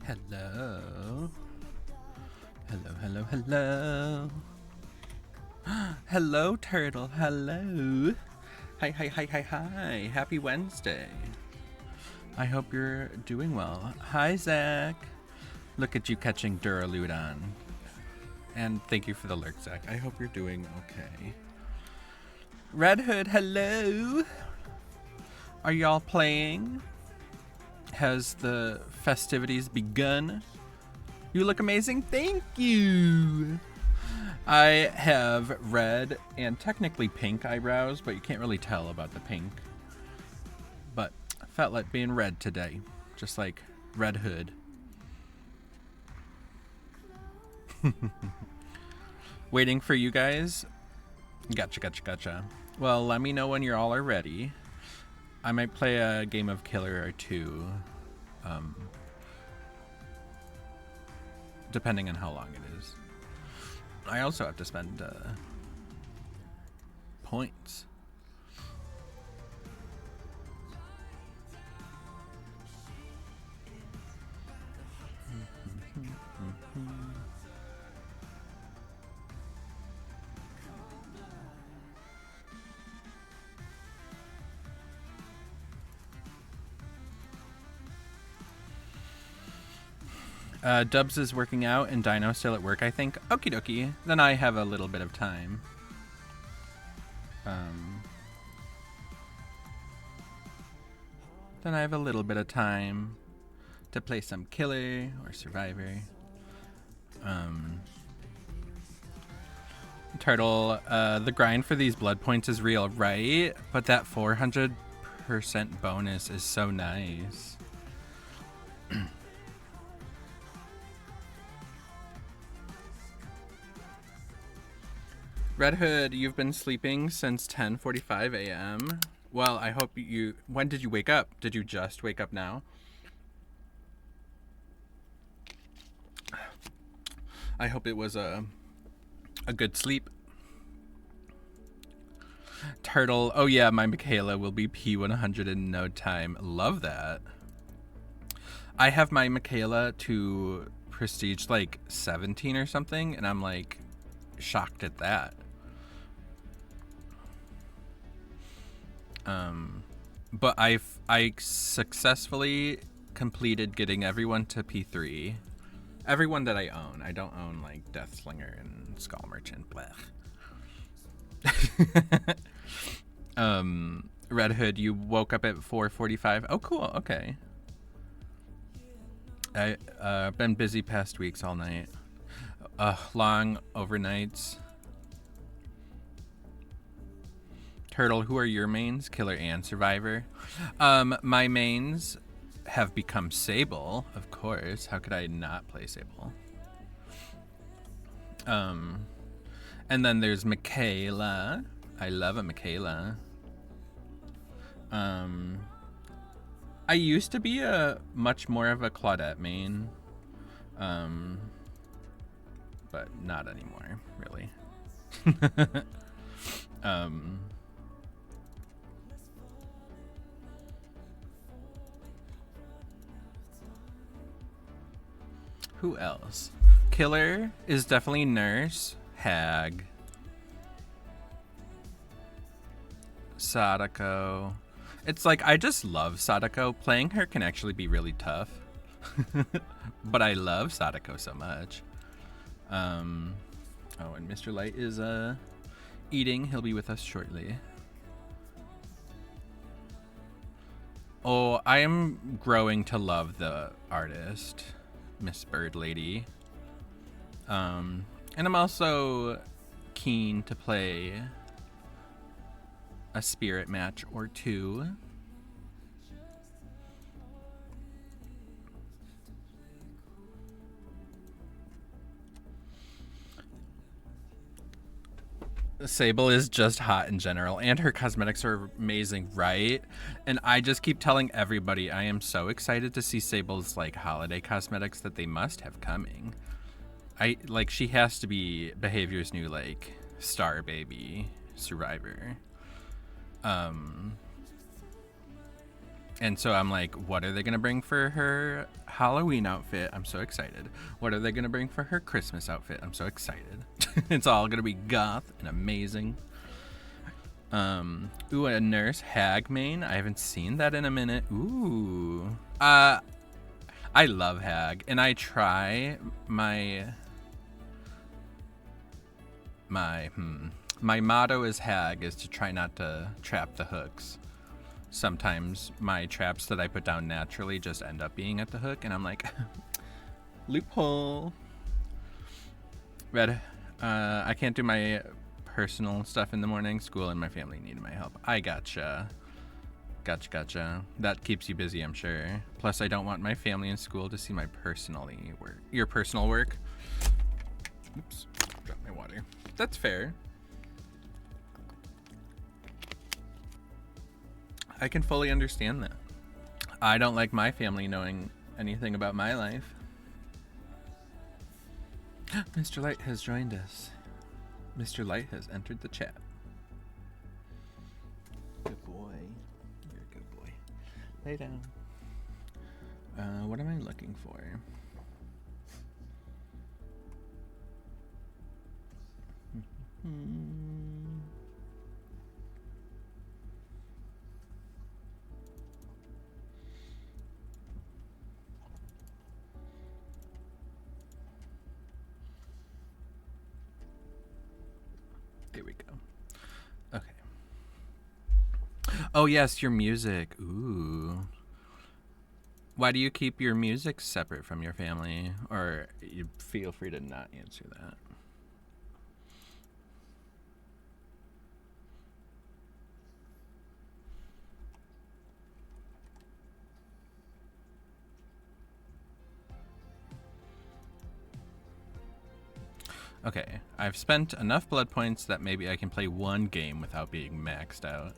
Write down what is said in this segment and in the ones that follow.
Hello. Hello, hello, hello. Hello, turtle. Hello. Hi, hi, hi, hi, hi. Happy Wednesday. I hope you're doing well. Hi, Zach. Look at you catching Duraludon. And thank you for the lurk, Zach. I hope you're doing okay. Red Hood, hello. Are y'all playing? Has the festivities begun? You look amazing. Thank you. I have red and technically pink eyebrows, but you can't really tell about the pink. But I felt like being red today, just like Red Hood. Waiting for you guys. Gotcha. Well, let me know when you all are ready. I might play a game of Killer or two, depending on how long it is. I also have to spend points. Dubs is working out and Dino still at work, I think. Okie dokie. Then I have a little bit of time. Then I have a little bit of time to play some Killer or Survivor. Turtle, the grind for these blood points is real, right? But that 400% bonus is so nice. Red Hood, you've been sleeping since 10:45 a.m. Well, I hope you... When did you wake up? Did you just wake up now? I hope it was a good sleep. Turtle, oh yeah, my Michaela will be P100 in no time. Love that. I have my Michaela to prestige like 17 or something, and I'm like shocked at that. But I successfully completed getting everyone to P3. Everyone that I own. I don't own like Deathslinger and Skull Merchant. Red Hood, you woke up at 4:45. Oh, cool. Okay. I've been busy past weeks all night. Long overnights. Turtle, who are your mains? Killer and Survivor. My mains have become Sable, of course. How could I not play Sable? And then there's Michaela. I love a Michaela. I used to be a much more of a Claudette main. But not anymore, really. Who else? Killer is definitely Nurse. Hag. Sadako. It's like, I just love Sadako. Playing her can actually be really tough. But I love Sadako so much. Oh, and Mr. Light is eating. He'll be with us shortly. Oh, I am growing to love the artist, Miss Bird Lady. And I'm also keen to play a spirit match or two. Sable is just hot in general, and her cosmetics are amazing, right? And I just keep telling everybody I am so excited to see Sable's like holiday cosmetics that they must have coming. She has to be Behavior's new like star baby Survivor. And so I'm like, what are they going to bring for her Halloween outfit? I'm so excited. What are they going to bring for her Christmas outfit? I'm so excited. It's all going to be goth and amazing. Ooh, a nurse Hagmane. I haven't seen that in a minute. Ooh. I love Hag, and I try my motto is Hag is to try not to trap the hooks. Sometimes my traps that I put down naturally just end up being at the hook, and I'm like, loophole. Red, I can't do my personal stuff in the morning. School and my family needed my help. I gotcha. Gotcha. That keeps you busy, I'm sure. Plus, I don't want my family and school to see my your personal work. Oops, dropped my water. That's fair. I can fully understand that. I don't like my family knowing anything about my life. Mr. Light has joined us. Mr. Light has entered the chat. Good boy. You're a good boy. Lay down. What am I looking for? There we go. Okay. Oh yes, your music. Ooh. Why do you keep your music separate from your family? Or you feel free to not answer that. Okay, I've spent enough blood points that maybe I can play one game without being maxed out.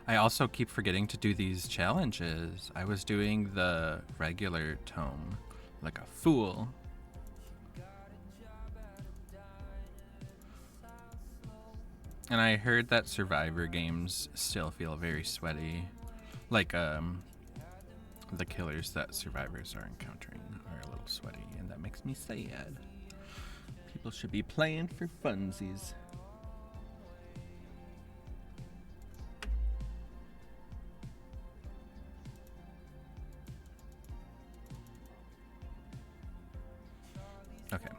I also keep forgetting to do these challenges. I was doing the regular tome like a fool. And I heard that Survivor games still feel very sweaty. Like, the killers that survivors are encountering are a little sweaty, and that makes me sad. People should be playing for funsies. Okay.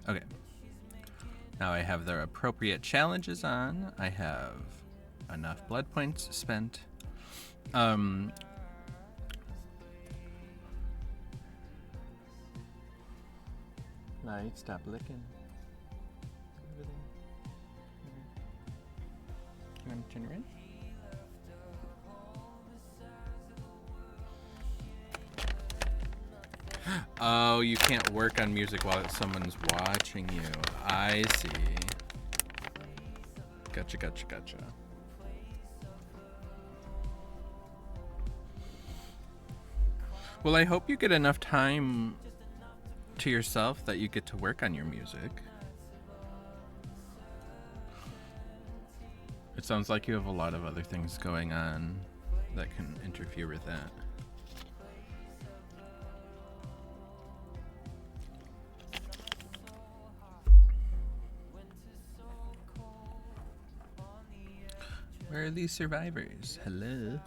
Okay. Now I have the appropriate challenges on. I have enough blood points spent. Light, stop licking. You want to turn around? Oh, you can't work on music while someone's watching you. I see. Gotcha. Well, I hope you get enough time to yourself that you get to work on your music. It sounds like you have a lot of other things going on that can interfere with that. Where are these survivors? Hello?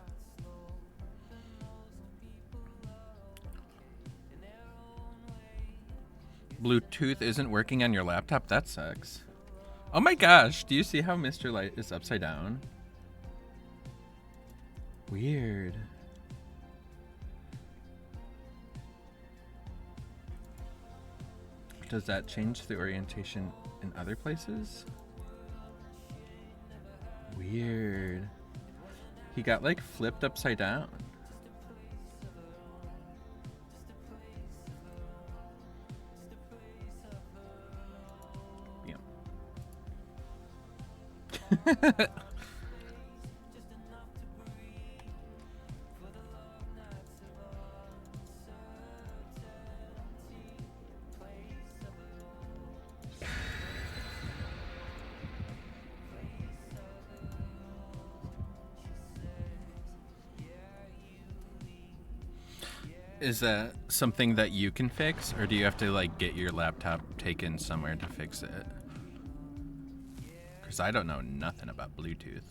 Bluetooth isn't working on your laptop? That sucks. Oh my gosh, do you see how Mr. Light is upside down? Weird. Does that change the orientation in other places? Weird. He got like flipped upside down. Yeah. Is that something that you can fix, or do you have to like get your laptop taken somewhere to fix it? Because I don't know nothing about Bluetooth.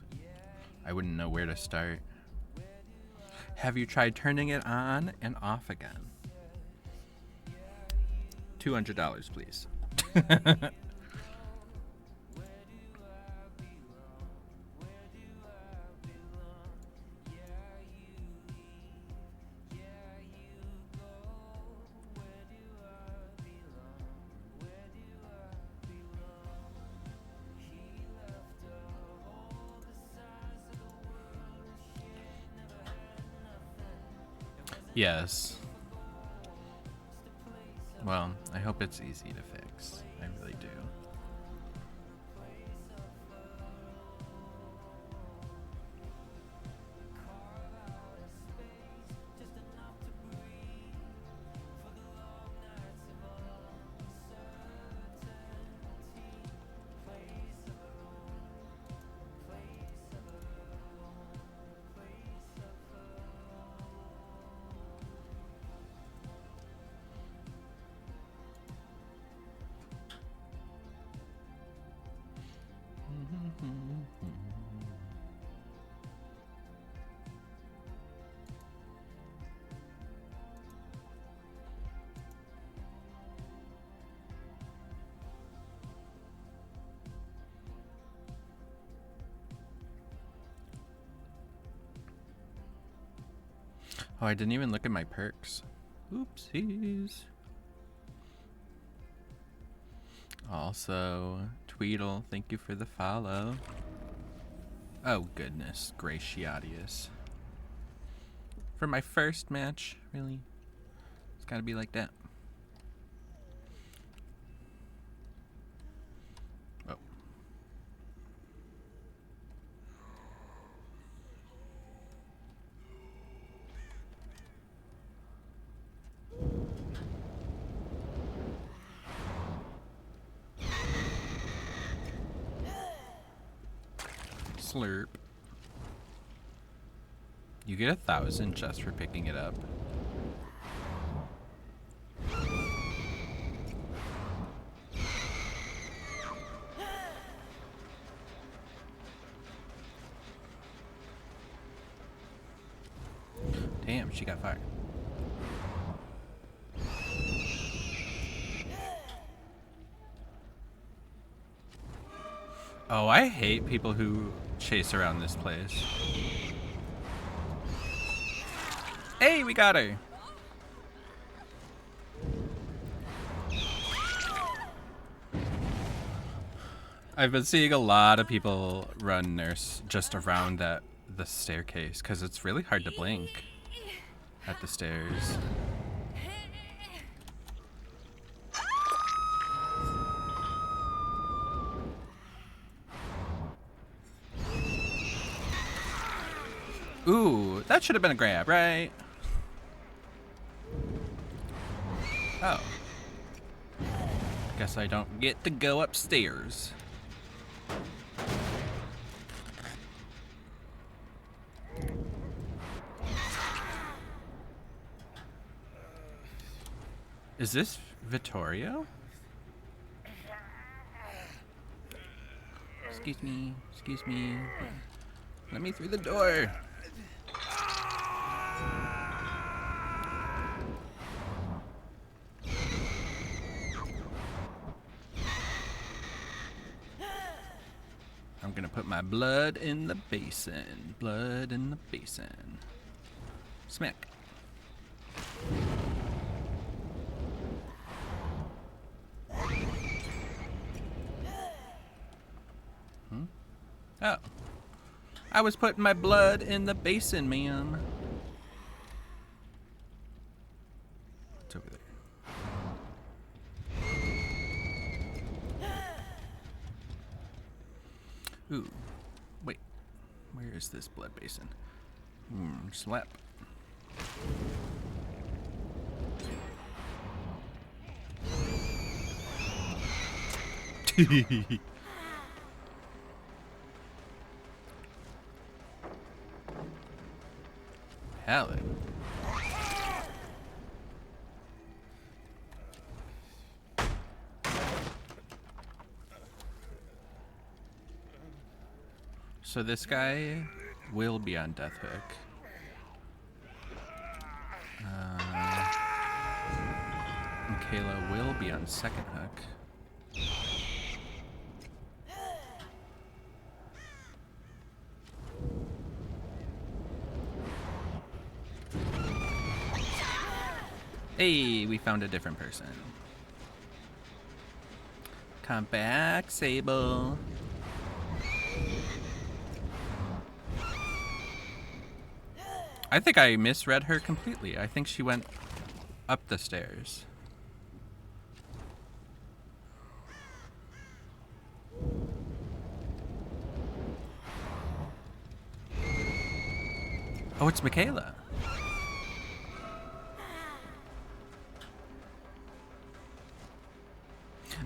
I wouldn't know where to start. Have you tried turning it on and off again? $200, please. Yes. Well, I hope it's easy to fix. I really do. Oh, I didn't even look at my perks. Oopsies. Also, Tweedle, thank you for the follow. Oh goodness, Graciatius. For my first match, really? It's gotta be like that. Oh. Slurp. You get 1,000 just for picking it up. Damn, she got fired. Oh, I hate people who chase around this place. Hey, we got her! I've been seeing a lot of people run nurse just around the staircase because it's really hard to blink at the stairs. Ooh, that should have been a grab, right? Oh. Guess I don't get to go upstairs. Is this Vittorio? Excuse me, excuse me. Let me through the door. I'm gonna put my blood in the basin. Blood in the basin. Smack. Oh. I was putting my blood in the basin, man. What's over there? Ooh. Wait. Where is this blood basin? Slap. Helen. So this guy will be on Death Hook. Michaela will be on Second Hook. Hey, we found a different person. Come back, Sable. I think I misread her completely. I think she went up the stairs. Oh, it's Michaela.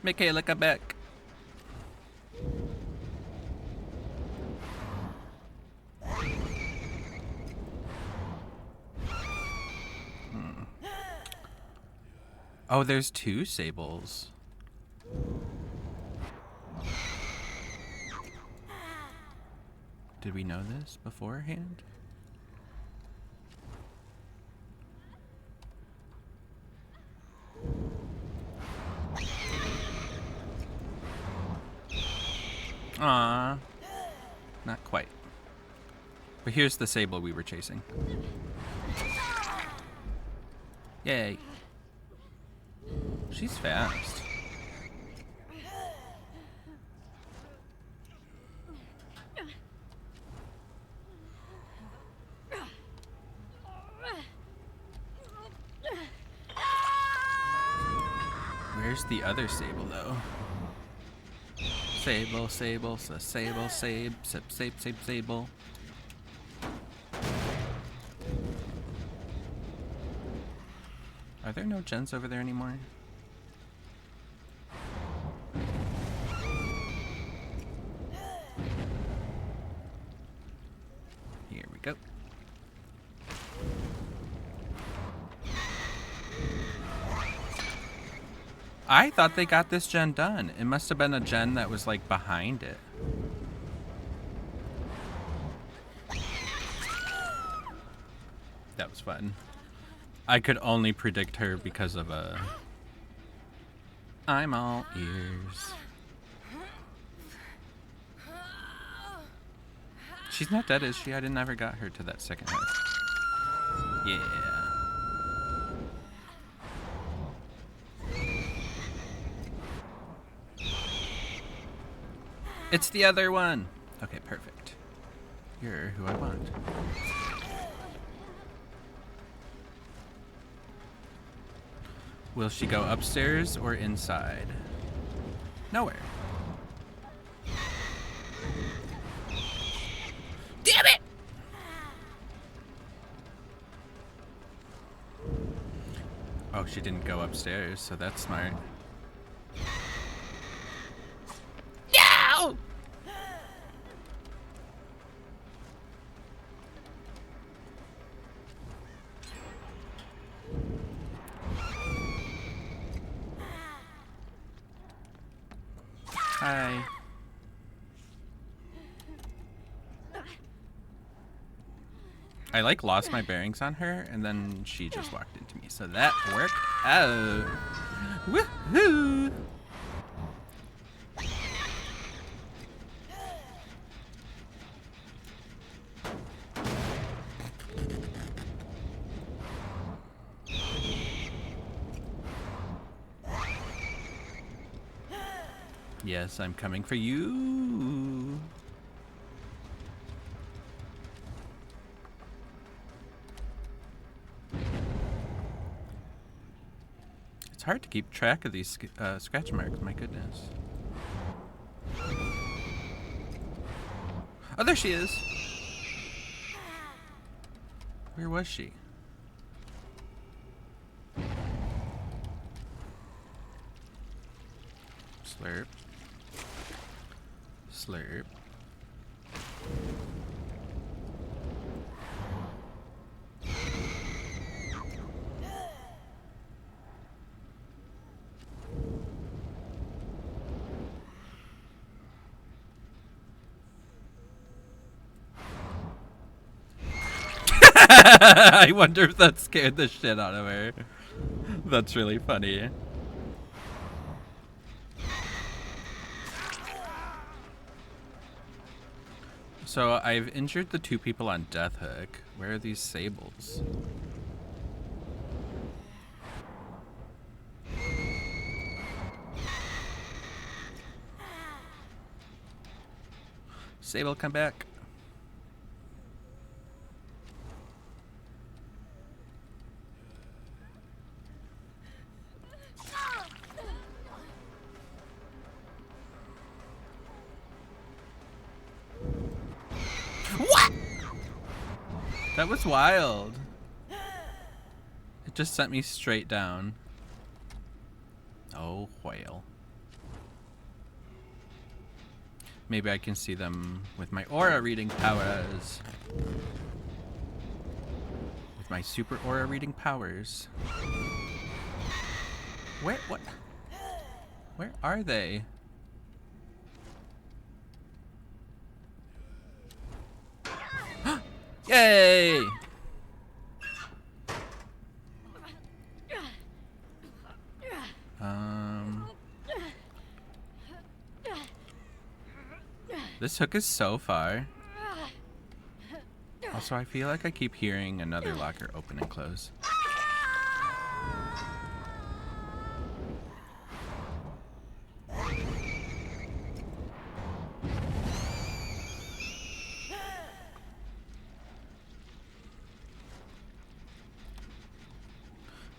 Michaela, come back. Oh, there's two Sables. Did we know this beforehand? Aww. Not quite. But here's the Sable we were chasing. Yay. She's fast. Where's the other Sable, though? Sable, Sable, Sable, Sable. Are there no gens over there anymore? Here we go. I thought they got this gen done. It must have been a gen that was like behind it. That was fun. I could only predict her because of a... I'm all ears. She's not dead, is she? I never got her to that second hook. Yeah. It's the other one. Okay, perfect. You're who I want. Will she go upstairs or inside? Nowhere. Damn it! Oh, she didn't go upstairs, so that's smart. No! Hi. I like lost my bearings on her and then she just walked into me. So that worked out. Woohoo! Yes, I'm coming for you. It's hard to keep track of these scratch marks, my goodness. Oh, there she is. Where was she? Slurp. Slurp. I wonder if that scared the shit out of her. That's really funny. So I've injured the 2 people on Death Hook. Where are these sables? Sable, come back. What? That was wild. It just sent me straight down. Oh, whale. Maybe I can see them with my aura reading powers. With my super aura reading powers. What? Where are they? Yay! This hook is so far. Also, I feel like I keep hearing another locker open and close.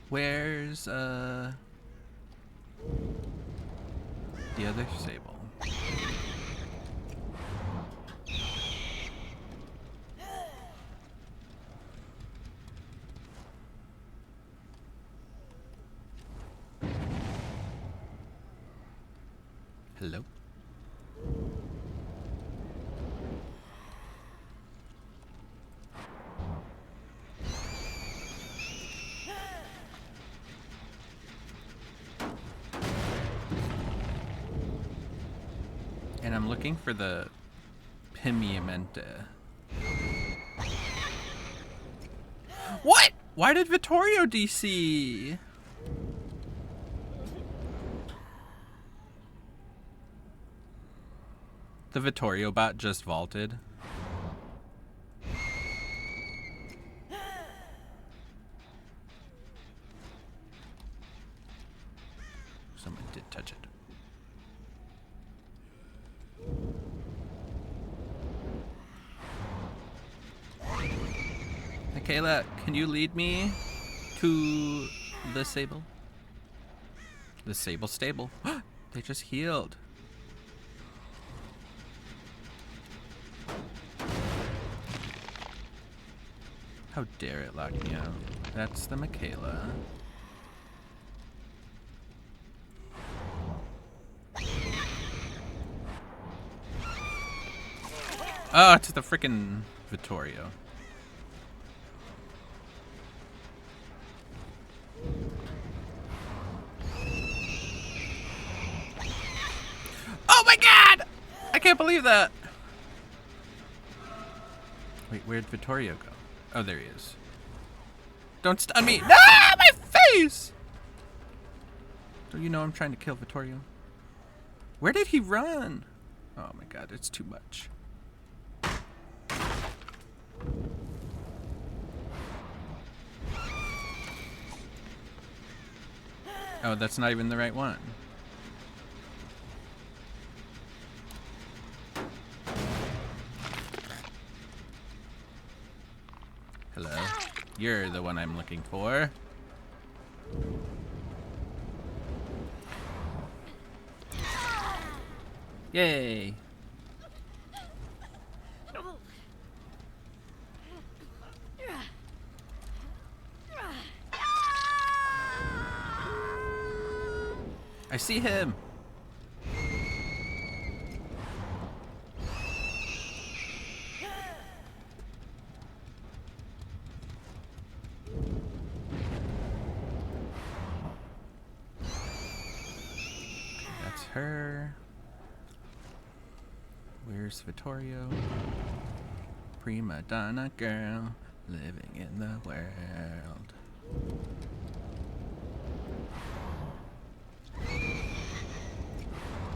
Where's the other sable? Hello? And I'm looking for the Pimienta. What? Why did Vittorio DC? The Vittorio bot just vaulted. Someone did touch it. Michaela, can you lead me to the sable? The sable stable. They just healed. How dare it lock me out? That's the Michaela. Oh, it's the frickin' Vittorio. Oh my god! I can't believe that! Wait, where'd Vittorio go? Oh, there he is. Don't stun me! No, my face! Don't you know I'm trying to kill Vittorio? Where did he run? Oh my god, it's too much. Oh, that's not even the right one. Hello. You're the one I'm looking for. Yay. I see him. That's her. Where's Vittorio? Prima donna girl. Living in the world.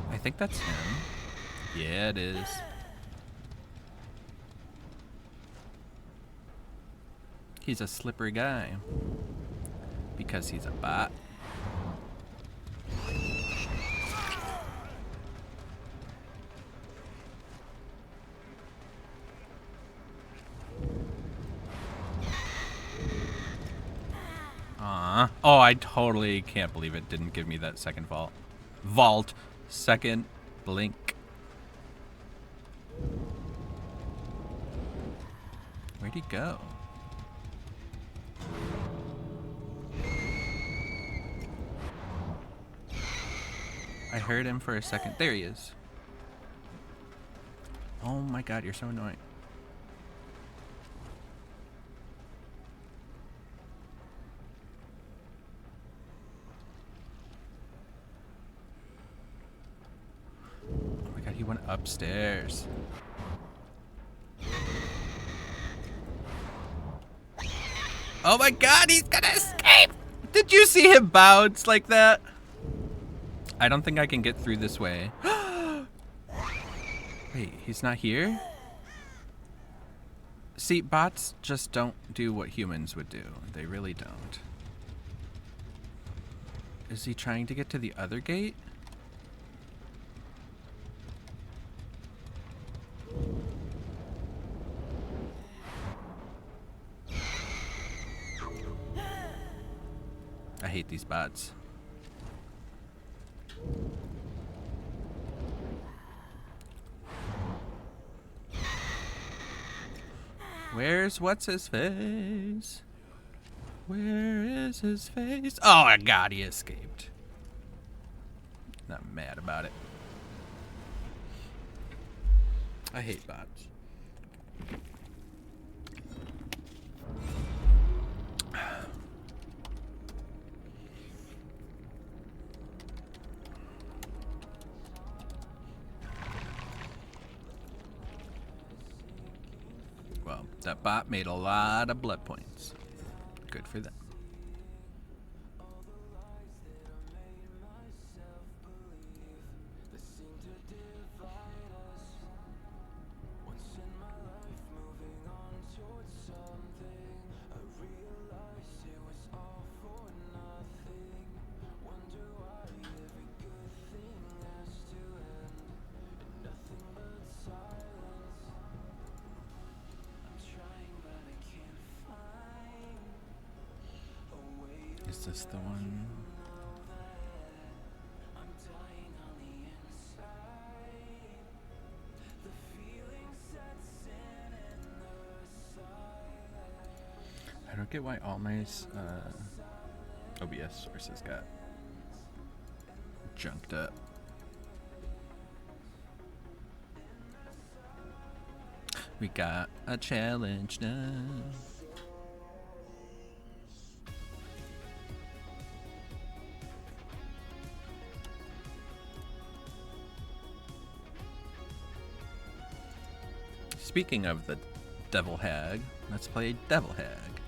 I think that's him. Yeah, it is. He's a slippery guy. Because he's a bot. Oh, I totally can't believe it didn't give me that second vault. Second blink. Where'd he go? I heard him for a second. There he is. Oh my god, you're so annoying. Oh my god, he went upstairs. Oh my god, he's gonna escape! Did you see him bounce like that? I don't think I can get through this way. Wait, he's not here? See, bots just don't do what humans would do. They really don't. Is he trying to get to the other gate? I hate these bots. Where's what's his face? Where is his face? Oh my god, he escaped. Not mad about it. I hate bots. Well, that bot made a lot of blood points. Good for them. Is this the one? I don't get why all my OBS sources got junked up. We got a challenge now. Speaking of the Devil Hag, let's play Devil Hag.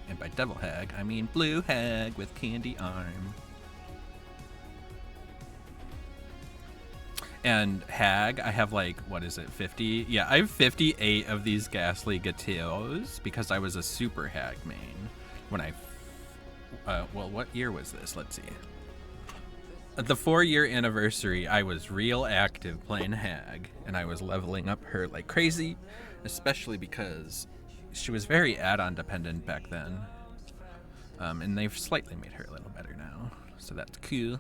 And by Devil Hag, I mean Blue Hag with Candy Arm. And Hag, I have like, what is it, 50? Yeah, I have 58 of these Ghastly Gateos because I was a Super Hag main when I... well, what year was this? Let's see. At the 4-year anniversary, I was real active playing Hag, and I was leveling up her like crazy, especially because she was very add-on dependent back then. And they've slightly made her a little better now, so that's cool.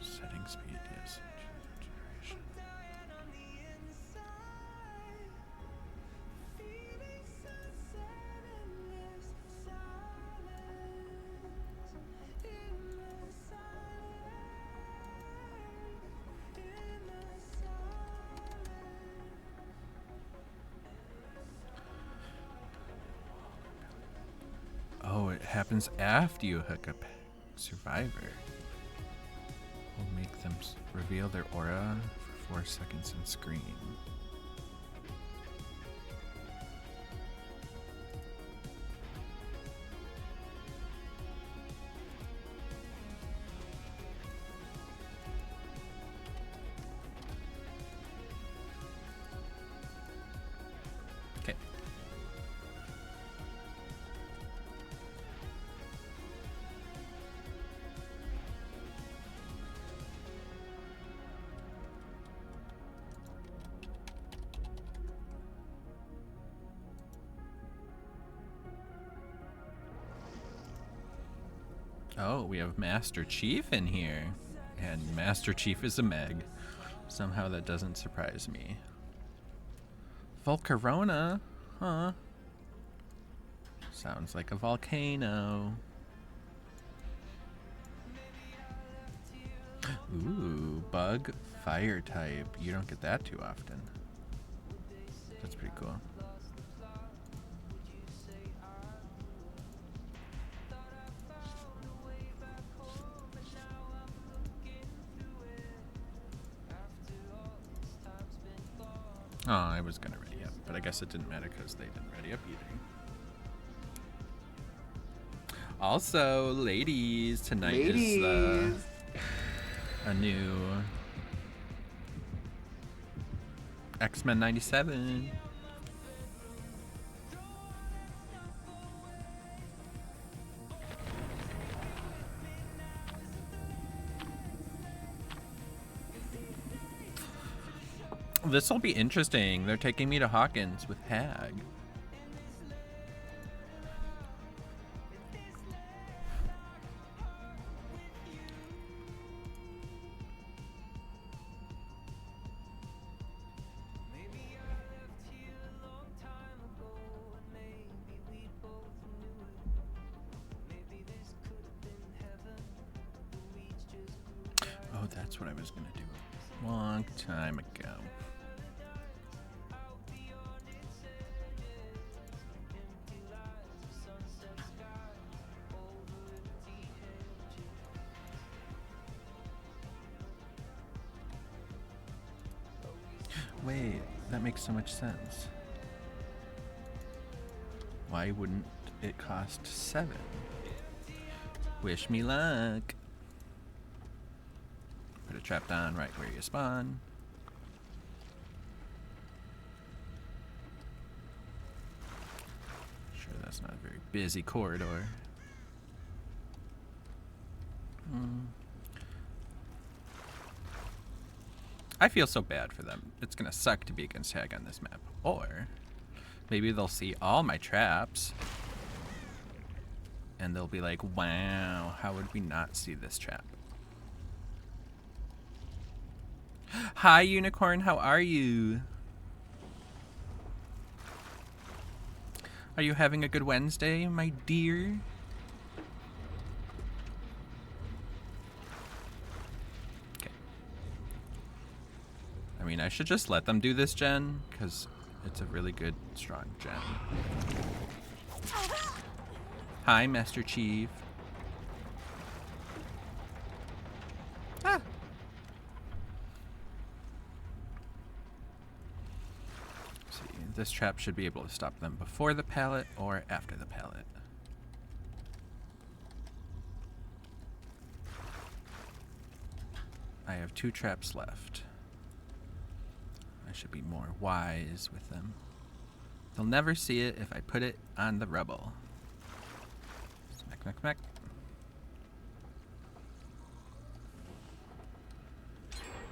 Setting speed, yes. happens after you hook up Survivor. Will make them reveal their aura for 4 seconds on screen. Okay. Oh, we have Master Chief in here. And Master Chief is a Meg. Somehow that doesn't surprise me. Volcarona? Huh? Sounds like a volcano. Ooh, bug fire type. You don't get that too often. That's pretty cool. Oh, I was gonna ready up, but I guess it didn't matter because they didn't ready up either. Also, ladies, tonight is a new X-Men 97. This will be interesting. They're taking me to Hawkins with Hag. Oh, that's what I was gonna do a long time ago. Wait, that makes so much sense. Why wouldn't it cost 7? Wish me luck. Put a trap down right where you spawn. Sure, that's not a very busy corridor. I feel so bad for them. It's gonna suck to be against Hag on this map. Or maybe they'll see all my traps and they'll be like, wow, how would we not see this trap? Hi, Unicorn, how are you? Are you having a good Wednesday, my dear? I mean, I should just let them do this gen, because it's a really good, strong gen. Hi, Master Chief. Ah. See, this trap should be able to stop them before the pallet or after the pallet. I have 2 traps left. I should be more wise with them. They'll never see it if I put it on the rubble. Smack, smack, smack.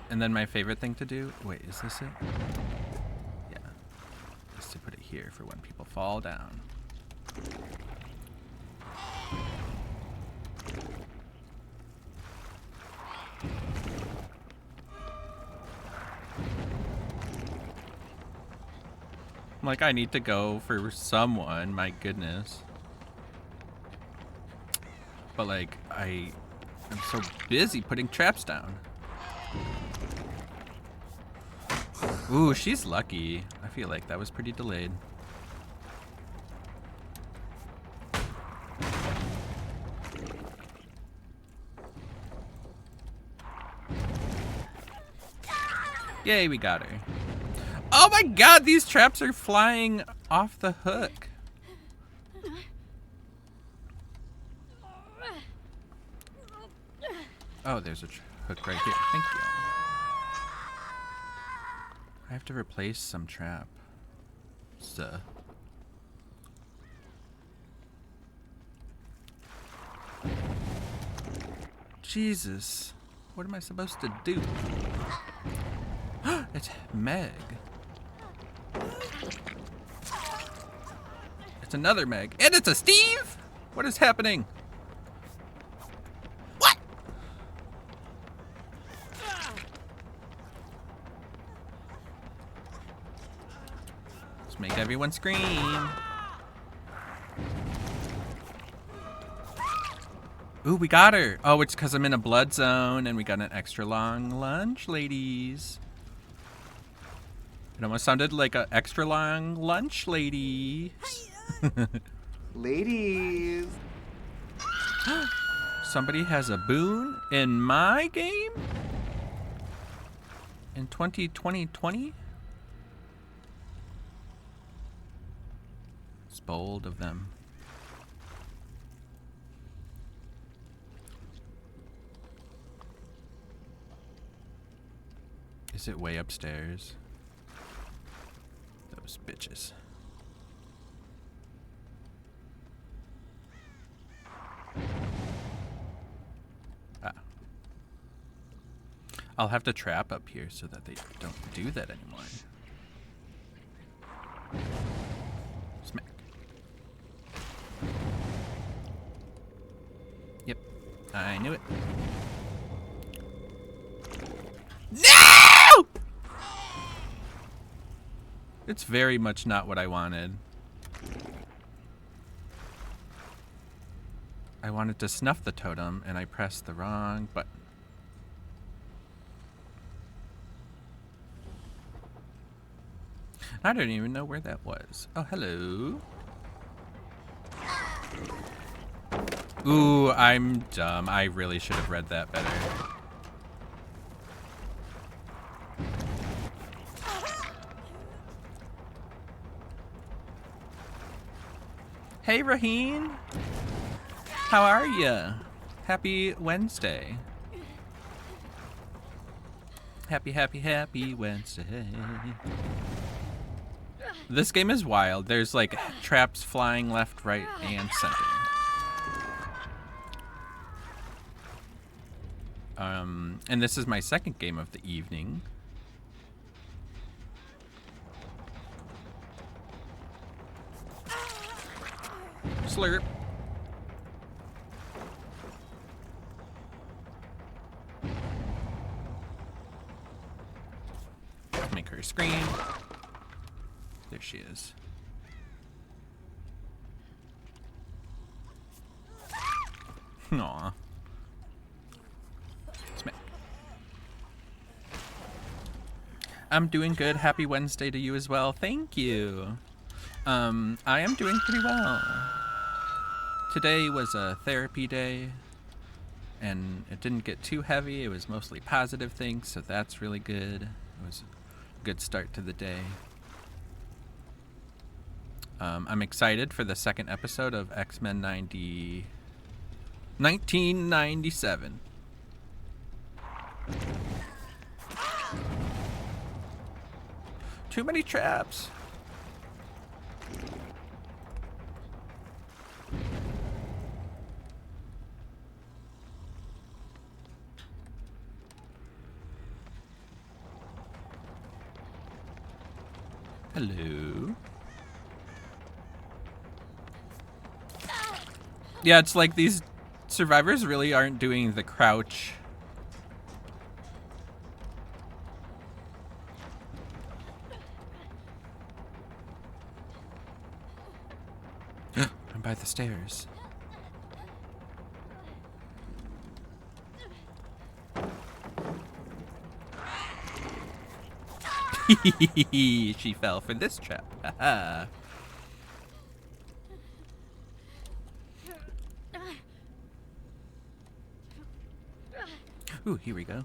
And then my favorite thing to do, wait, is this it? Yeah. Is to put it here for when people fall down. Like, I need to go for someone, my goodness. But, like, I'm so busy putting traps down. Ooh, she's lucky. I feel like that was pretty delayed. Yay, we got her. Oh my god, these traps are flying off the hook. Oh, there's a hook right here. Thank you. I have to replace some trap. Jesus. What am I supposed to do? It's Meg. It's another Meg. And it's a Steve? What is happening? What? Let's make everyone scream. Ooh, we got her. Oh, it's because I'm in a blood zone and we got an extra long lunch, ladies. It almost sounded like an extra long lunch, lady. Ladies. Somebody has a boon in my game? In 2020? It's bold of them. Is it way upstairs? Those bitches. Ah. I'll have to trap up here so that they don't do that anymore. Smack. Yep, I knew it. No! It's very much not what I wanted. I wanted to snuff the totem and I pressed the wrong button. I don't even know where that was. Oh, hello. Ooh, I'm dumb. I really should have read that better. Hey, Raheen. How are ya? Happy Wednesday. Happy Wednesday. This game is wild. There's like traps flying left, right, and center. And this is my second game of the evening. Slurp. Make her scream. There she is. Aw. Smack. I'm doing good. Happy Wednesday to you as well. Thank you. I am doing pretty well. Today was a therapy day, and it didn't get too heavy. It was mostly positive things, so that's really good. It was a good start to the day. I'm excited for the second episode of X-Men 1997. Too many traps. Hello. Yeah, it's like these survivors really aren't doing the crouch. I'm by the stairs. She fell for this trap. Haha. Ooh, here we go.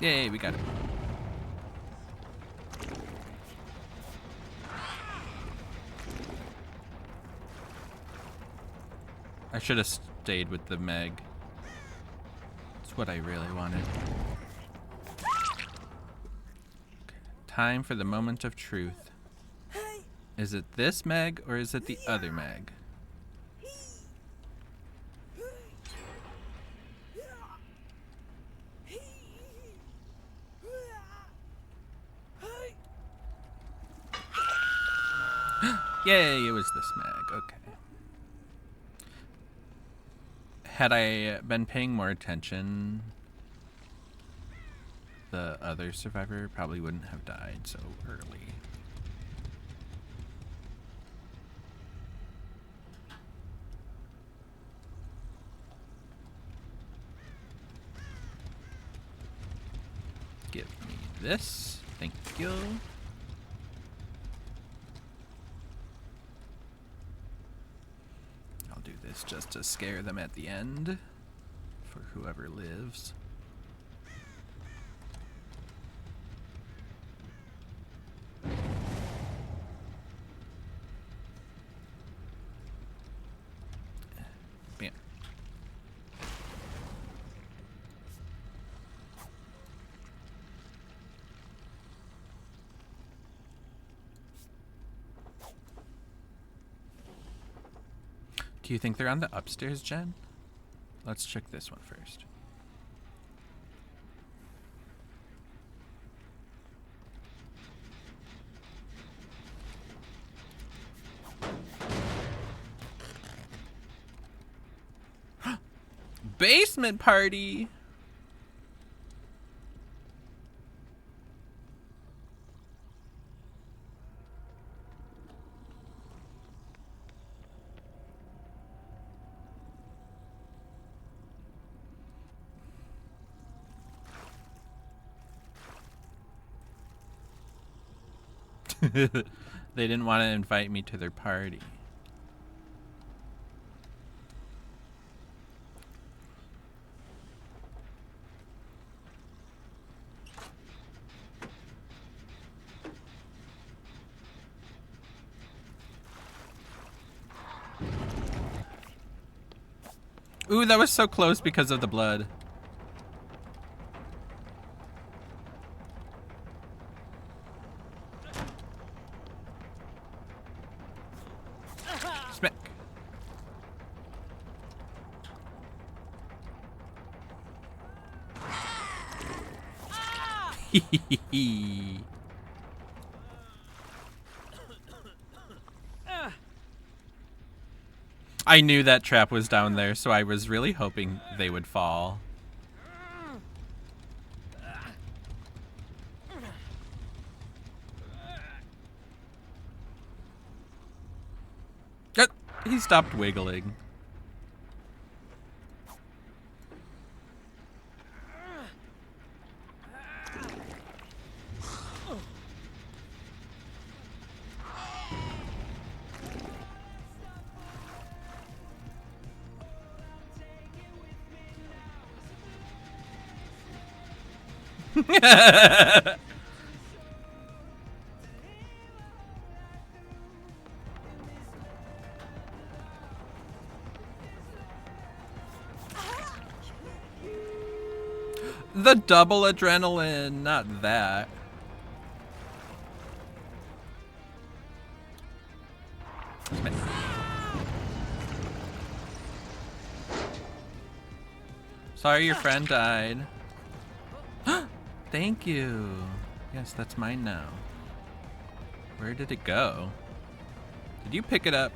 Yay, we got it. I should have stayed with the Meg. That's what I really wanted. Okay. Time for the moment of truth. Is it this Meg or is it the other Meg? Yay, it was this Meg. Okay. Had I been paying more attention, the other survivor probably wouldn't have died so early. Give me this. Thank you. I'll do this just to scare them at the end for whoever lives. Bam. Do you think they're on the upstairs, Jen? Let's check this one first. Basement party! They didn't want to invite me to their party. Ooh, that was so close because of the blood. Smack. I knew that trap was down there, so I was really hoping they would fall. He stopped wiggling. The double adrenaline, not that. Sorry your friend died. Thank you. Yes, that's mine now. Where did it go? Did you pick it up?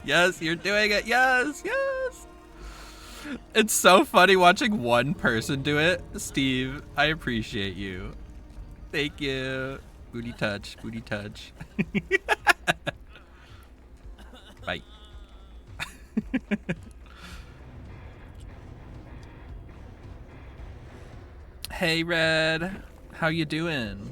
Yes, you're doing it. Yes, yes. It's so funny watching one person do it. Steve, I appreciate you. Thank you. Booty touch, booty touch. Bye. Hey, Red. How you doing?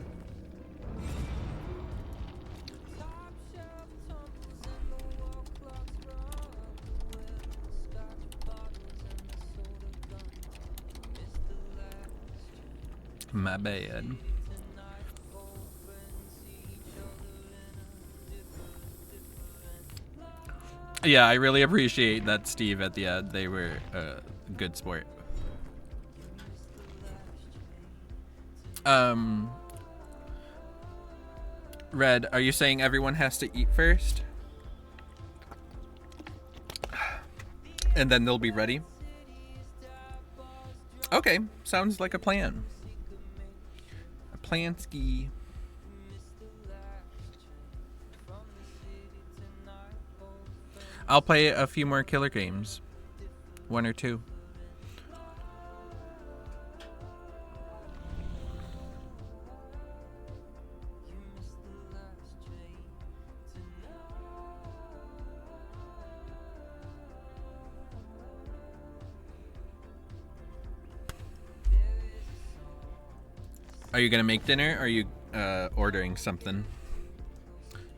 My bad. Yeah, I really appreciate that, Steve, at the end. They were a good sport. Red, are you saying everyone has to eat first? And then they'll be ready? Okay, sounds like a plan. A plan ski. I'll play a few more killer games. 1 or 2. Are you gonna make dinner or are you ordering something?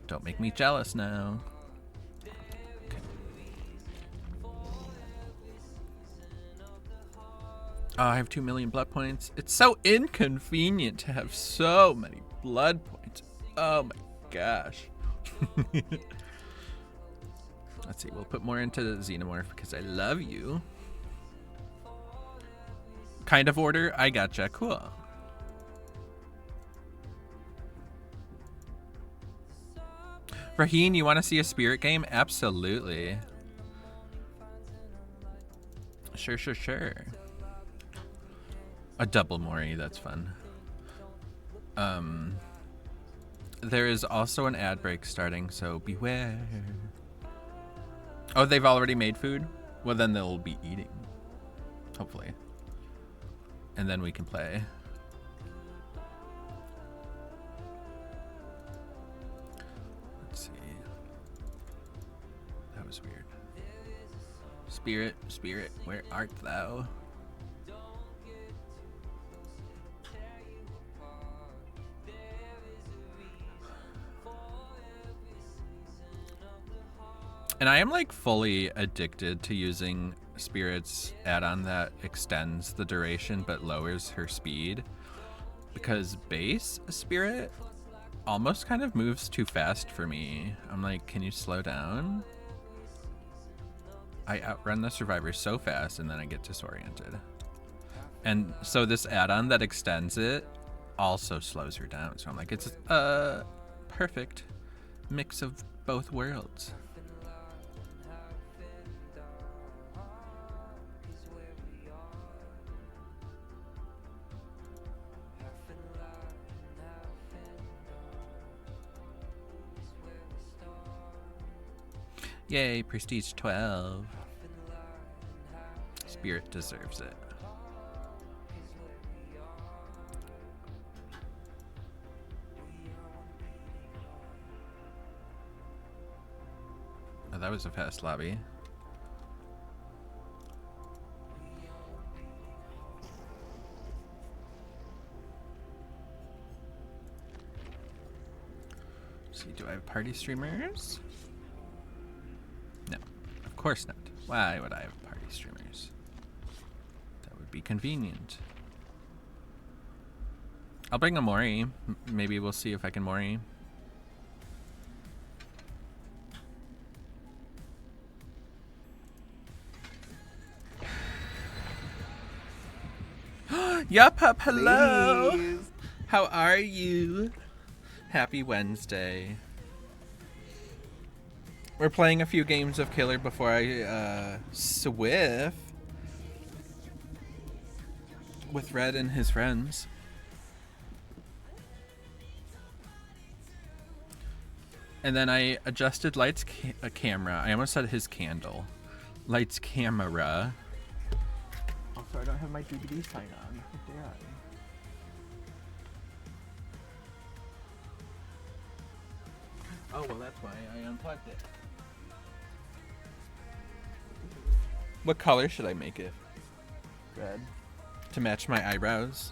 Don't make me jealous now. Okay. Oh, I have 2 million blood points. It's so inconvenient to have so many blood points. Oh my gosh. Let's see, we'll put more into the Xenomorph because I love you. Kind of order? I gotcha. Cool. Raheen, you want to see a spirit game? Absolutely. Sure. A double Mori, that's fun. There is also an ad break starting, so beware. Oh, they've already made food? Well, then they'll be eating. Hopefully. And then we can play. Let's see. That was weird. Spirit, where art thou? And I am like fully addicted to using Spirit's add-on that extends the duration but lowers her speed, because base Spirit almost kind of moves too fast for me. I'm like, can you slow down? I outrun the survivor so fast and then I get disoriented. And so this add-on that extends it also slows her down. So I'm like, it's a perfect mix of both worlds. Yay, Prestige 12. Spirit deserves it. Oh, that was a fast lobby. Let's see, do I have party streamers? No, of course not. Why would I have party streamers? That would be convenient. I'll bring a Mori. Maybe we'll see if I can Mori. Yup, hello. Please. How are you? Happy Wednesday. We're playing a few games of Killer before I swift with Red and his friends. And then I adjusted Light's camera. I almost said his candle. Light's camera. Also, I don't have my DVD sign on. Damn. Oh, well, that's why I unplugged it. What color should I make it? Red. To match my eyebrows.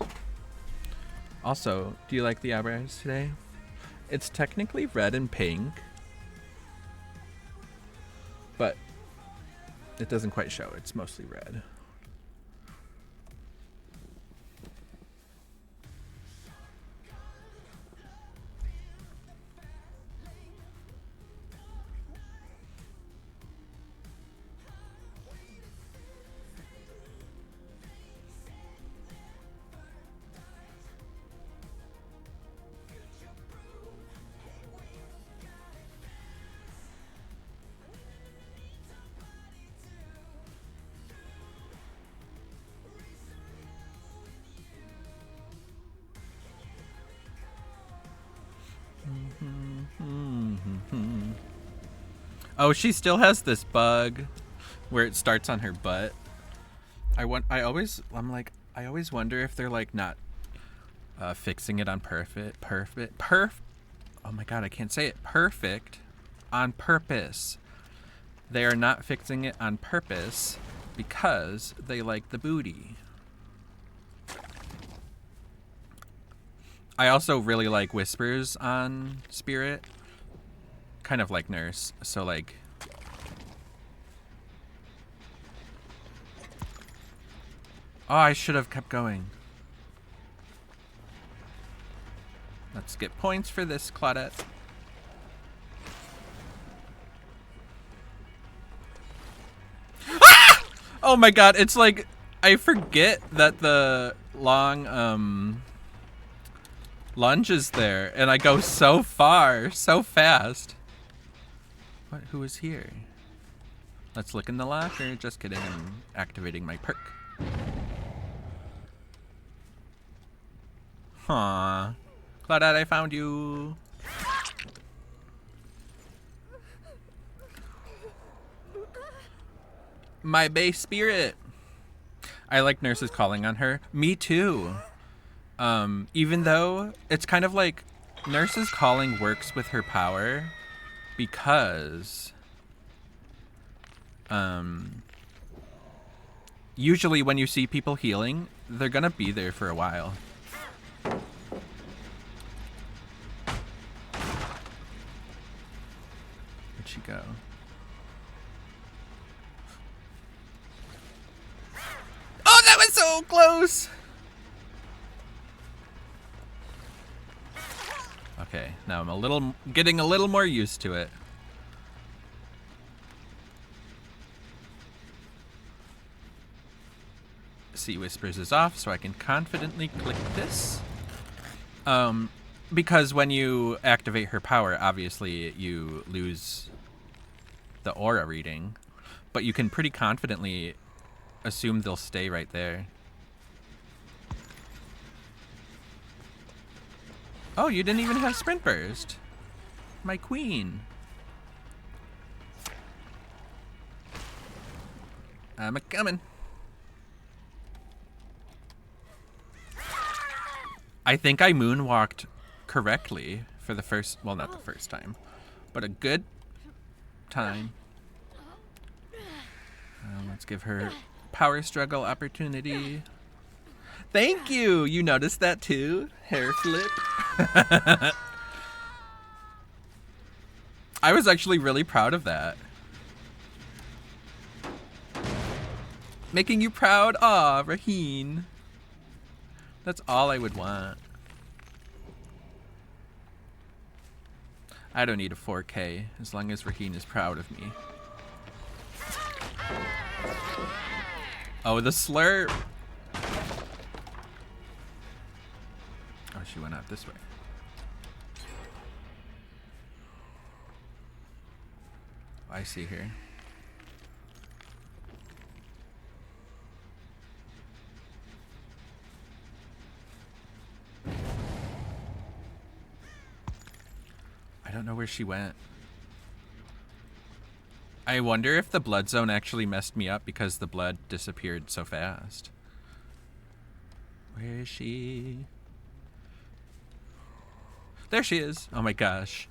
Also, do you like the eyebrows today? It's technically red and pink, but it doesn't quite show. It's mostly red. Oh, she still has this bug where it starts on her butt. I always wonder if they're like not fixing it on oh my god, I can't say it. Perfect on purpose. They are not fixing it on purpose because they like the booty. I also really like whispers on Spirit. Kind of like Nurse, so like... Oh, I should have kept going. Let's get points for this, Claudette. Ah! Oh my god, it's like... I forget that the long, lunge is there, and I go so far, so fast. What? Who is here? Let's look in the locker. Just kidding, I'm activating my perk. Huh. Claudette, I found you. My base Spirit. I like Nurse's calling on her. Me too. Even though it's kind of like Nurse's calling works with her power because usually when you see people healing, they're gonna be there for a while. Where'd she go? Oh, that was so close! Okay, now I'm getting a little more used to it. See Whispers is off, so I can confidently click this. Because when you activate her power, obviously you lose the aura reading, but you can pretty confidently assume they'll stay right there. Oh, you didn't even have Sprint Burst. My queen. I'm a-coming. I think I moonwalked correctly for the first, well, not the first time, but a good time. Let's give her power struggle opportunity. Thank you. You noticed that too? Hair flip. I was actually really proud of that. Making you proud? Aw, Raheen. That's all I would want. I don't need a 4K as long as Raheen is proud of me. Oh, the slurp. Oh, she went out this way. I see her. I don't know where she went. I wonder if the blood zone actually messed me up because the blood disappeared so fast. Where is she? There she is. Oh my gosh.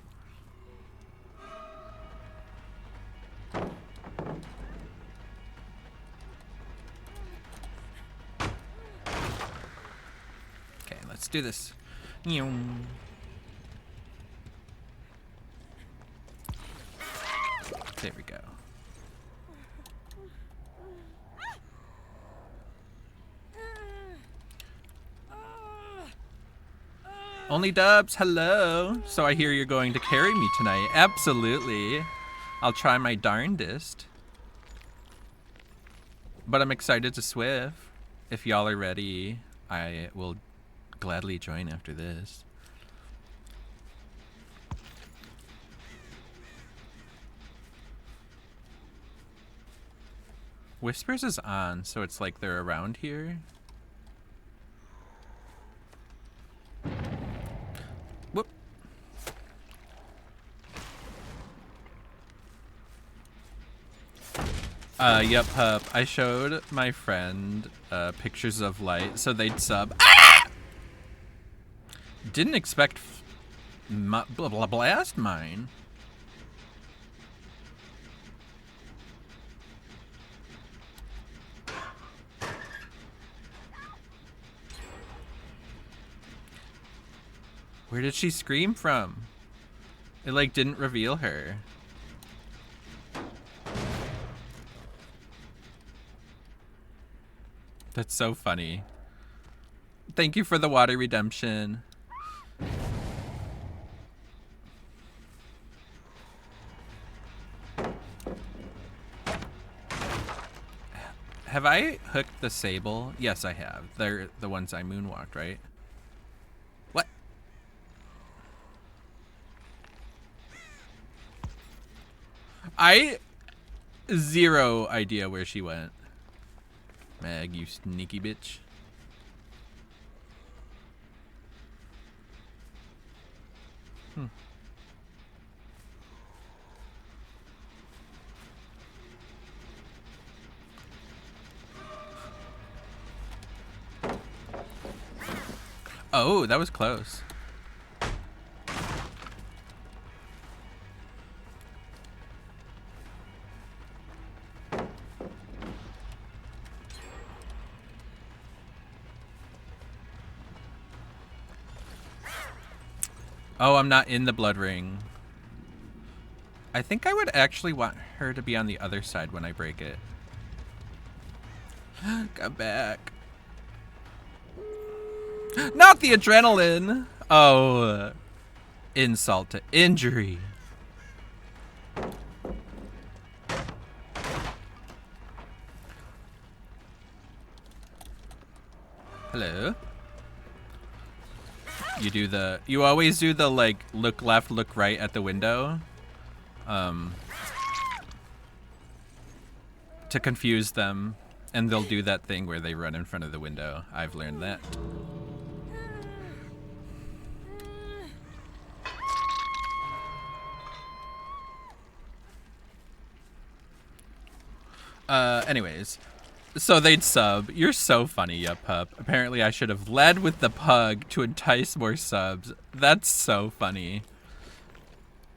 Let's do this. There we go. Only Dubs, hello. So I hear you're going to carry me tonight. Absolutely. I'll try my darndest. But I'm excited to Swift. If y'all are ready, I will gladly join after this. Whispers is on, so it's like they're around here. Whoop. Yep, Pup. I showed my friend pictures of Light so they'd sub. Ah! Didn't expect blast mine. Where did she scream from? It like didn't reveal her. That's so funny. Thank you for the water redemption. Have I hooked the Sable? Yes, I have. They're the ones I moonwalked, right? What? I zero idea where she went. Meg, you sneaky bitch. Oh, that was close. Oh, I'm not in the blood ring. I think I would actually want her to be on the other side when I break it. Come back. Not the adrenaline. Oh, insult to injury. Hello. You always do the like look left, look right at the window. To confuse them, and they'll do that thing where they run in front of the window. I've learned that. Anyways, so they'd sub. You're so funny, Yup Pup. Apparently I should have led with the pug to entice more subs. That's so funny.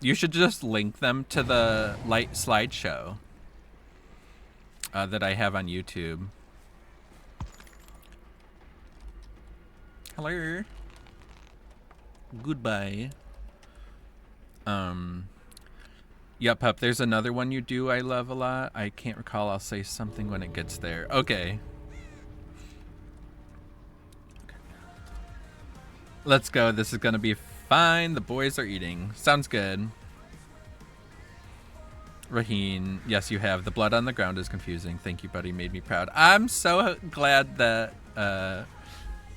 You should just link them to the Light slideshow that I have on YouTube. Hello. Goodbye. Yup, Pup, there's another one you do I love a lot. I can't recall. I'll say something when it gets there. Okay. Let's go. This is going to be fine. The boys are eating. Sounds good. Raheen, yes, you have. The blood on the ground is confusing. Thank you, buddy. Made me proud. I'm so glad that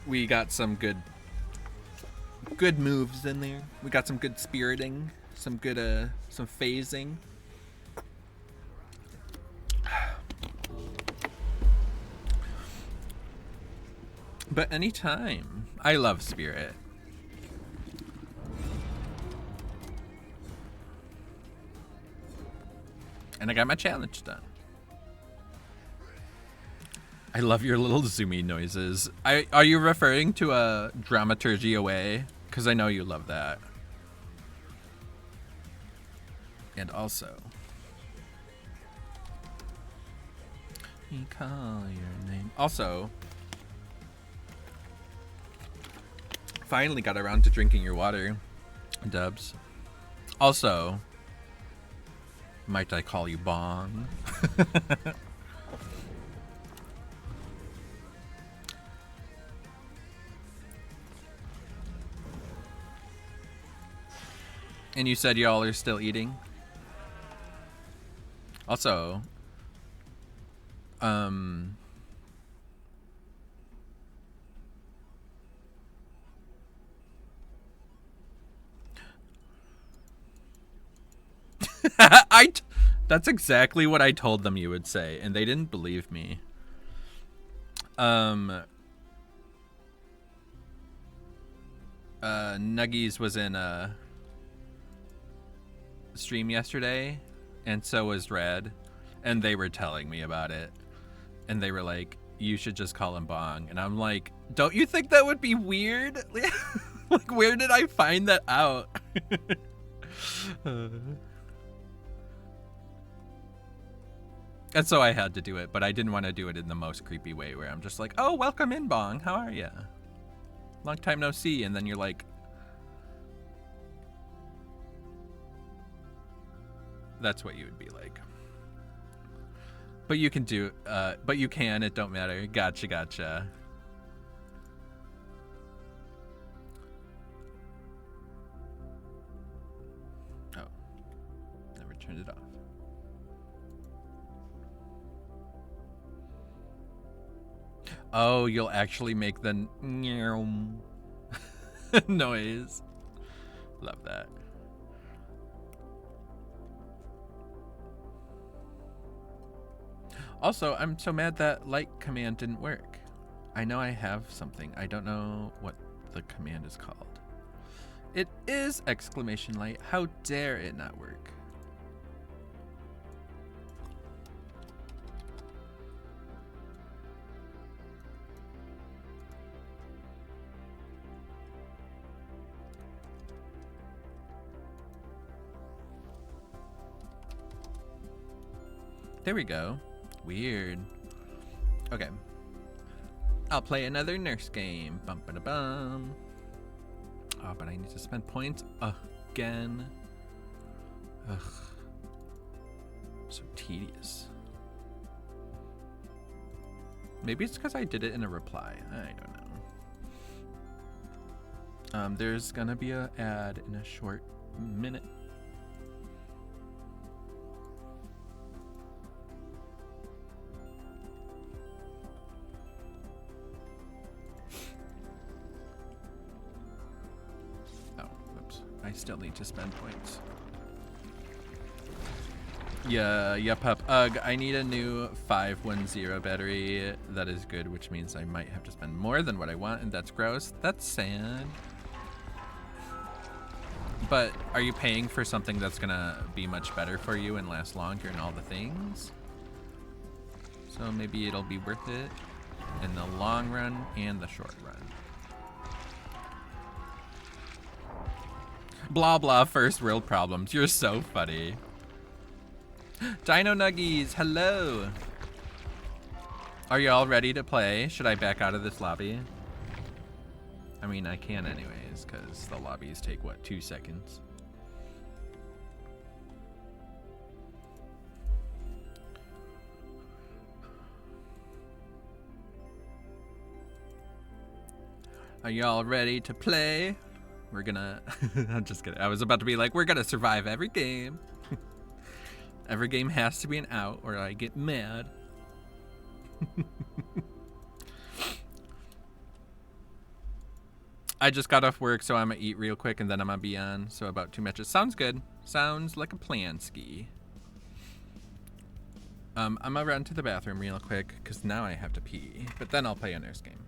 we got some good moves in there. We got some good spiriting. Some good, some phasing. But anytime. I love Spirit. And I got my challenge done. I love your little zoomy noises. Are you referring to a dramaturgy away? Because I know you love that. And also, you call your name. Also, finally got around to drinking your water, Dubs. Also, might I call you Bong? And you said y'all are still eating? Also, that's exactly what I told them you would say, and they didn't believe me. Nuggies was in a stream yesterday, and so was Red, and they were telling me about it, and they were like, you should just call him Bong, and I'm like, don't you think that would be weird? Like, where did I find that out? And so I had to do it, but I didn't want to do it in the most creepy way where I'm just like, oh, welcome in, Bong, how are ya? Long time no see, and then you're like, that's what you would be like. But you can do, but you can, it don't matter. Gotcha, gotcha. Oh, never turned it off. Oh, you'll actually make the noise. Love that. Also, I'm so mad that like command didn't work. I know I have something. I don't know what the command is called. It is exclamation light. How dare it not work? There we go. Weird. Okay. I'll play another nurse game. Bum ba da bum. Oh, but I need to spend points again. Ugh. So tedious. Maybe it's because I did it in a reply. I don't know. There's gonna be an ad in a short minute. I still need to spend points. Yeah, pup. Ugh, I need a new 510 battery. That is good, which means I might have to spend more than what I want, and that's gross. That's sad. But are you paying for something that's gonna be much better for you and last longer and all the things? So maybe it'll be worth it in the long run and the short run. Blah blah, first world problems. You're so funny. Dino Nuggies, hello. Are you all ready to play? Should I back out of this lobby? I mean, I can anyways, because the lobbies take, what, 2 seconds? Are y'all ready to play? We're gonna, I'm just kidding. I was about to be like, we're gonna survive every game. Every game has to be an out or I get mad. I just got off work, so I'm gonna eat real quick and then I'm gonna be on. So about 2 matches. Sounds good. Sounds like a plan, Ski. I'm gonna run to the bathroom real quick because now I have to pee. But then I'll play a nurse game.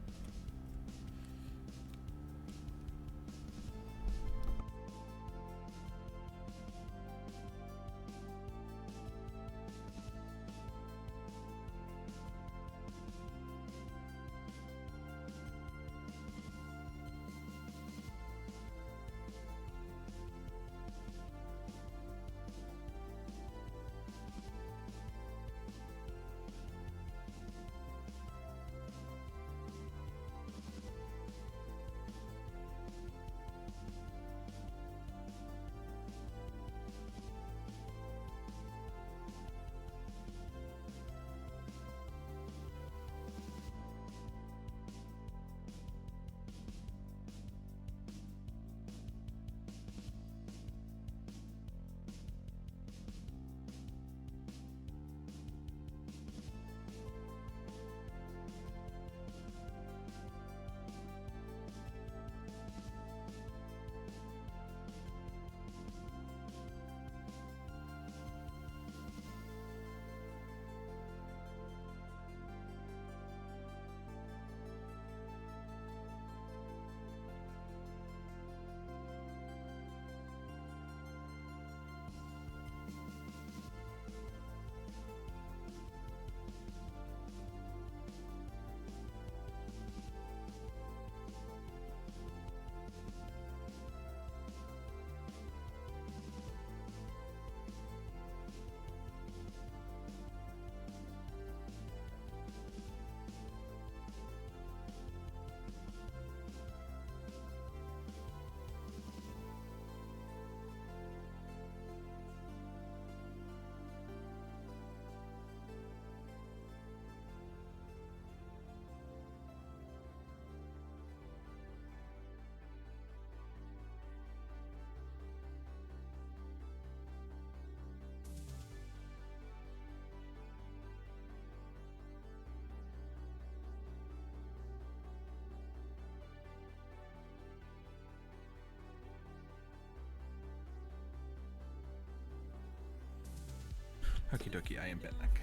Okie dokie, I am back.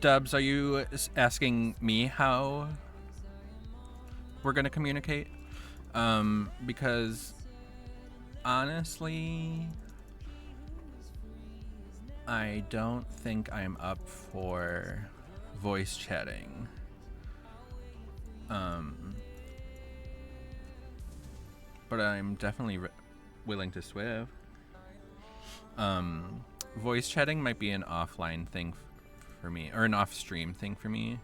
Dubs, are you asking me how we're gonna communicate? Because honestly, I don't think I'm up for voice chatting. But I'm definitely willing to Swift. Voice chatting might be an offline thing for me, or an off-stream thing for me,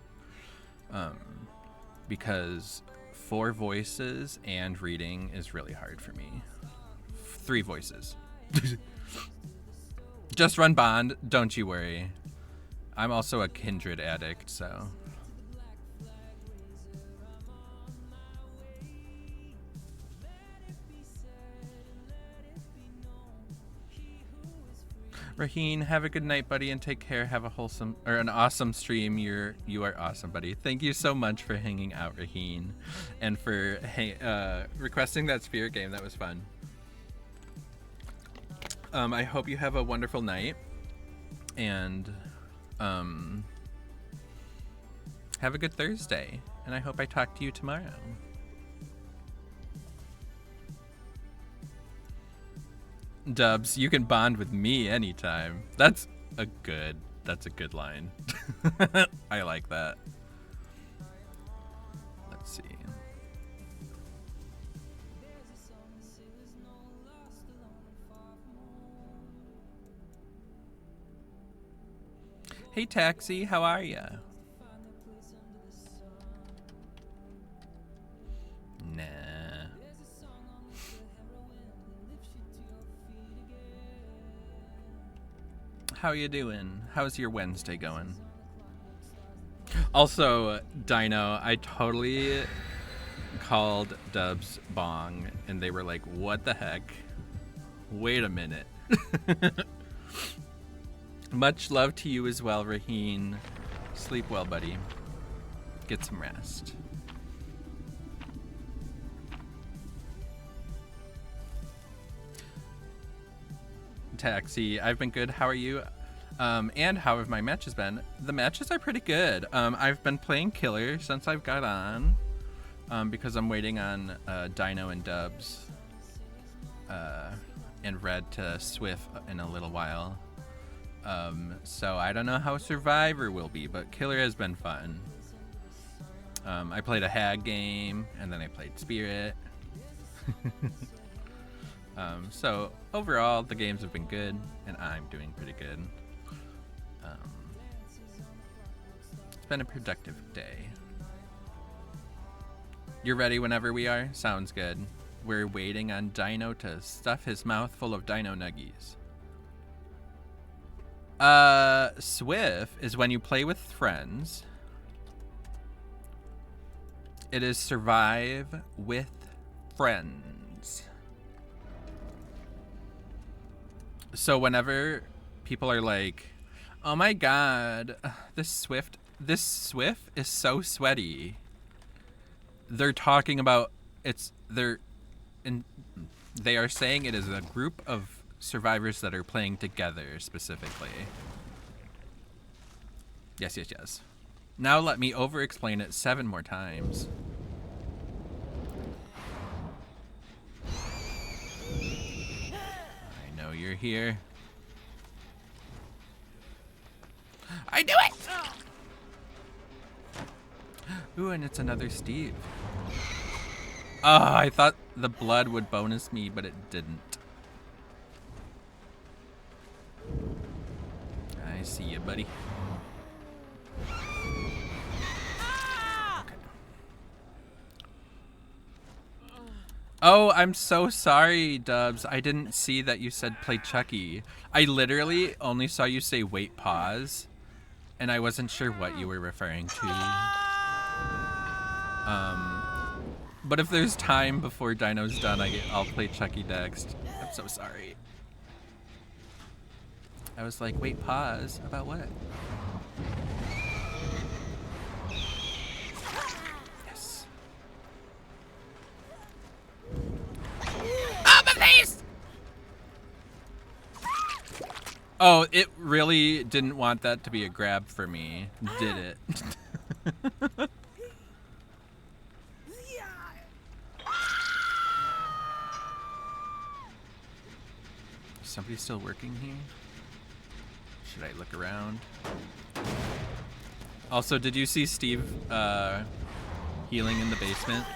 because 4 voices and reading is really hard for me. 3 voices. Just run Bond, don't you worry. I'm also a Kindred addict, so. Raheen, have a good night, buddy, and take care. Have a wholesome or an awesome stream. You are awesome, buddy. Thank you so much for hanging out, Raheen, and for requesting that spirit game. That was fun. I hope you have a wonderful night, and have a good Thursday. And I hope I talk to you tomorrow. Dubs, you can bond with me anytime. That's a good line. I like that. Let's see. Hey Taxi, how are ya? Nah. How you doing? How's your Wednesday going? Also, Dino, I totally called Dubs Bong, and they were like, what the heck? Wait a minute. Much love to you as well, Raheen. Sleep well, buddy. Get some rest. Taxi, I've been good. How are you? And how have my matches been? The matches are pretty good. I've been playing Killer since I've got on, because I'm waiting on Dino and Dubs and Red to Swift in a little while. So I don't know how Survivor will be, but Killer has been fun. I played a Hag game, and then I played Spirit. So overall, the games have been good, and I'm doing pretty good. It's been a productive day. You're ready whenever we are? Sounds good. We're waiting on Dino to stuff his mouth full of Dino Nuggies. Swift is when you play with friends. It is survive with friends. So whenever people are like, oh my god, this Swift is so sweaty, they're talking about they are saying it is a group of survivors that are playing together specifically. Yes. Now let me over-explain it 7 more times. I know you're here. I knew it! Ooh, and it's another Steve. I thought the blood would bonus me, but it didn't. I see you, buddy. Okay. Oh, I'm so sorry, Dubs. I didn't see that you said play Chucky. I literally only saw you say wait, pause, and I wasn't sure what you were referring to. But if there's time before Dino's done, I'll play Chucky next. I'm so sorry. I was like, wait, pause? About what? Yes. Oh, it really didn't want that to be a grab for me, did it? Is somebody still working here? Should I look around? Also, did you see Steve healing in the basement?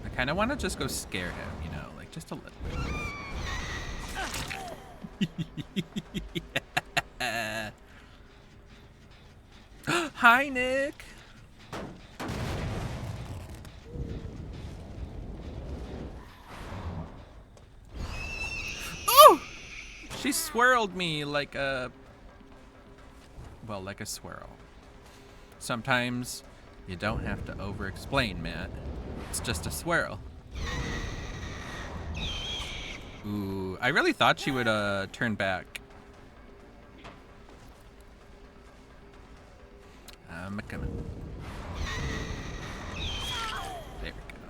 I kind of want to just go scare him, you know, like just a little bit. Yeah. Hi, Nick. Oh! She swirled me like a... well, like a swirl. Sometimes you don't have to over-explain, Matt. It's just a swirl. Ooh, I really thought she would turn back. I'm coming. There we go.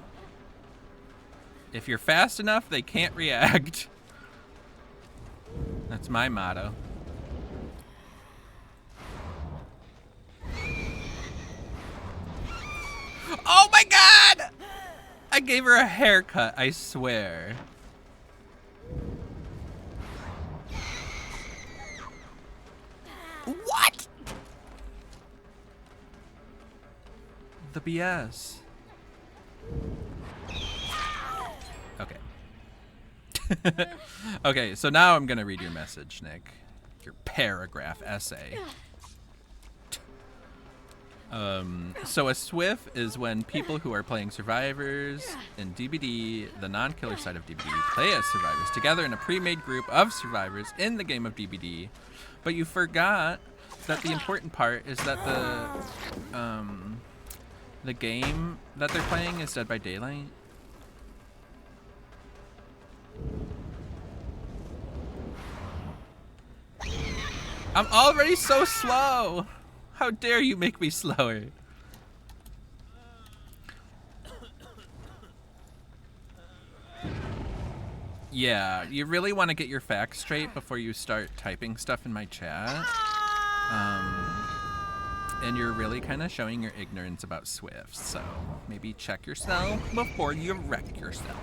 If you're fast enough, they can't react. That's my motto. Oh my god! I gave her a haircut, I swear. What? The BS. Okay. Okay, so now I'm gonna read your message, Nick. Your paragraph essay. So a SWIF is when people who are playing survivors in DBD, the non-killer side of DBD, play as survivors together in a pre-made group of survivors in the game of DBD. But you forgot that the important part is that the game that they're playing is Dead by Daylight. I'm already so slow. How dare you make me slower? Yeah, you really want to get your facts straight before you start typing stuff in my chat. And you're really kind of showing your ignorance about Swift, so maybe check yourself before you wreck yourself.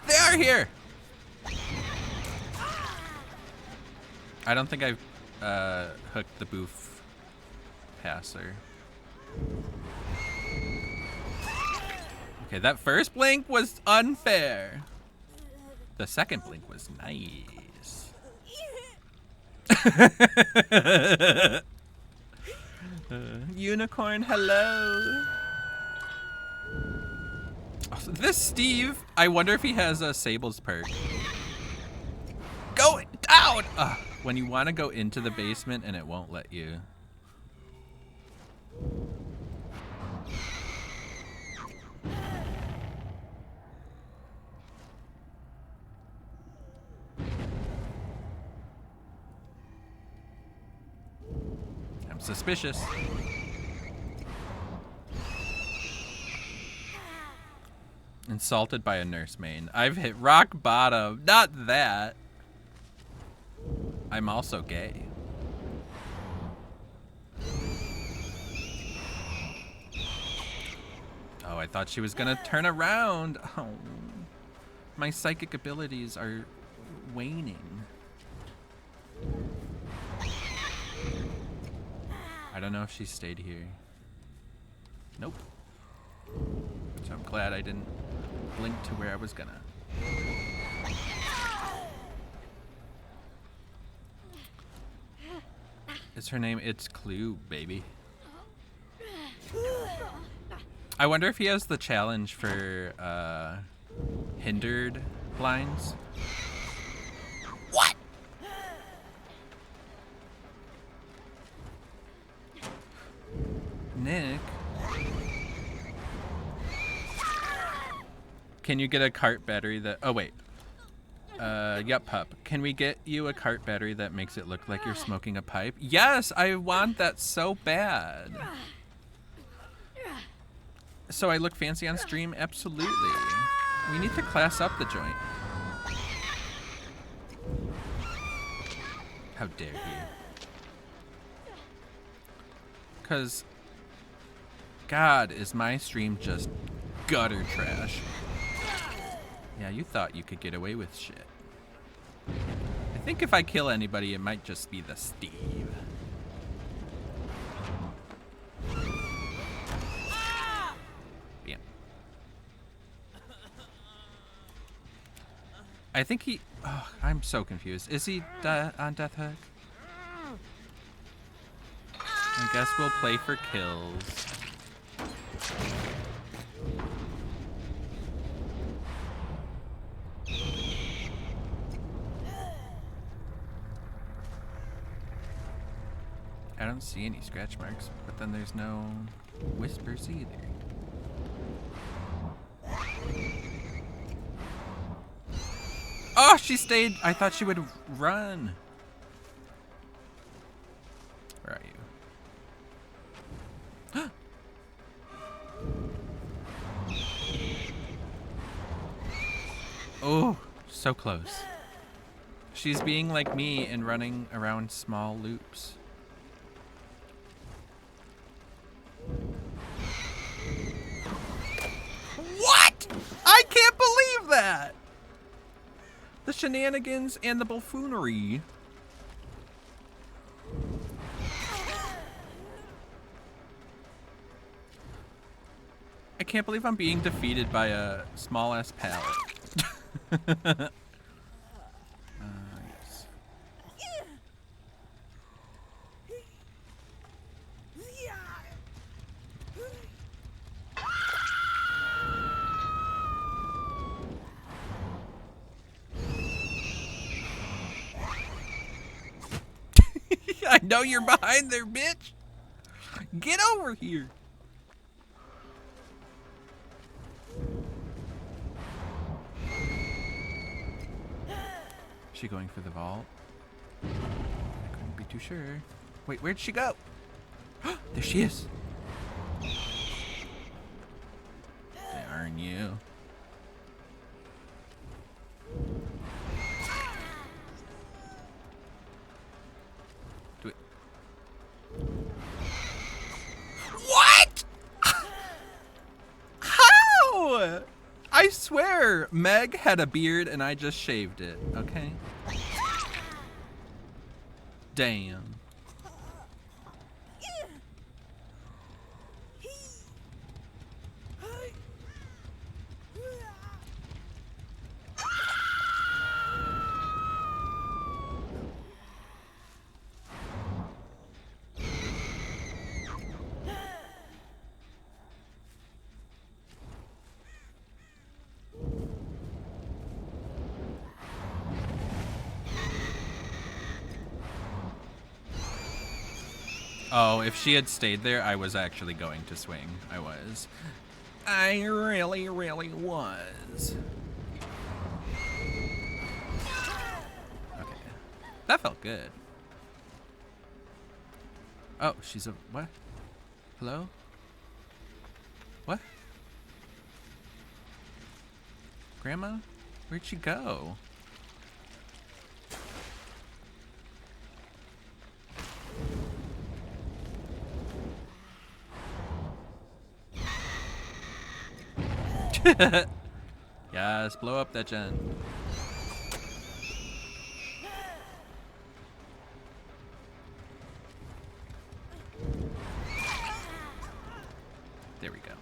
They are here! I don't think I've hooked the boof passer. Okay, that first blink was unfair. The second blink was nice. Unicorn, hello. This Steve, I wonder if he has a Sable's perk. Go down! When you want to go into the basement and it won't let you. I'm suspicious. Insulted by a nurse main. I've hit rock bottom. Not that. I'm also gay. Oh, I thought she was gonna turn around. Oh, my psychic abilities are waning. I don't know if she stayed here. Nope. So I'm glad I didn't blink to where I was gonna. Is her name? It's Clue, baby. I wonder if he has the challenge for hindered blinds. What? Nick? Can you get a cart battery that... Oh, wait. Yup, pup. Can we get you a cart battery that makes it look like you're smoking a pipe? Yes, I want that so bad. So I look fancy on stream? Absolutely. We need to class up the joint. How dare you? Because, God, is my stream just gutter trash. Yeah, you thought you could get away with shit. I think if I kill anybody, it might just be the Steve. Bam. I think he... Oh, I'm so confused. Is he on Death Hook? I guess we'll play for kills. I don't see any scratch marks, but then there's no whispers either. Oh, she stayed. I thought she would run. Where are you? Oh, so close. She's being like me and running around small loops. What? I can't believe that! The shenanigans and the buffoonery. I can't believe I'm being defeated by a small-ass pallet. Yes. I know you're behind there, bitch. Get over here. Is she going for the vault? I couldn't be too sure. Wait, where'd she go? There she is. Darn you. What? How? I swear, Meg had a beard and I just shaved it, okay? Damn. Oh, if she had stayed there, I was actually going to swing. I was. I really, really was. Okay. That felt good. Oh, she's a... What? Hello? What? Grandma? Where'd she go? Yes, blow up that gen. There we go.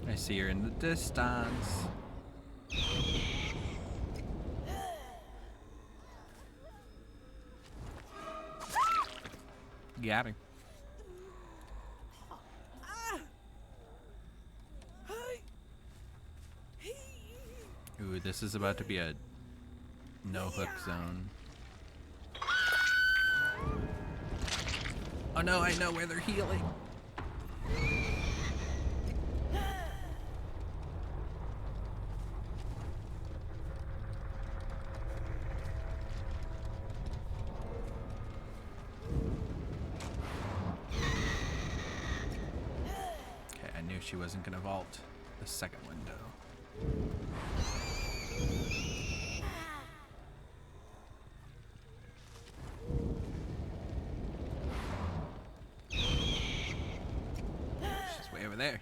I see her in the distance. Got him. Ooh, this is about to be a no-hook zone. Oh no, I know where they're healing. she wasn't gonna vault the second window. She's way over there.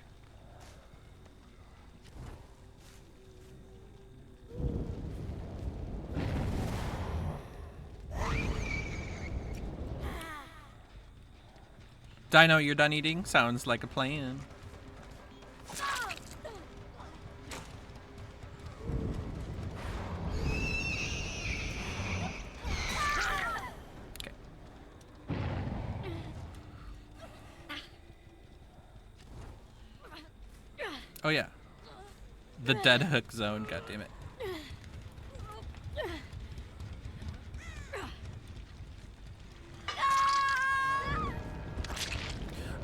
Dino, you're done eating? Sounds like a plan. Okay. Oh yeah. The dead hook zone, goddammit.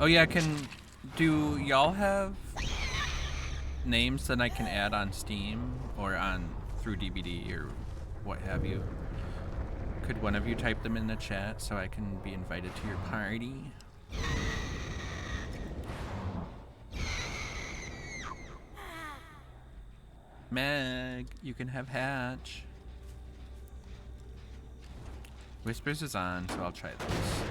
Oh yeah, do y'all have names that I can add on Steam or through DBD or what have you? Could one of you type them in the chat so I can be invited to your party? Meg, you can have Hatch. Whispers is on, so I'll try this.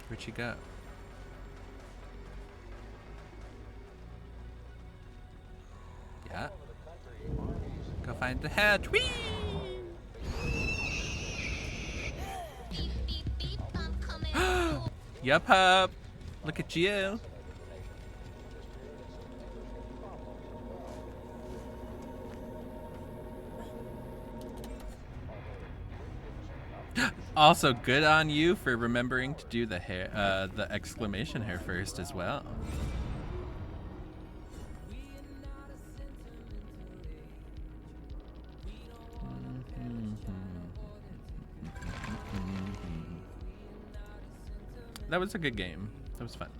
Where'd she go? Yeah. Go find the hatch. Whee! Yup, hup. Look at you. Also, good on you for remembering to do the hair, the exclamation hair first as well. That was a good game. That was fun.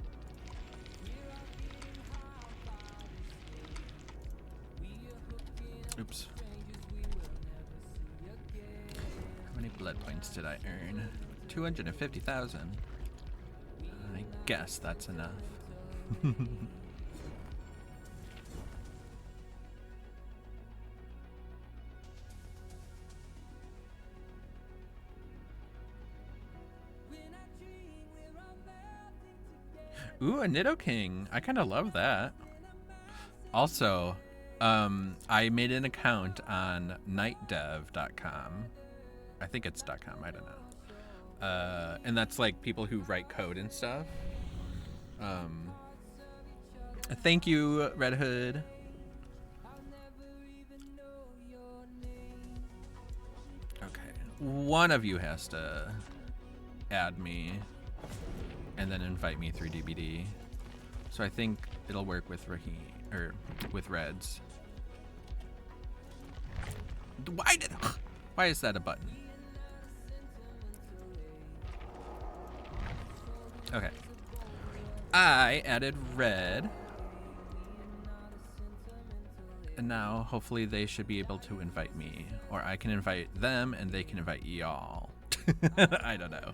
Oops. How many blood points did I earn? 250,000. I guess that's enough. Ooh, a Nidoking. I kind of love that. Also, I made an account on nightdev.com. I think it's .com, I don't know. And that's like people who write code and stuff. Thank you, Red Hood. Okay, one of you has to add me and then invite me through DBD. So I think it'll work with Raheem, or with Reds. Why is that a button? Okay. I added Red. And now hopefully they should be able to invite me. Or I can invite them and they can invite y'all. I don't know.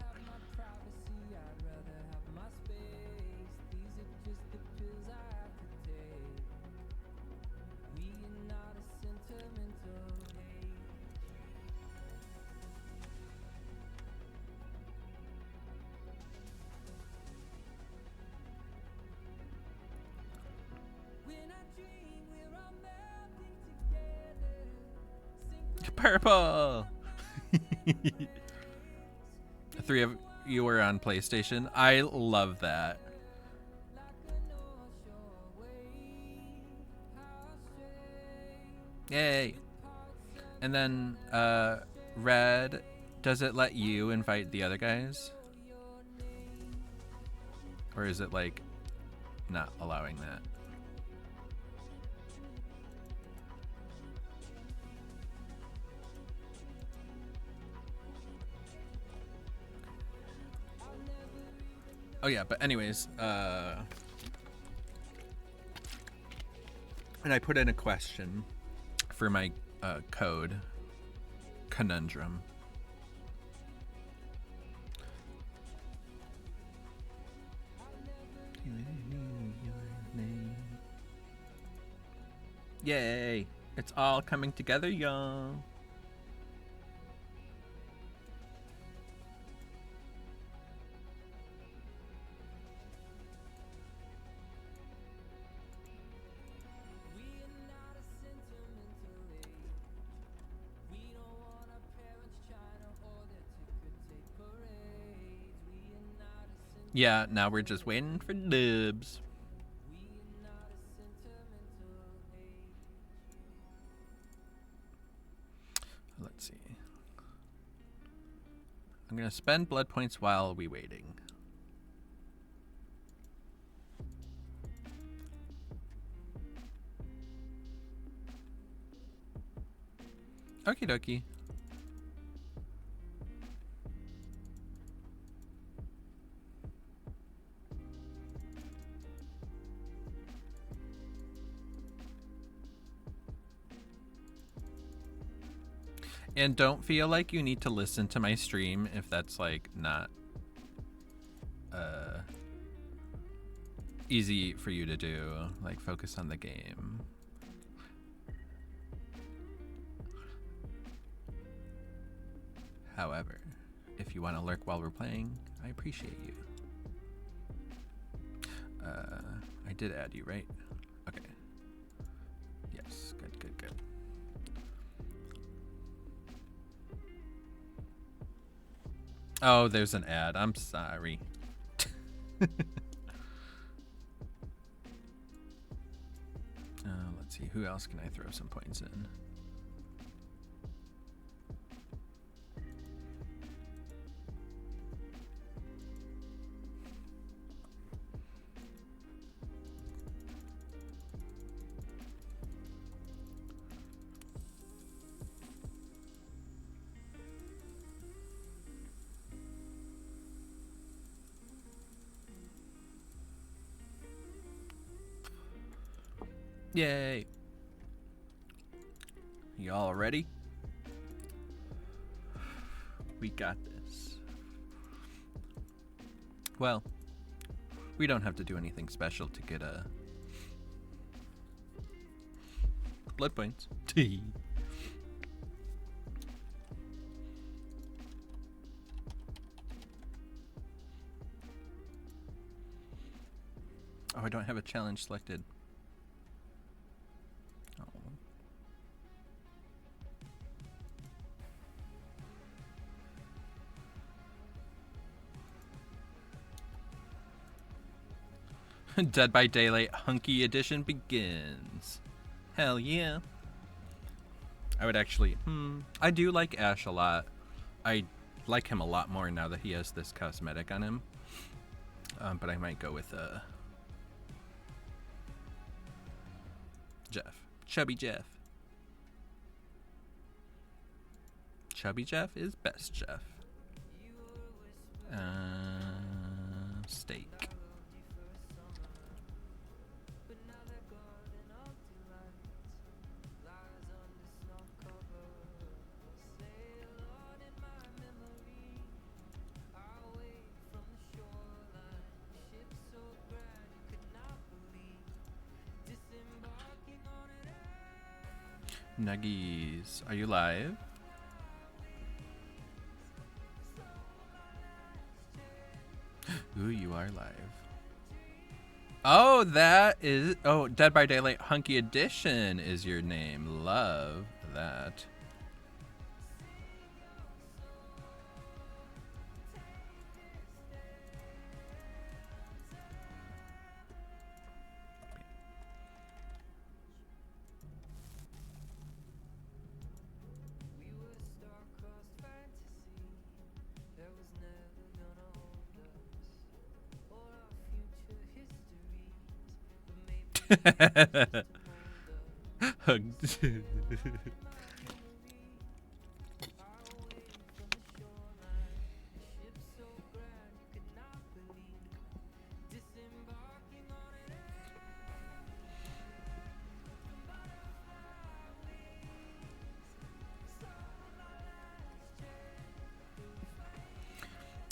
Purple! 3 of you were on PlayStation. I love that. Yay! And then, Red, does it let you invite the other guys? Or is it, like, not allowing that? Oh yeah, but anyways, and I put in a question for my code conundrum. Yay! It's all coming together, y'all. Yeah, now we're just waiting for dibs. Let's see. I'm gonna spend blood points while we waiting. Okie dokie. And don't feel like you need to listen to my stream if that's like not easy for you to do. Like, focus on the game. However, if you want to lurk while we're playing, I appreciate you. I did add you, right? Okay. Yes, good, good, good. Oh, there's an ad. I'm sorry. Let's see. Who else can I throw some points in? Yay! Y'all ready? We got this. Well, we don't have to do anything special to get blood points. Oh, I don't have a challenge selected. Dead by Daylight Hunky Edition begins. Hell yeah. I would actually, I do like Ash a lot. I like him a lot more now that he has this cosmetic on him. But I might go with Jeff. Chubby Jeff. Chubby Jeff is best Jeff. Steak. Nuggies, are you live? Ooh, you are live. Oh, that is... Oh, Dead by Daylight Hunky Edition is your name. Love that.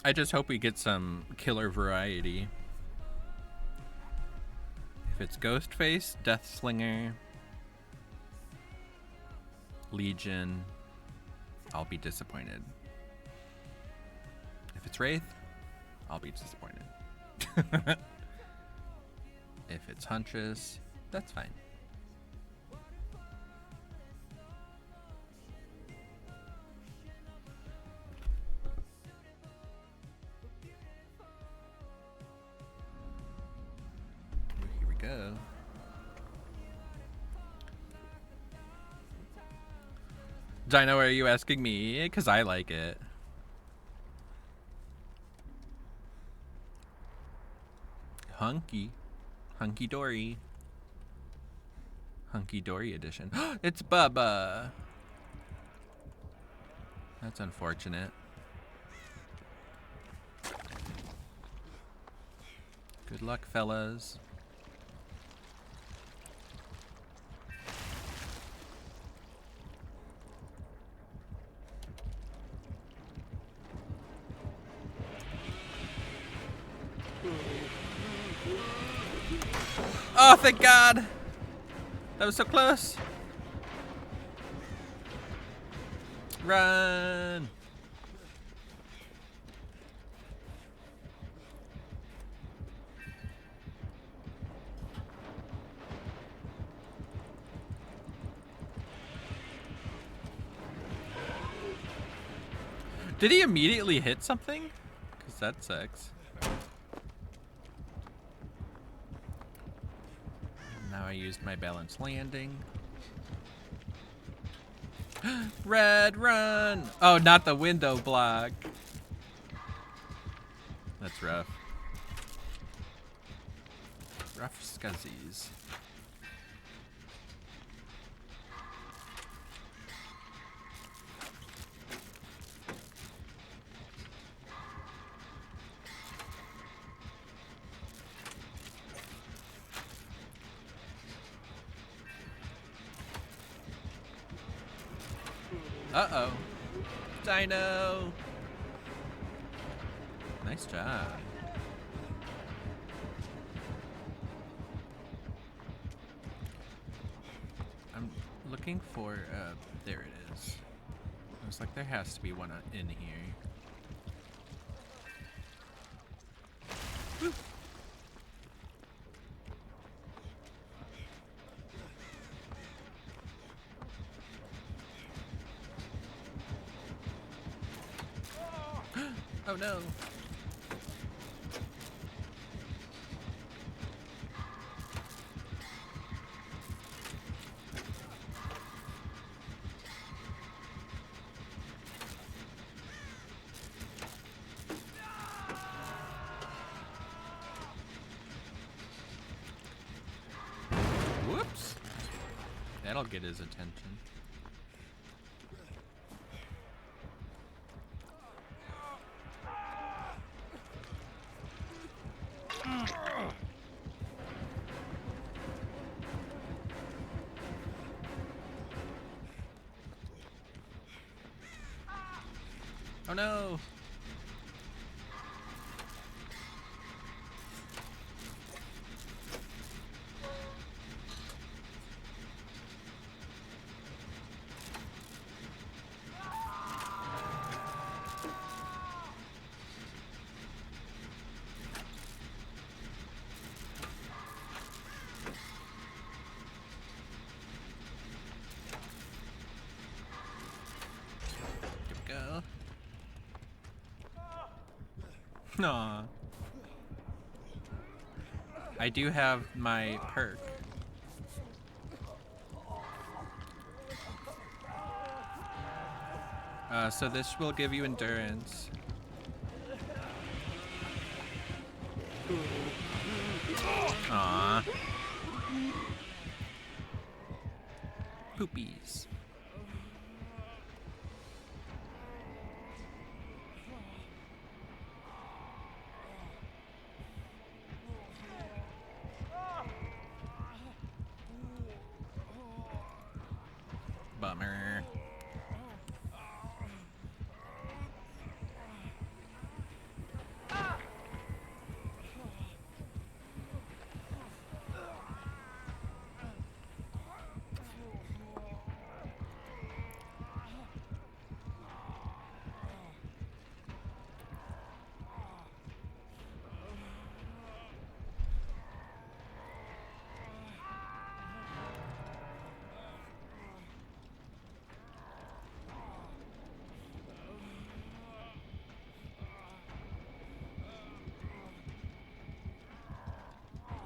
I just hope we get some killer variety. If it's Ghostface, Deathslinger, Legion, I'll be disappointed. If it's Wraith, I'll be disappointed. If it's Huntress, that's fine. Here we go. Dino, are you asking me? Because I like it. Hunky Dory. Hunky Dory edition. It's Bubba. That's unfortunate. Good luck, fellas. Oh, thank God! That was so close. Run! Did he immediately hit something? Because that sucks. Now I used my balanced landing. Red, run! Oh, not the window block. That's rough. Rough scuzzies. Uh-oh. Dino! Nice job. I'm looking for, there it is. I was like, there has to be one in here. Woo. Oh no. Whoops. That'll get his attention. Oh no! Here we go. Aw. I do have my perk. So this will give you endurance. Aww. Poopies. Bummer.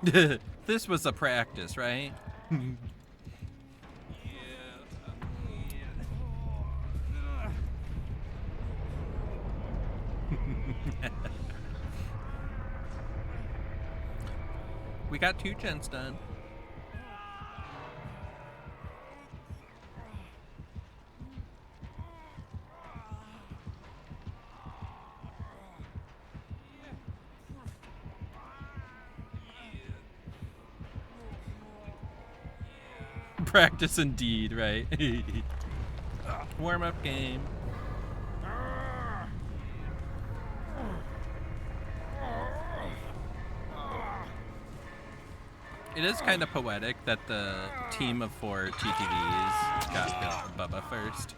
This was a practice, right? We got 2 gens done. Practice indeed, right? Warm-up game. It is kind of poetic that the team of 4 TTVs got Bubba first.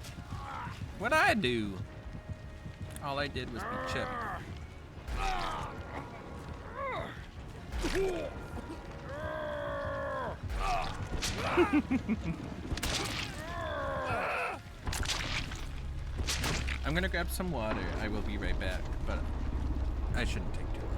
What'd I do? All I did was be chipped. I'm gonna grab some water. I will be right back, but I shouldn't take too long.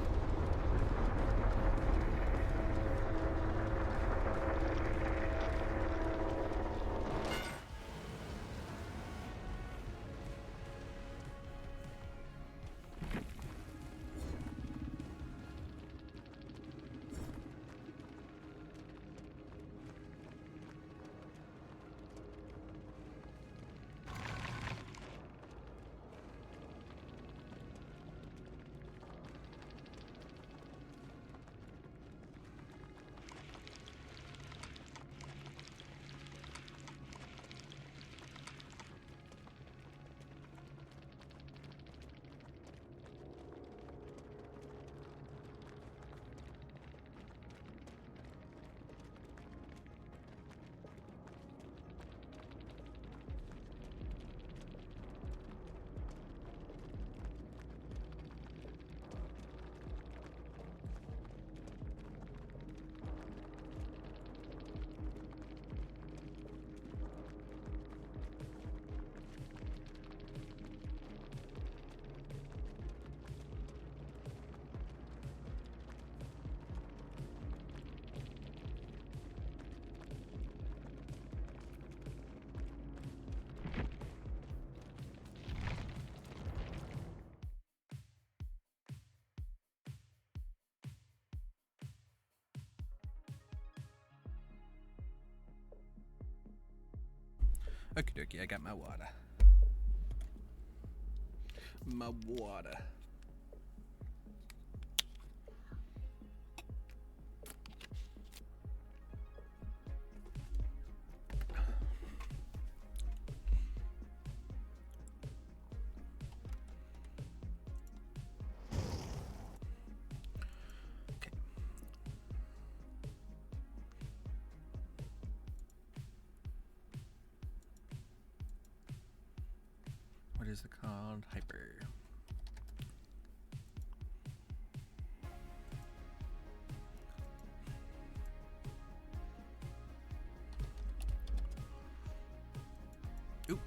Okie dokie, I got my water. My water. What is it called? Hyper. Oop.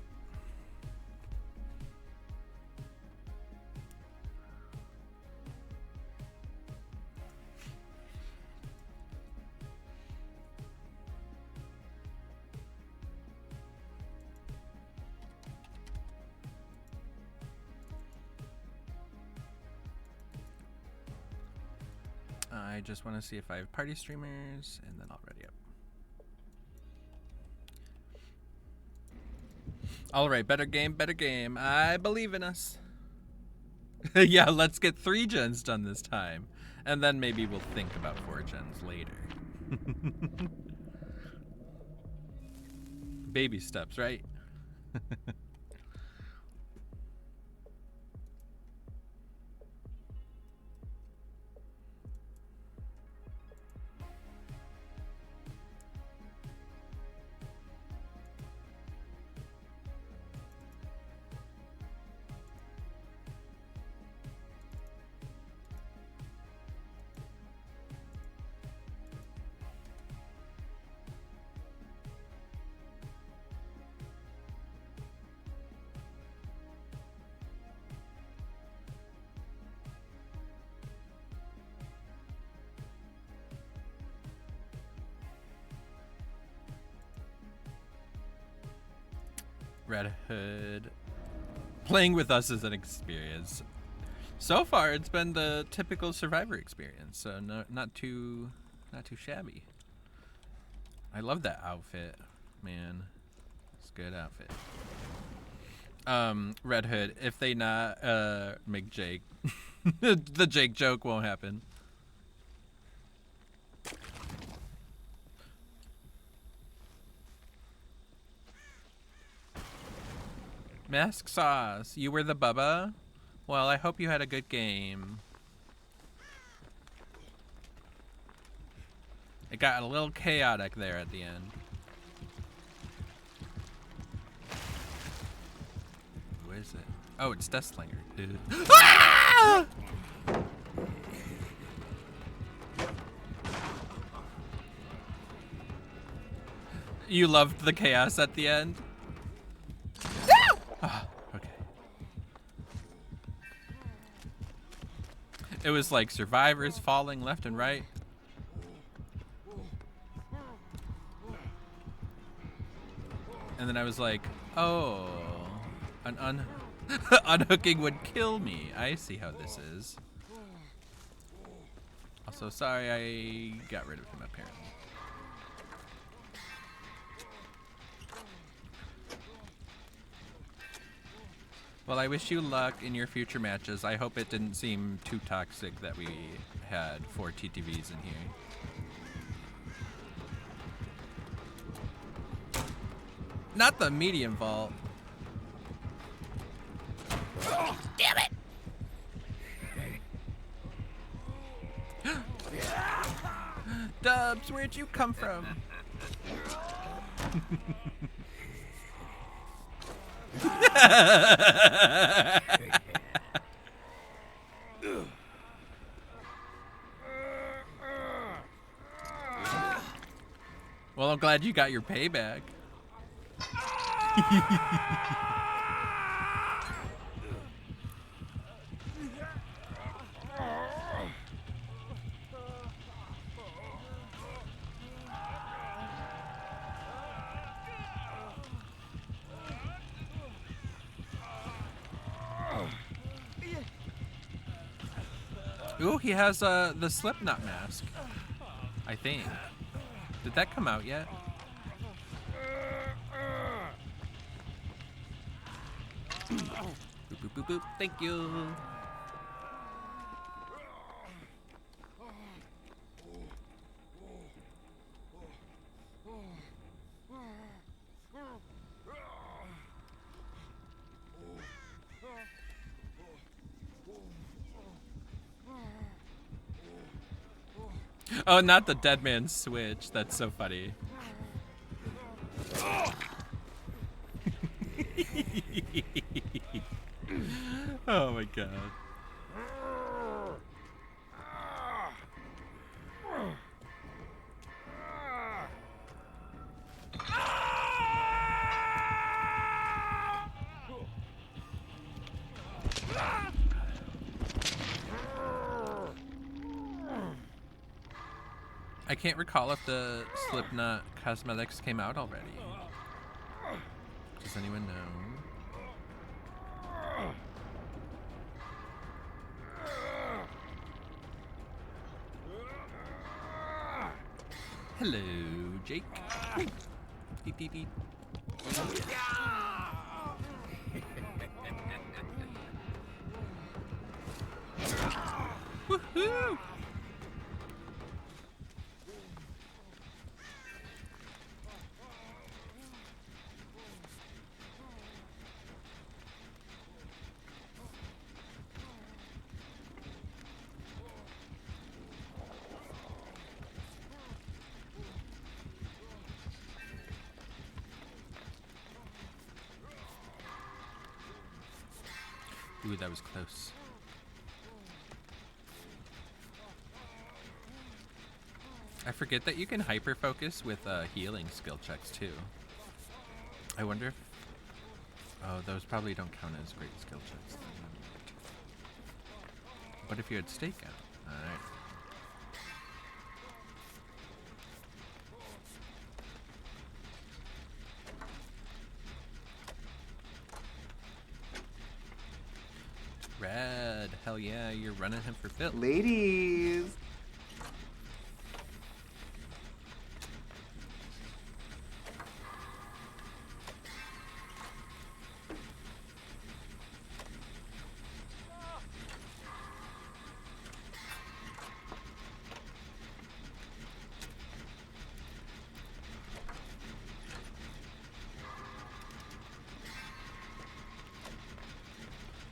I just want to see if I have party streamers, and then I'll ready up. All right, better game, better game. I believe in us. Yeah, let's get 3 gens done this time, and then maybe we'll think about 4 gens later. Baby steps, right? Red Hood. Playing with us is an experience. So far, it's been the typical Survivor experience, so not too shabby. I love that outfit, man. It's a good outfit. Red Hood, if they not make Jake, the Jake joke won't happen. Mask Sauce, you were the Bubba? Well, I hope you had a good game. It got a little chaotic there at the end. Who is it? Oh, it's Deathslinger. Ah! You loved the chaos at the end? Oh, okay. It was like survivors falling left and right. And then I was like, oh, an unhooking would kill me. I see how this is. Also, sorry I got rid of him apparently. Well, I wish you luck in your future matches. I hope it didn't seem too toxic that we had 4 TTVs in here. Not the medium vault. Oh, damn it! Dubs, where'd you come from? Well, I'm glad you got your payback. Ooh, he has the Slipknot mask, I think. Did that come out yet? Boop, boop, boop, boop. Thank you. Oh, not the dead man switch. That's so funny. Oh my god. I can't recall if the Slipknot cosmetics came out already. Does anyone know? Hello, Jake. Beep, beep, beep. Woohoo! Ooh, that was close. I forget that you can hyper focus with healing skill checks too. I wonder if... Oh, those probably don't count as great skill checks. What if you had stake out? Alright. yeah, you're running him for Phil. Ladies.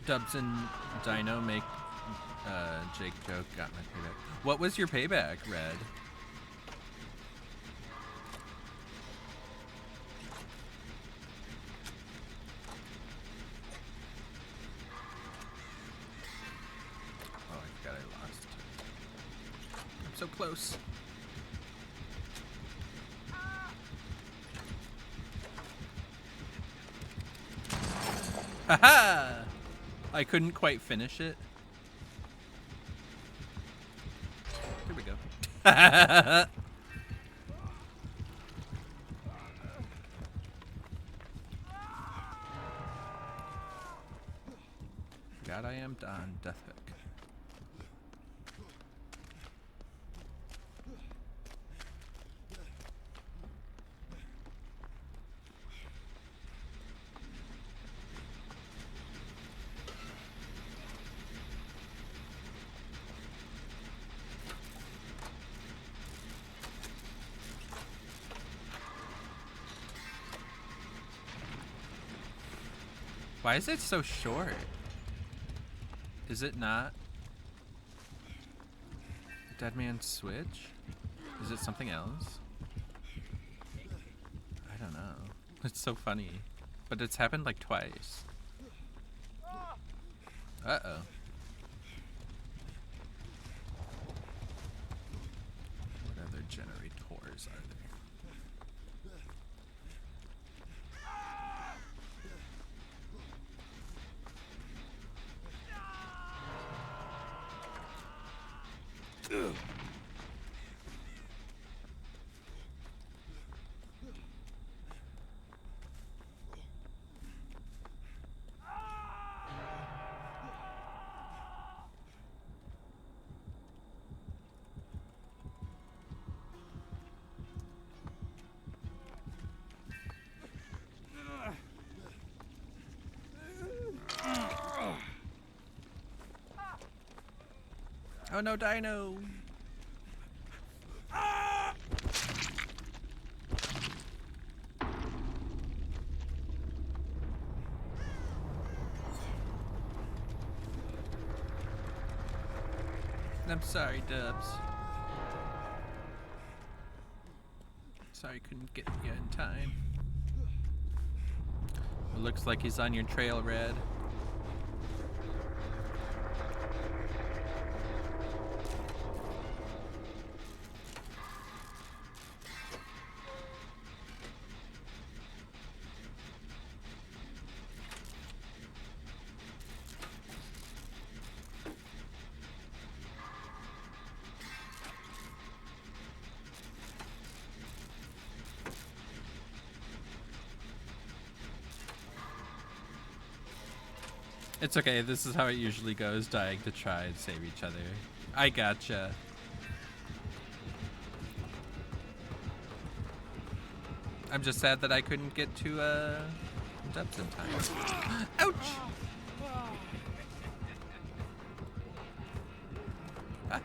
Dubs and Dino make Jake joke got my payback. What was your payback, Red? Oh, I forgot I lost. I'm so close. Haha! I couldn't quite finish it. Here we go. God, I am Don Deathhook. Why is it so short? Is it not Dead Man's Switch? Is it something else? I don't know. It's so funny. But it's happened like twice. Uh-oh. What other generators are there? Ugh. Oh no, Dino! I'm sorry, Dubs. Sorry, couldn't get you in time. It looks like he's on your trail, Red. It's okay, this is how it usually goes, dying to try and save each other. I gotcha. I'm just sad that I couldn't get to Dubs in time. Ouch! Ah.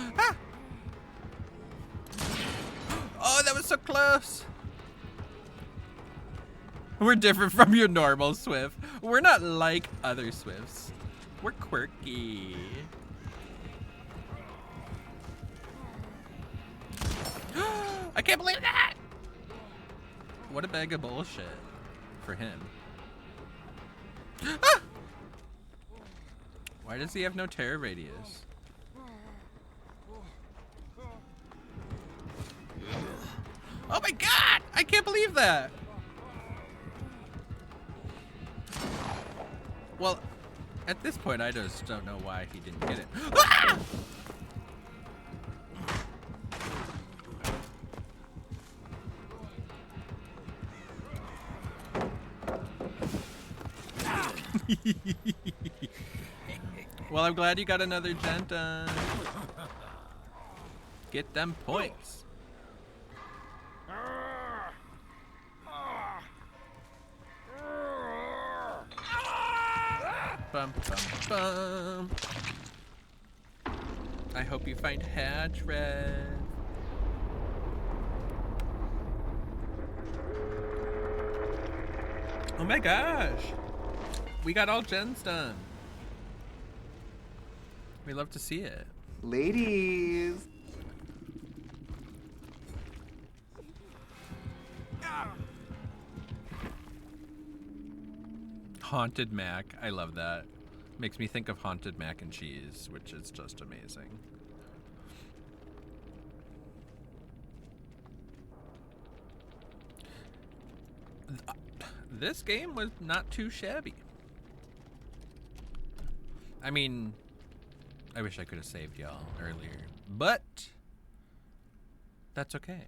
Ah! Oh, that was so close! We're different from your normal Swift. We're not like other Swifts. We're quirky. I can't believe that! What a bag of bullshit for him. Ah! Why does he have no terror radius? Oh my god! I can't believe that! Well, at this point, I just don't know why he didn't get it. Ah! Well, I'm glad you got another gent done. Get them points. Bum, bum, bum. I hope you find Hatch Red. Oh my gosh. We got all gens done. We love to see it. Ladies. Haunted mac. I love that. Makes me think of haunted mac and cheese, which is just amazing. This game was not too shabby. I mean, I wish I could have saved y'all earlier, but that's okay.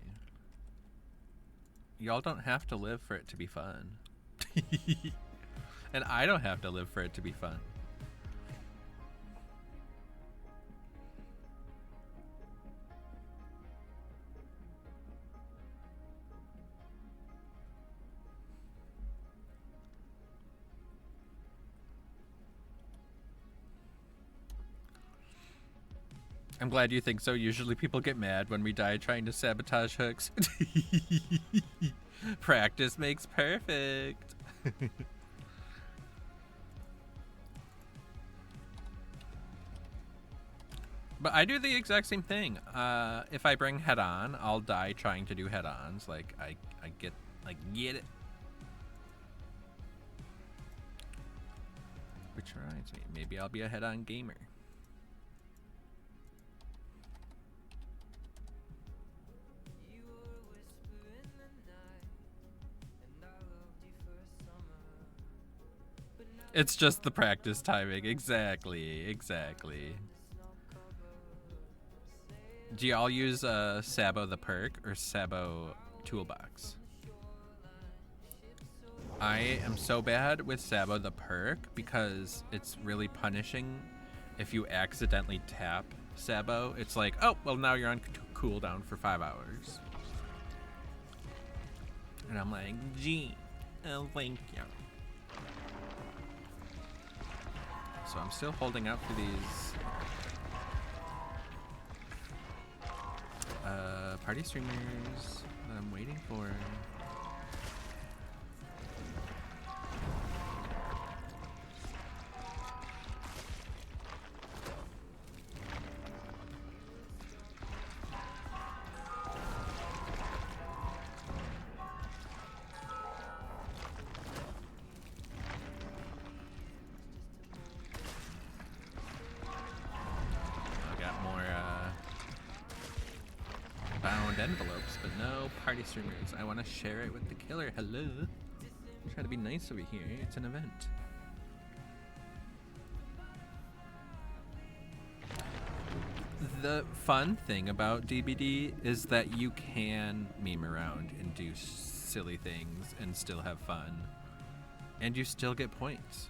Y'all don't have to live for it to be fun. And I don't have to live for it to be fun. I'm glad you think so. Usually people get mad when we die trying to sabotage hooks. Practice makes perfect. But I do the exact same thing. If I bring head-on, I'll die trying to do head-ons. Like, I get it. Which reminds me, maybe I'll be a head-on gamer. It's just the practice timing. Exactly. Do y'all use Sabo the perk or Sabo toolbox? I am so bad with Sabo the perk because it's really punishing if you accidentally tap Sabo. It's like, oh, well, now you're on cooldown for 5 hours. And I'm like, gee, oh, thank you. So I'm still holding out for these party streamers that I'm waiting for. Envelopes, but no party streamers. I want to share it with the killer. Hello. Try to be nice over here. It's an event. The fun thing about DBD is that you can meme around and do silly things and still have fun. And you still get points.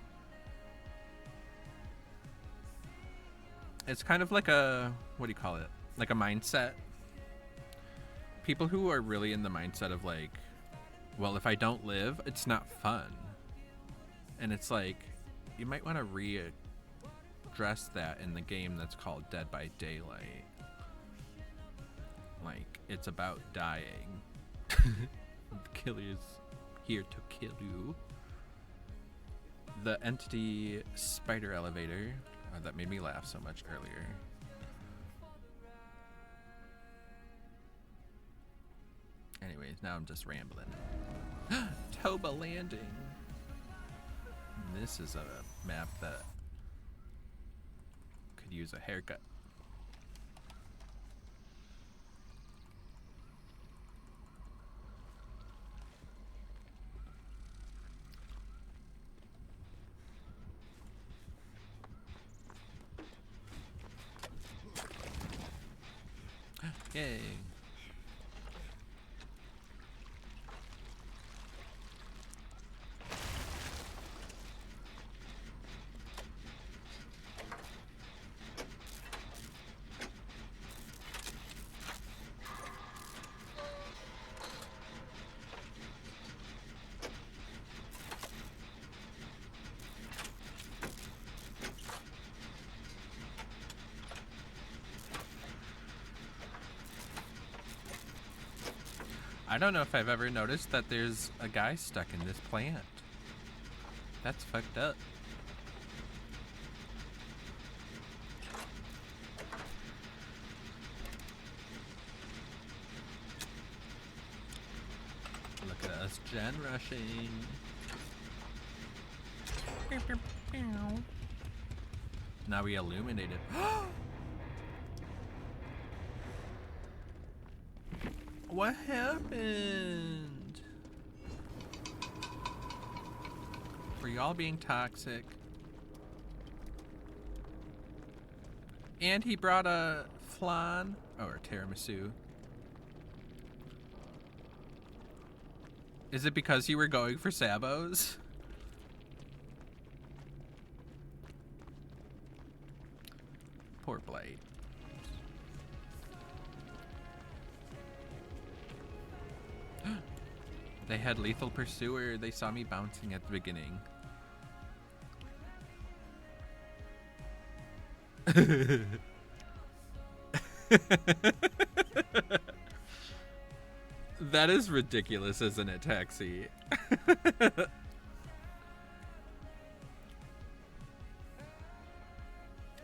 It's kind of like a, what do you call it? Like a mindset. People who are really in the mindset of like, well, if I don't live, it's not fun. And it's like, you might want to readdress that in the game that's called Dead by Daylight. Like, it's about dying. The killer's here to kill you. The entity spider elevator, that made me laugh so much earlier. Anyways, now I'm just rambling. Toba Landing. This is a map that could use a haircut. Yay. I don't know if I've ever noticed that there's a guy stuck in this plant. That's fucked up. Look at us gen rushing. Now we illuminated. What happened? Were y'all being toxic? And he brought a flan or tiramisu. Is it because you were going for sabos? Poor Blight. They had Lethal Pursuer. They saw me bouncing at the beginning. That is ridiculous, isn't it, Taxi?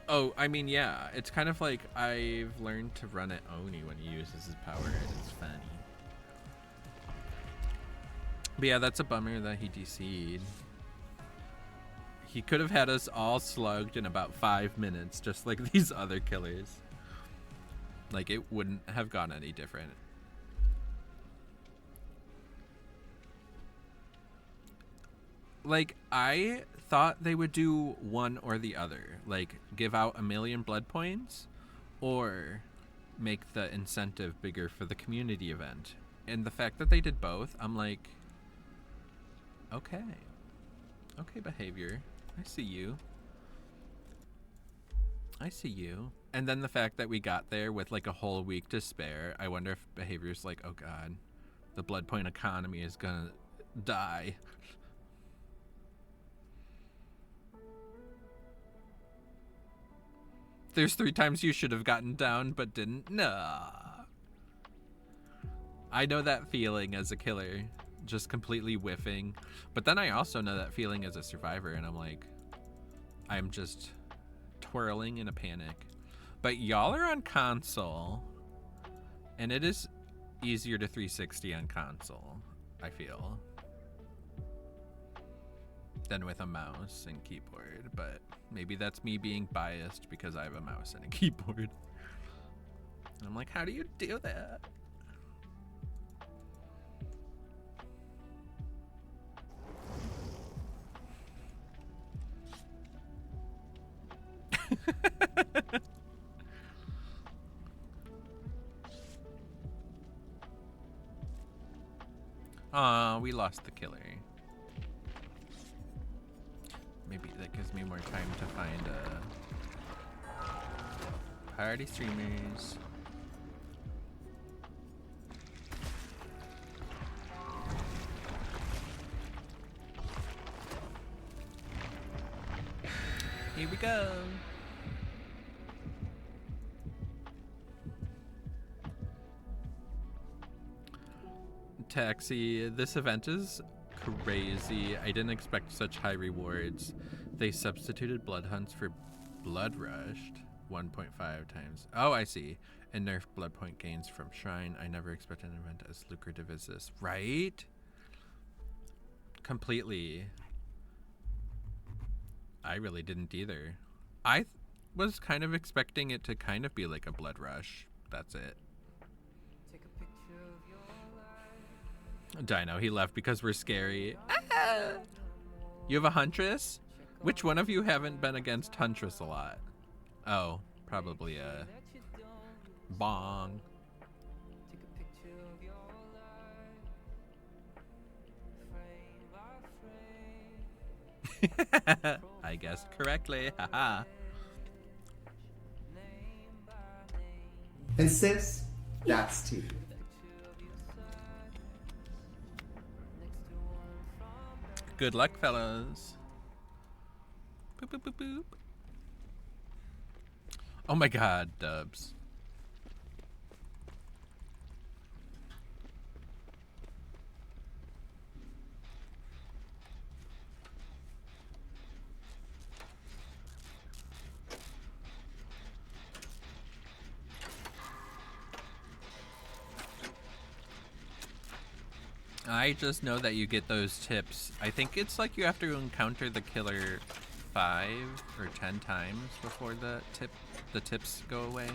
Oh, I mean, yeah. It's kind of like I've learned to run at Oni when he uses his power, and it's funny. But yeah, that's a bummer that he DC'd. He could have had us all slugged in about 5 minutes, just like these other killers. Like, it wouldn't have gone any different. Like, I thought they would do one or the other. Like, give out 1,000,000 blood points, or make the incentive bigger for the community event. And the fact that they did both, I'm like, okay. Okay, behavior. I see you. I see you. And then the fact that we got there with like a whole week to spare, I wonder if behavior's like, oh god, the blood point economy is gonna die. There's 3 times you should have gotten down but didn't. Nah. I know that feeling as a killer, just completely whiffing. But then I also know that feeling as a survivor, and I'm like, I'm just twirling in a panic. But y'all are on console, and it is easier to 360 on console, I feel, than with a mouse and keyboard. But maybe that's me being biased because I have a mouse and a keyboard. I'm like, how do you do that? We lost the killer. Maybe that gives me more time to find party streamers. Here we go. Taxi, this event is crazy. I didn't expect such high rewards. They substituted blood hunts for blood rushed 1.5 times. Oh, I see. And nerfed blood point gains from shrine. I never expected an event as lucrative as this. Right? Completely. I really didn't either. I was kind of expecting it to kind of be like a blood rush. That's it. Dino, he left because we're scary. Ah! You have a Huntress? Which one of you haven't been against Huntress a lot? Oh, probably a Bong. I guessed correctly. Haha. And sis, that's tea. Good luck, fellas. Boop, boop, boop, boop. Oh my god, Dubs. I just know that you get those tips. I think it's like you have to encounter the killer 5 or 10 times before the tips go away.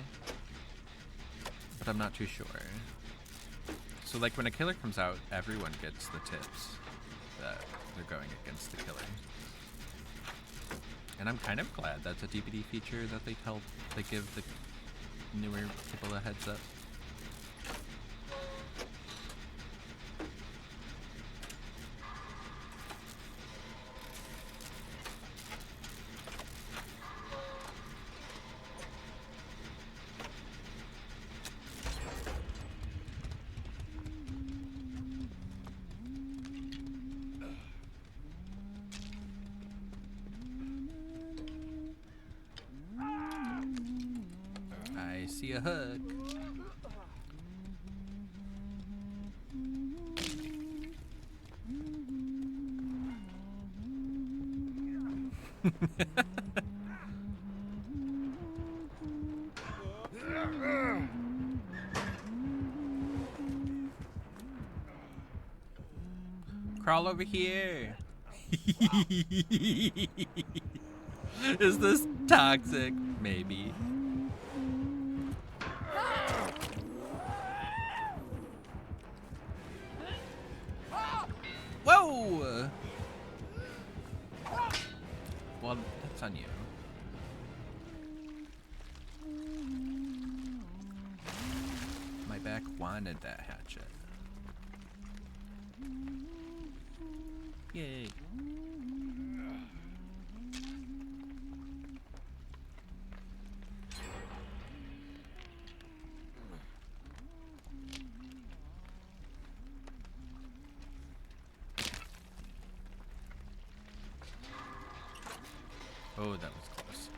But I'm not too sure. So like when a killer comes out, everyone gets the tips that they're going against the killer. And I'm kind of glad that's a DVD feature that they give the newer people a heads up. I see a hook. Crawl over here. Is this toxic? Maybe. Whoa! Well, that's on you. My back wanted that hatchet. Yay. Oh, that was close.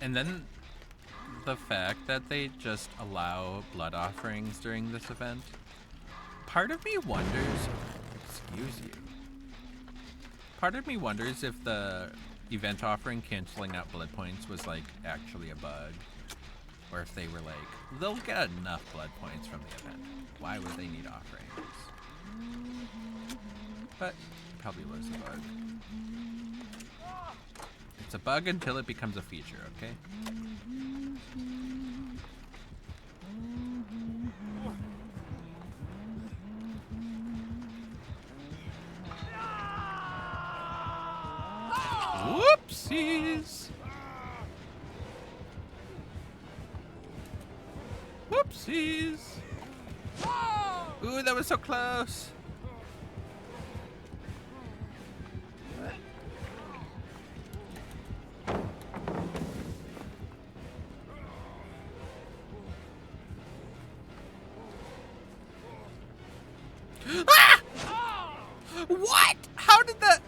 And then the fact that they just allow blood offerings during this event, part of me wonders, excuse you, part of me wonders if the event offering canceling out blood points was like actually a bug, or if they were like, they'll get enough blood points from the event, why would they need offerings? But it probably was a bug. It's a bug until it becomes a feature, okay? Whoopsies! Whoopsies! Ooh, that was so close! Ah! What? How did that...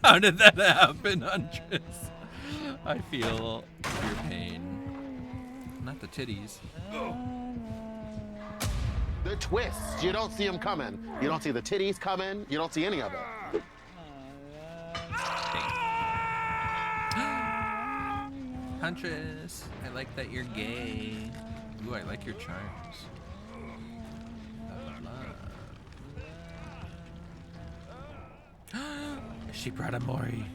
How did that happen, Huntress? I feel your pain. Not the titties. The twists. You don't see them coming. You don't see the titties coming. You don't see any of it. Huntress, I like that you're gay. Ooh, I like your charms. Blah, blah, blah. She brought a Mori.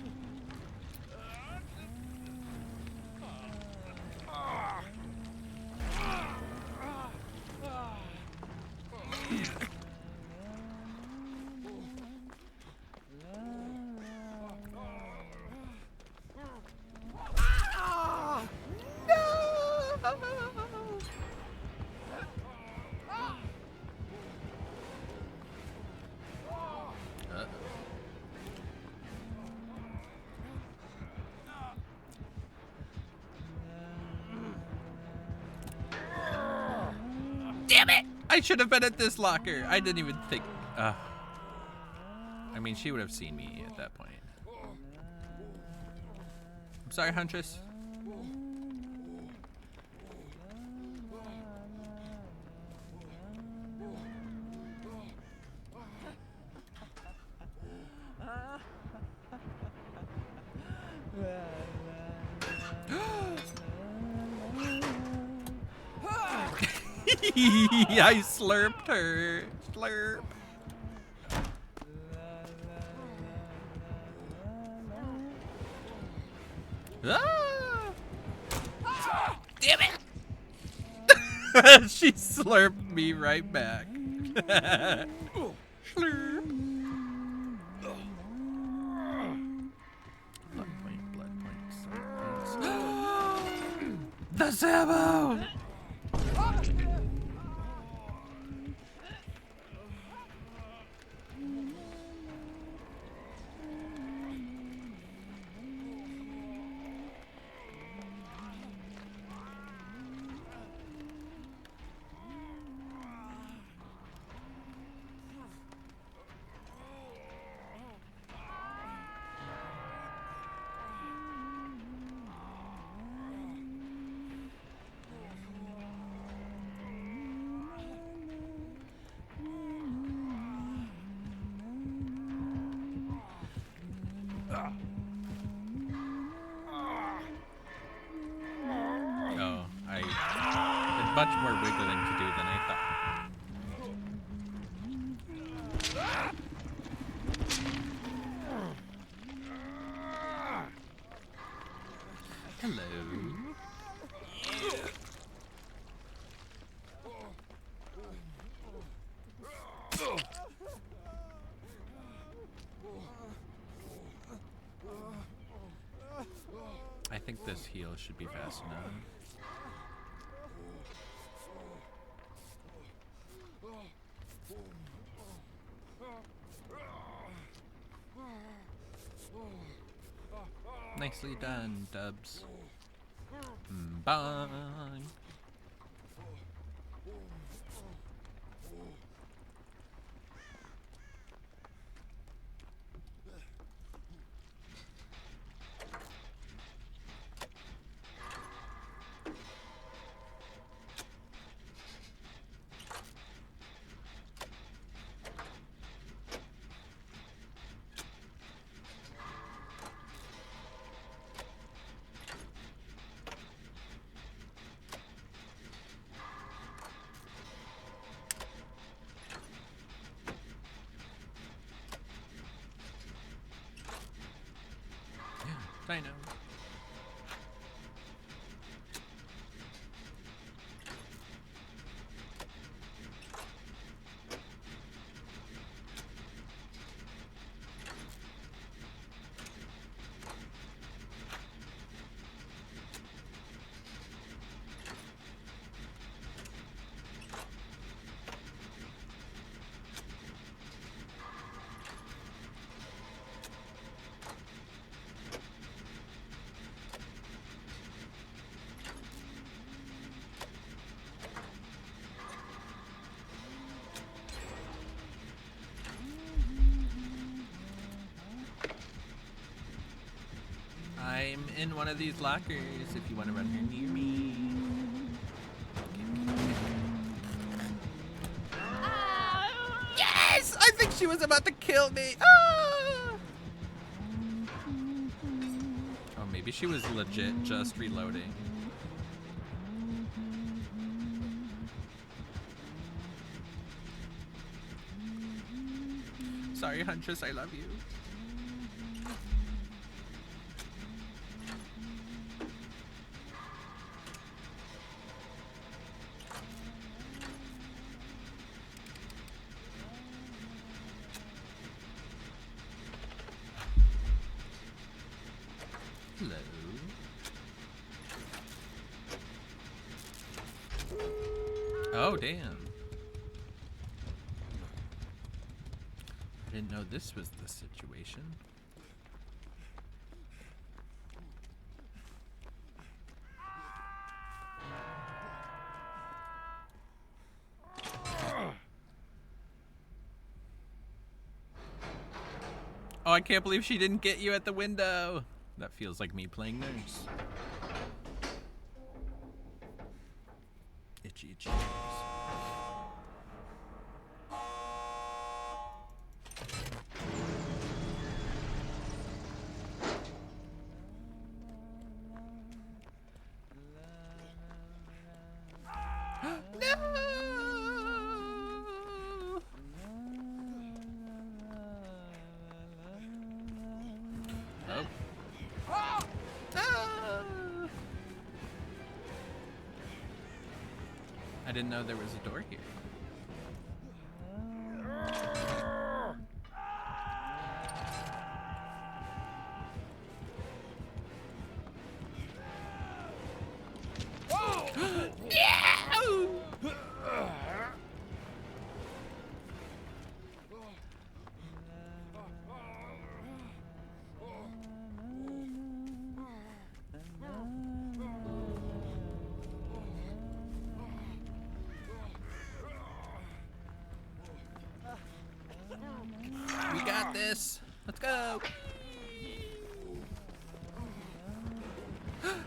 Damn it! I should have been at this locker. I didn't even think. I mean, she would have seen me at that point. I'm sorry, Huntress. I slurped her. Slurp. Ah! Damn it! She slurped me right back. Slurp. Blood point, blood points. The Sabo! Oh, I had much more wiggling to do than I thought. Hello. I think this heal should be fast enough. Nicely done, Dubs. Bye. Dino. I'm in one of these lockers if you want to run here near me. Yes! I think she was about to kill me. Ah! Oh, maybe she was legit just reloading. Sorry, Huntress, I love you. Hello. Oh, damn. I didn't know this was the situation. Oh, I can't believe she didn't get you at the window. That feels like me playing nurse. Itchy, itchy nose. No! I didn't know there was a door here. We got this. Let's go.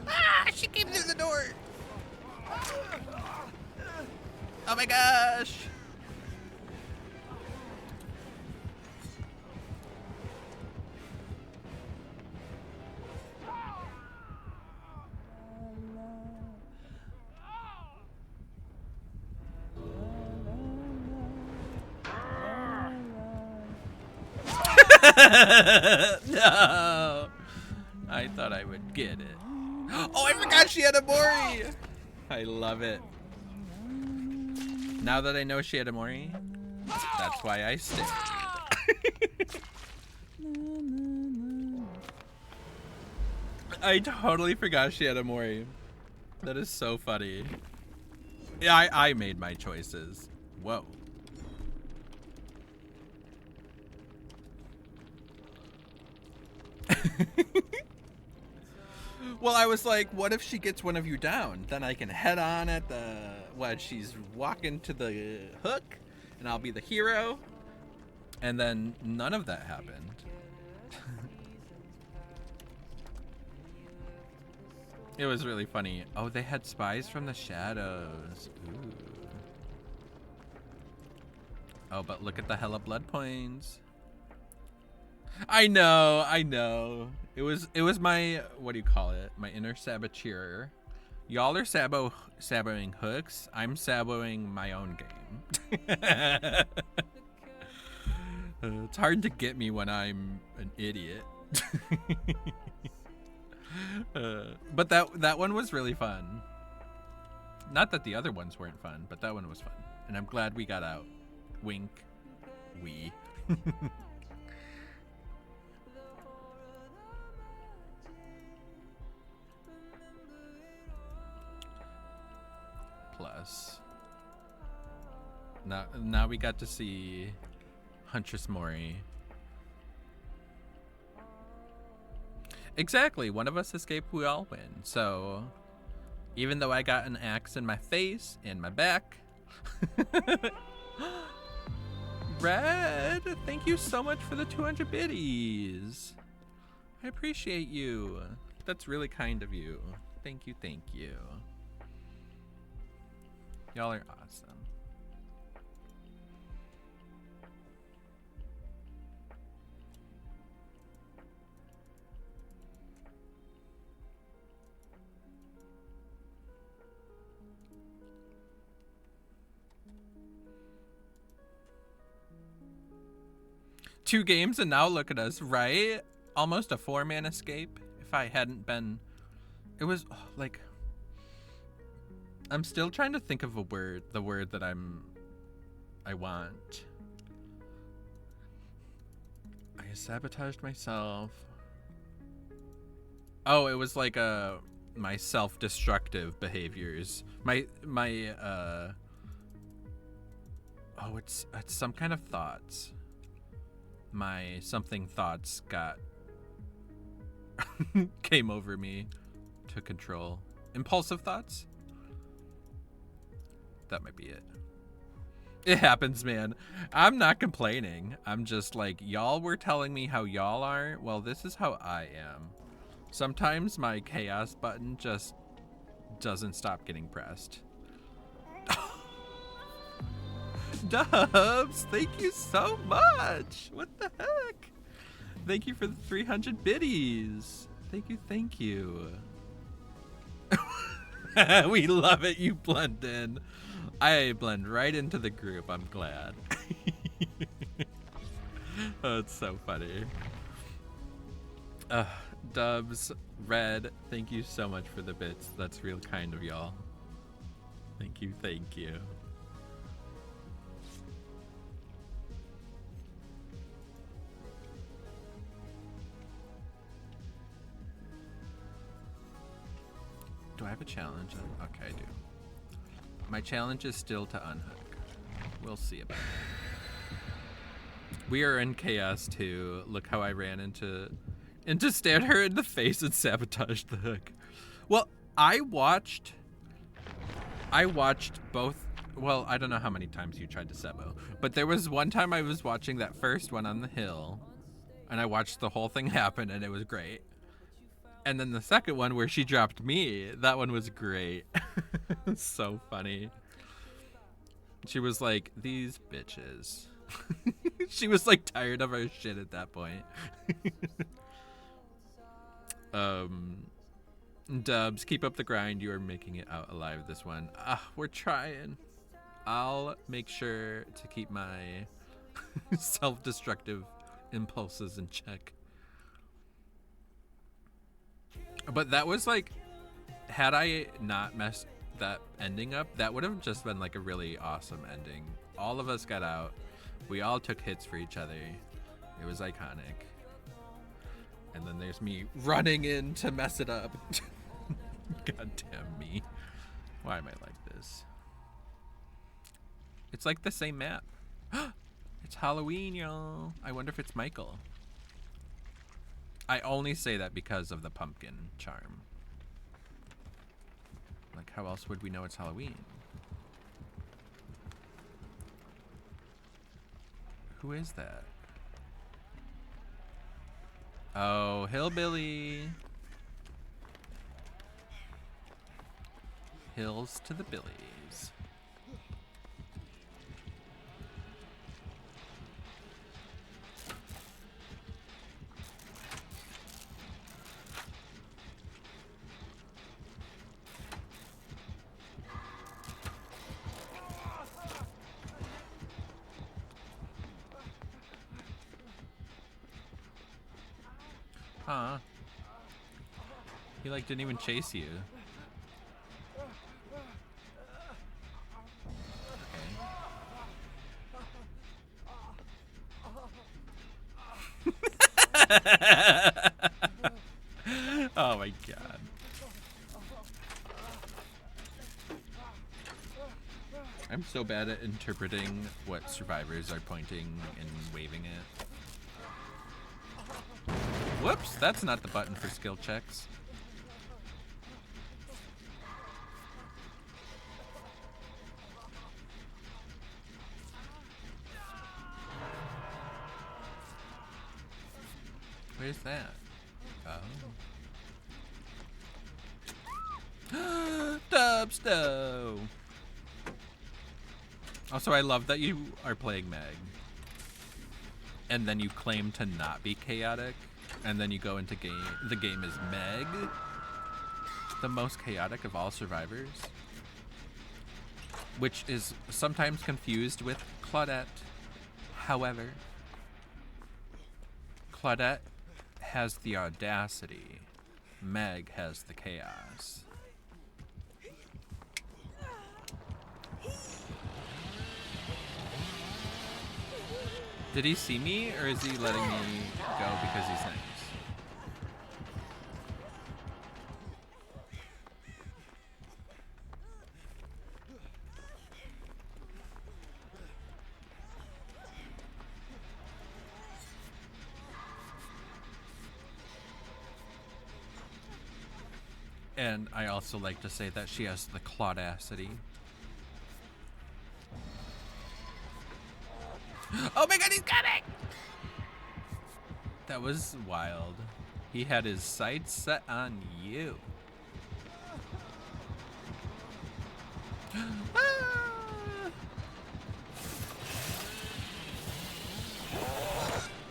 Ah, she came through the door. Oh my gosh. No. I thought I would get it. Oh, I forgot she had a Mori. I love it. Now that I know she had a Mori, that's why I stayed. I totally forgot she had a Mori. That is so funny. Yeah, I made my choices. Whoa. Well, I was like, what if she gets one of you down? Then I can head on at the... What, she's walking to the hook, and I'll be the hero. And then none of that happened. It was really funny. Oh, they had spies from the shadows. Ooh. Oh, but look at the hella blood points. I know. It was my, what do you call it? My inner saboteur. Y'all are saboing hooks. I'm saboing my own game. It's hard to get me when I'm an idiot. But that one was really fun. Not that the other ones weren't fun, but that one was fun. And I'm glad we got out. Wink. We. Plus, now we got to see Huntress Mori. Exactly, one of us escaped, we all win. So, even though I got an axe in my face and my back. Red, thank you so much for the 200 biddies. I appreciate you. That's really kind of you. Thank you, thank you. Y'all are awesome. Two games and now look at us, right? Almost a 4-man escape. If I hadn't been... It was like... I'm still trying to think of a word, the word that I want. I sabotaged myself. Oh, it was like my self-destructive behaviors. Oh, it's some kind of thoughts. My something thoughts got came over me to control. Impulsive thoughts? That might be it. It happens, man. I'm not complaining. I'm just like, y'all were telling me how y'all are. Well, this is how I am. Sometimes my chaos button just doesn't stop getting pressed. Dubs, thank you so much. What the heck? Thank you for the 300 biddies. Thank you, thank you. We love it, you blend in. I blend right into the group, I'm glad. Oh, it's so funny. Dubs, Red, thank you so much for the bits. That's real kind of y'all. Thank you, thank you. Do I have a challenge? Okay, I do. My challenge is still to unhook. We'll see about it. We are in chaos too. Look how I ran into stared her in the face and sabotaged the hook. Well, I watched both. Well, I don't know how many times you tried to sebo, but there was one time I was watching that first one on the hill, and I watched the whole thing happen, and it was great. And then the second one where she dropped me, that one was great. So funny. She was like, these bitches. She was like tired of our shit at that point. Dubs, keep up the grind. You are making it out alive this one. We're trying. I'll make sure to keep my self-destructive impulses in check. But that was like, had I not messed that ending up, that would have just been like a really awesome ending. All of us got out. We all took hits for each other. It was iconic. And then there's me running in to mess it up. God damn me. Why am I like this? It's like the same map. It's Halloween, y'all. I wonder if it's Michael. I only say that because of the pumpkin charm. Like, how else would we know it's Halloween? Who is that? Oh, Hillbilly. Hills to the Billies. Huh. He like didn't even chase you. Oh my god. I'm so bad at interpreting what survivors are pointing and waving at. Whoops, that's not the button for skill checks. Where's that? Oh. Dubsto! Also, I love that you are playing Meg. And then you claim to not be chaotic. And then you go into game. The game is Meg. The most chaotic of all survivors. Which is sometimes confused with Claudette. However, Claudette has the audacity. Meg has the chaos. Did he see me, or is he letting me go because he's nice? And I also like to say that she has the claudacity. Oh my god, he's coming! That was wild. He had his sights set on you.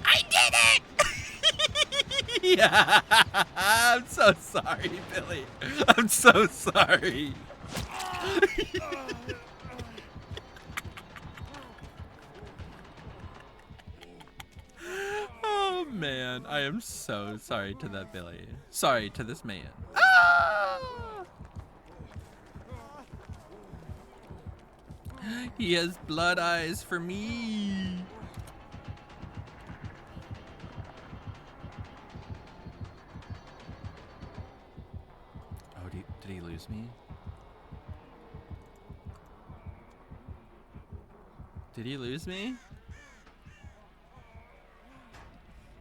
I did it! Yeah, I'm so sorry, Billy. I'm so sorry. Oh man, I am so sorry to that Billy. Sorry to this man. Ah! He has blood eyes for me. Oh, did he lose me? Did he lose me?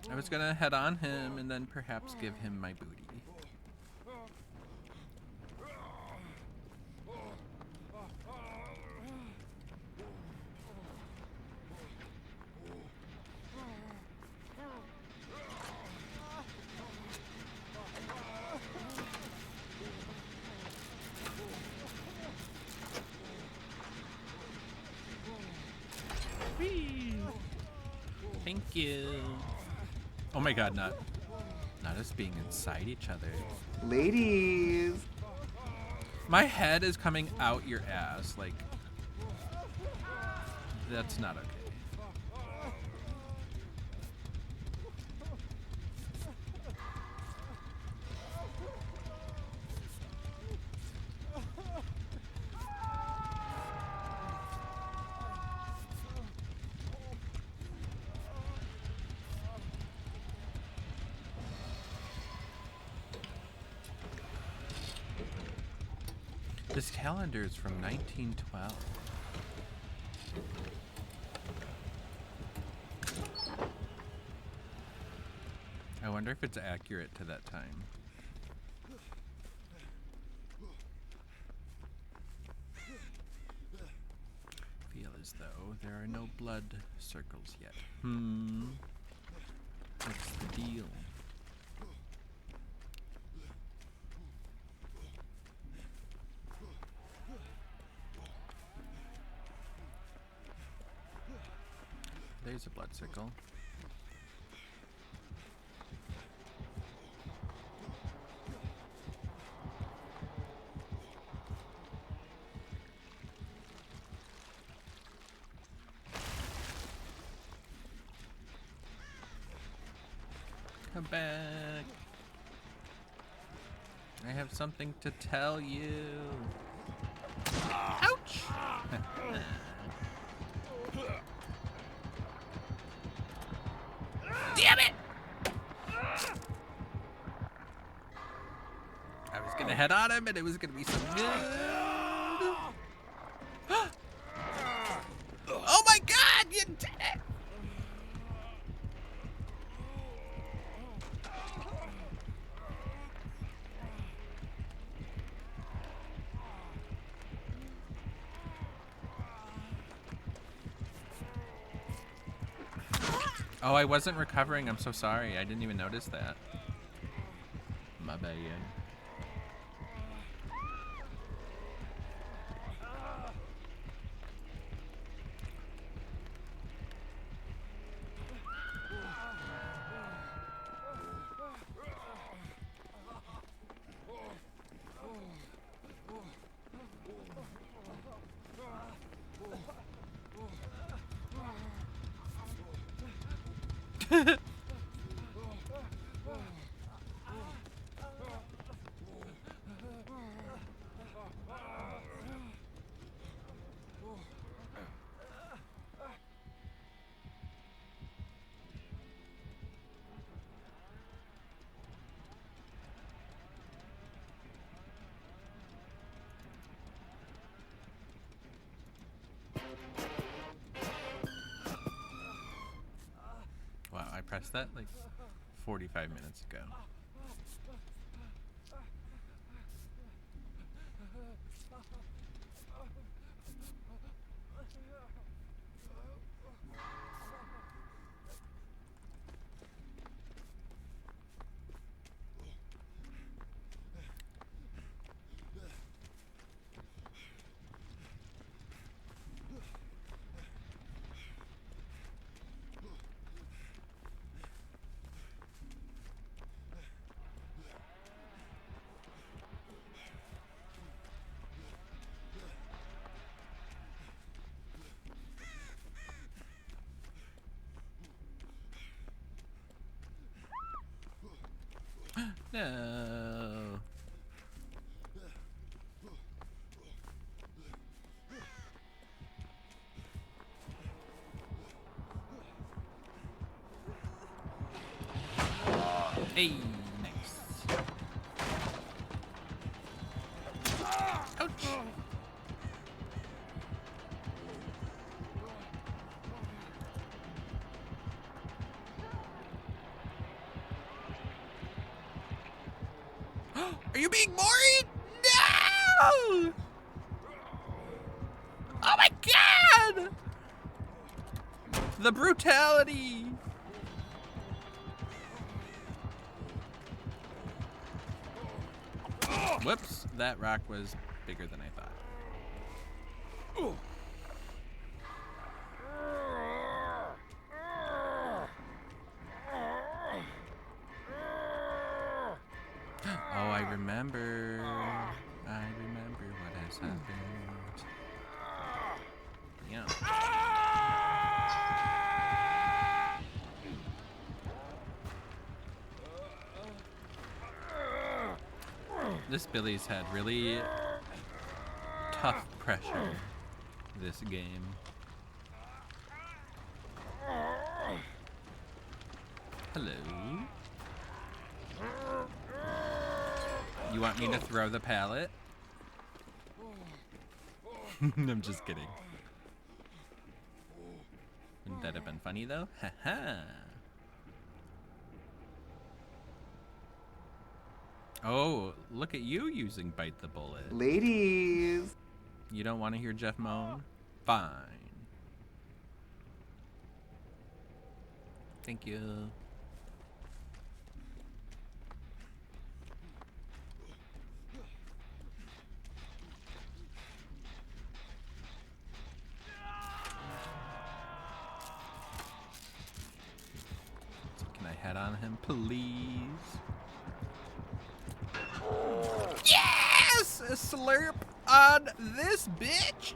I was gonna head on him and then perhaps give him my booty. Thank you. Oh my god, not us being inside each other. Ladies. My head is coming out your ass, like that's not okay. This calendar is from 1912. I wonder if it's accurate to that time. Feel as though there are no blood circles yet. What's the deal? There's a blood circle. Come back. I have something to tell you. Ouch! Damn it! I was gonna head on him and it was gonna be so good. Oh my god, you did it! Oh, I wasn't recovering. I'm so sorry. I didn't even notice that. My bad. Wow, I pressed that like 45 minutes ago. Hey, nice. Ouch. Are you being Maury? No! Oh my god! The brutality! Whoops, that rock was bigger than I thought. Oh, I remember. I remember what has happened. Yeah. This Billy's had really tough pressure this game. Hello. You want me to throw the pallet? I'm just kidding. Wouldn't that have been funny though? Haha. Oh, look at you using Bite the Bullet. Ladies. You don't want to hear Jeff moan? Fine. Thank you. So can I head on him, please? Yes! A slurp on this bitch!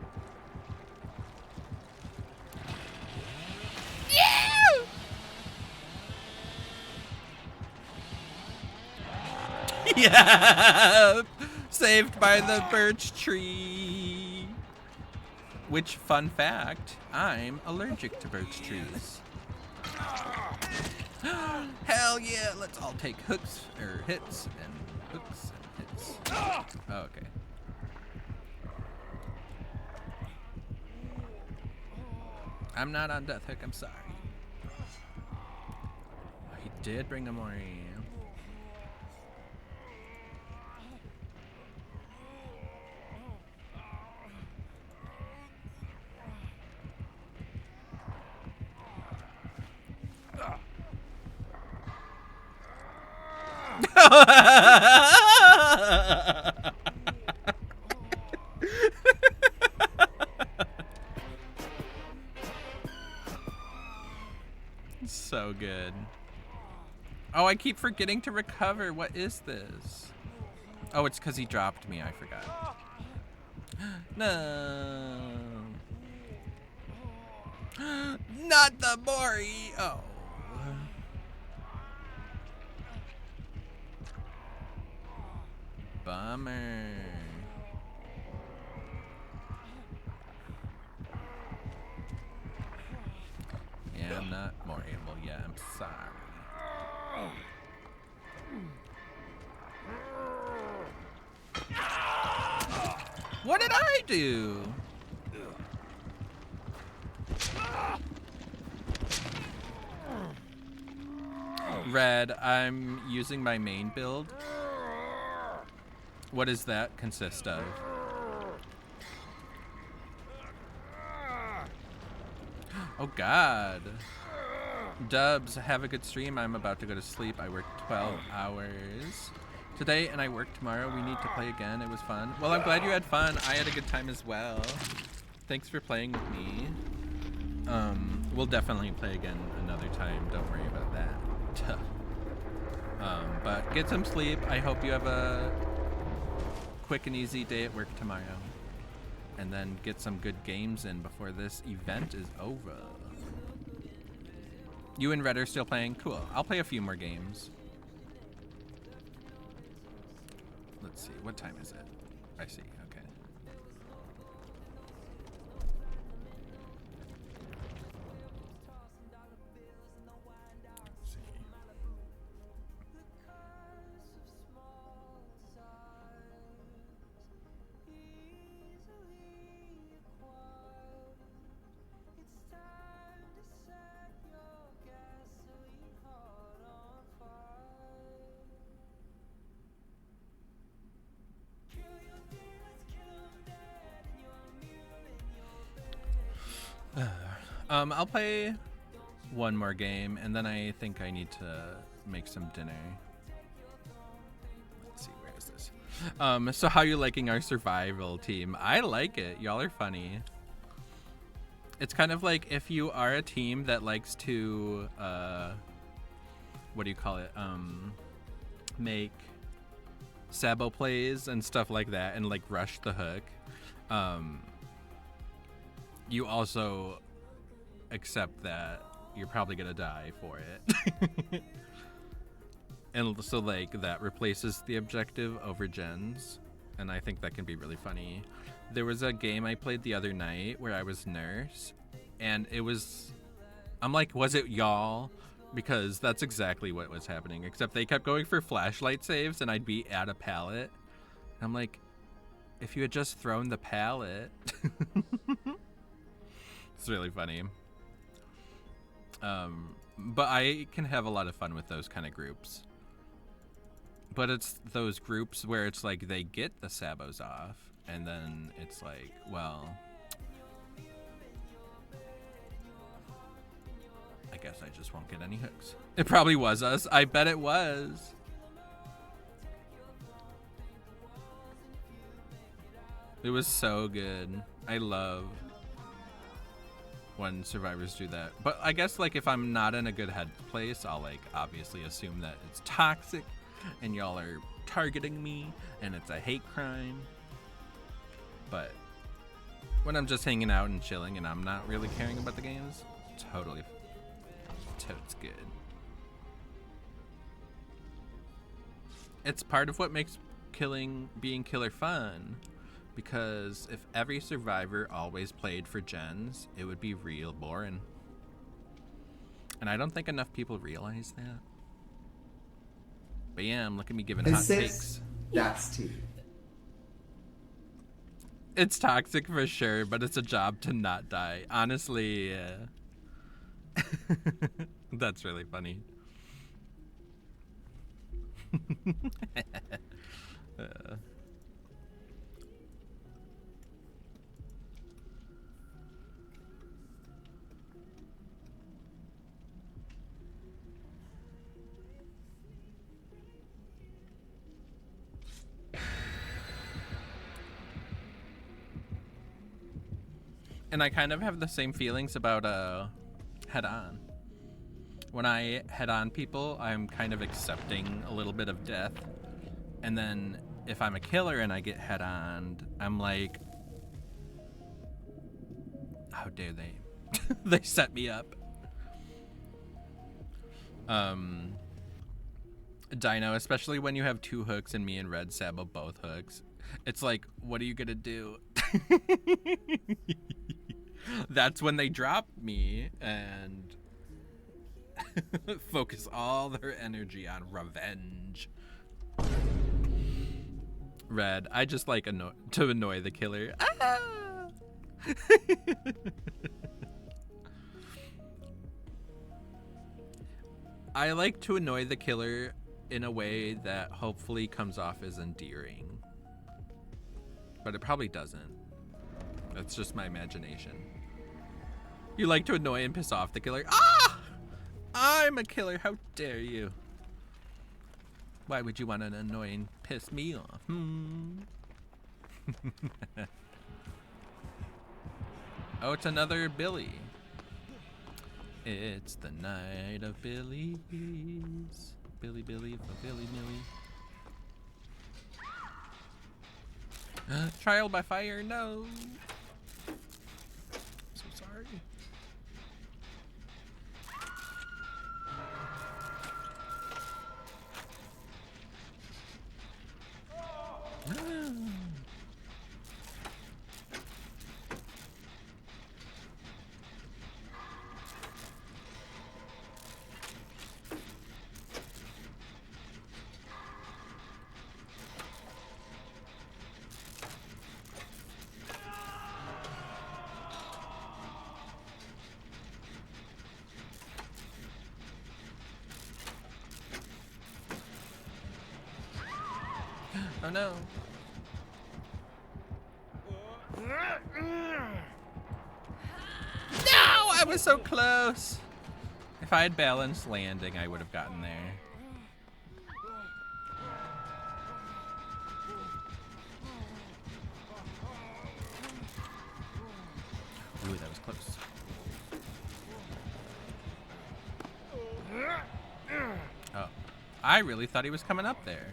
Yeah! Yeah! Saved by the birch tree. Which, fun fact, I'm allergic to birch trees. Hell yeah! Let's all take hooks, or hits, and hooks and hits. Oh, okay. I'm not on Death Hook, I'm sorry. He did bring a Mori. So good. Oh, I keep forgetting to recover. What is this? Oh, it's because he dropped me. I forgot. No. Not the Mori. Oh. Bummer. Yeah, I'm not more able. Yeah, I'm sorry. What did I do? Red, I'm using my main build. What does that consist of? Oh God. Dubs, have a good stream. I'm about to go to sleep. I worked 12 hours today and I work tomorrow. We need to play again. It was fun. Well, I'm glad you had fun. I had a good time as well. Thanks for playing with me. We'll definitely play again another time. Don't worry about that. But get some sleep. I hope you have a quick and easy day at work tomorrow. And then get some good games in before this event is over. You and Red are still playing? Cool. I'll play a few more games. Let's see. What time is it? I see. Okay. Let's see. I'll play one more game, and then I think I need to make some dinner. Let's see, where is this? So how you liking our survival team? I like it. Y'all are funny. It's kind of like if you are a team that likes to, what do you call it? Make Sabo plays and stuff like that, and like rush the hook. You also accept that you're probably gonna die for it. And so like that replaces the objective over gens, and I think that can be really funny. There was a game I played the other night where I was nurse, and I'm like, was it y'all? Because that's exactly what was happening, except they kept going for flashlight saves and I'd be at a pallet. I'm like, if you had just thrown the pallet. It's really funny. But I can have a lot of fun with those kind of groups. But it's those groups where it's like they get the sabos off, and then it's like, well, I guess I just won't get any hooks. It probably was us. I bet it was. It was so good. I love when survivors do that. But I guess like if I'm not in a good head place, I'll like obviously assume that it's toxic and y'all are targeting me and it's a hate crime. But when I'm just hanging out and chilling and I'm not really caring about the games, totally totes good. It's part of what makes being killer fun. Because if every survivor always played for gens, it would be real boring. And I don't think enough people realize that. Bam, look at me giving hot takes. That's tea. It's toxic for sure, but it's a job to not die. Honestly, yeah. That's really funny. And I kind of have the same feelings about head on. When I head on people, I'm kind of accepting a little bit of death. And then if I'm a killer and I get head on, I'm like, how dare they? They set me up. Dino, especially when you have two hooks and me and Red Sabo both hooks. It's like, what are you gonna do? That's when they drop me and focus all their energy on revenge. Red, I just like to annoy the killer. Ah! I like to annoy the killer in a way that hopefully comes off as endearing. But it probably doesn't. That's just my imagination. You like to annoy and piss off the killer. Ah! I'm a killer, how dare you? Why would you want to annoy and piss me off? Oh, it's another Billy. It's the night of Billy's. Billy, Billy, the Billy Millie. Trial by fire, no. So sorry. Oh no. That was so close. If I had balanced landing, I would have gotten there. Ooh, that was close. Oh, I really thought he was coming up there.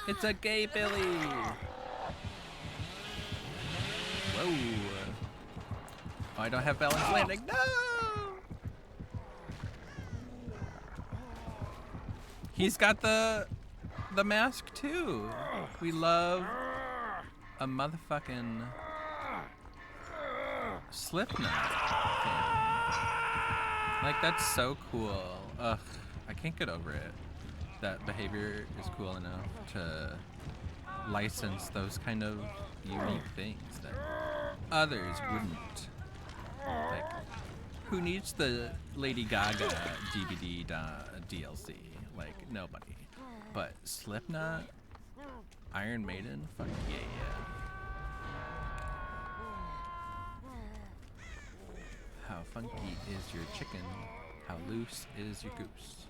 It's a gay Billy. Whoa. Oh, I don't have balanced landing. No! He's got the mask too. We love a motherfucking Slipknot fan. Like, that's so cool. Ugh, I can't get over it. That behavior is cool enough to license those kind of unique things that others wouldn't. Like, who needs the Lady Gaga DVD DLC? Like, nobody. But Slipknot, Iron Maiden, fuck yeah. How funky is your chicken? How loose is your goose?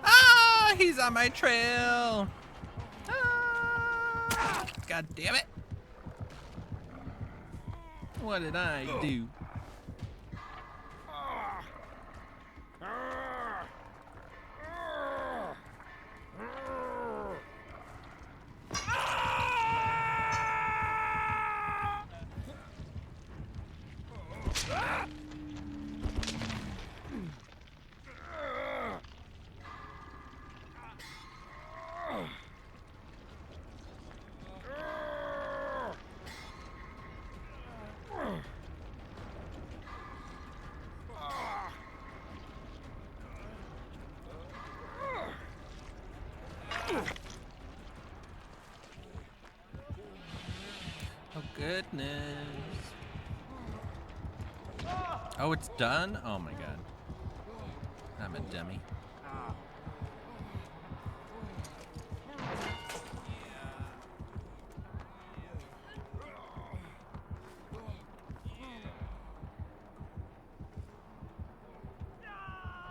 Ah, he's on my trail. Ah, God damn it. What did I do? Oh, goodness. Oh, it's done? Oh, my God. I'm a dummy.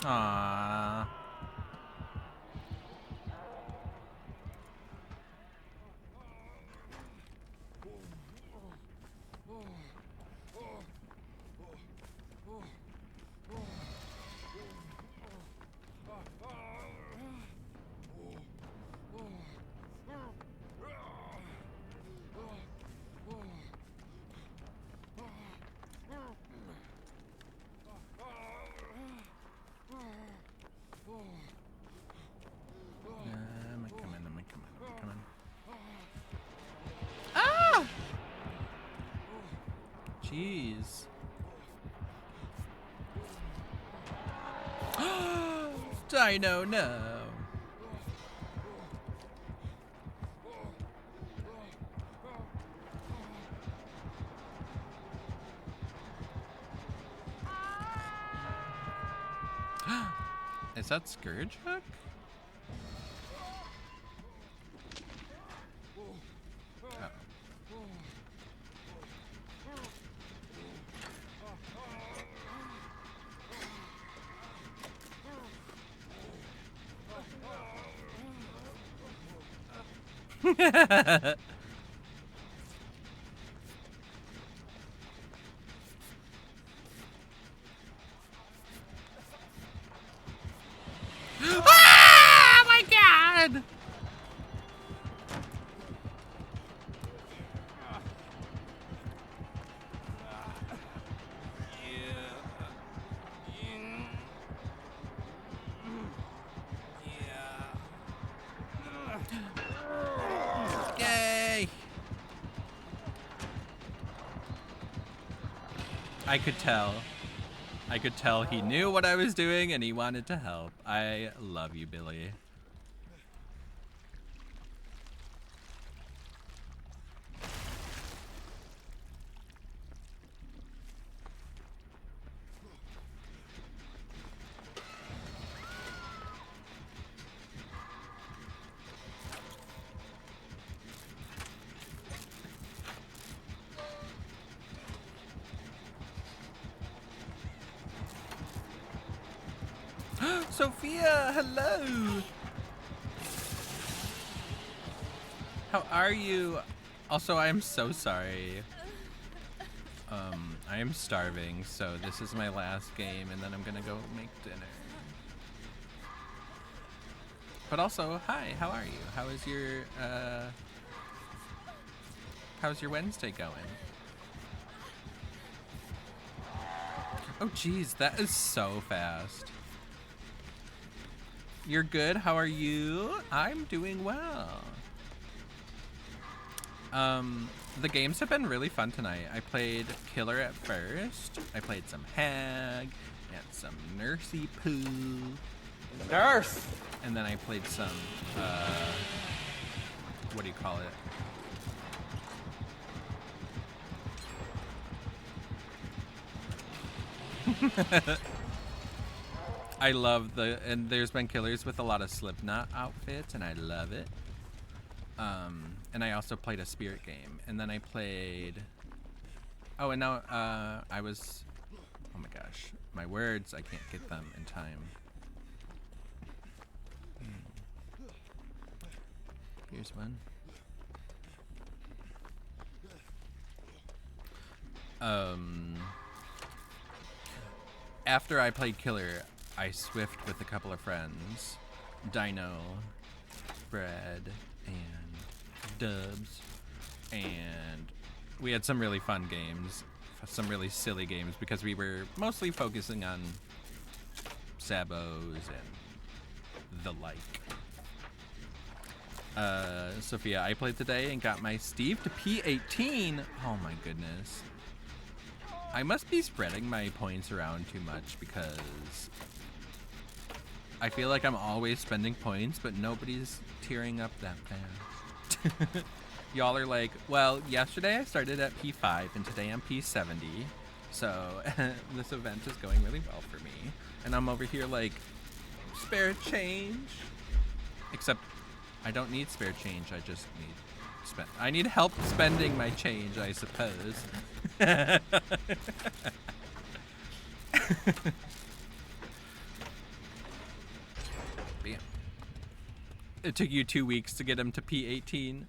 Aww. Come on. Ah! Jeez. Dino, no. Is that Scourge Hook? I could tell. I could tell he knew what I was doing and he wanted to help. I love you, Billy. Sophia, hello. How are you? Also, I am so sorry. I am starving, so this is my last game, and then I'm gonna go make dinner. But also, hi, how are you? How's your Wednesday going? Oh, geez, that is so fast. You're good. How are you? I'm doing well. The games have been really fun tonight. I played Killer at first. I played some Hag and some Nursey Poo. Nurse! And then I played some, what do you call it? I love and there's been killers with a lot of Slipknot outfits, and I love it. And I also played a spirit game, and then I played, oh, and now, oh my gosh, my words, I can't get them in time. Here's one. After I played Killer, I swift with a couple of friends, Dino, Brad, and Dubs, and we had some really fun games, some really silly games, because we were mostly focusing on Sabos and the like. Sophia, I played today and got my Steve to P18. Oh my goodness. I must be spreading my points around too much because I feel like I'm always spending points, but nobody's tearing up that fast. Y'all are like, well, yesterday I started at P5 and today I'm P70. So this event is going really well for me. And I'm over here like, spare change. Except I don't need spare change, I just need I need help spending my change, I suppose. Bam. It took you 2 weeks to get him to P18.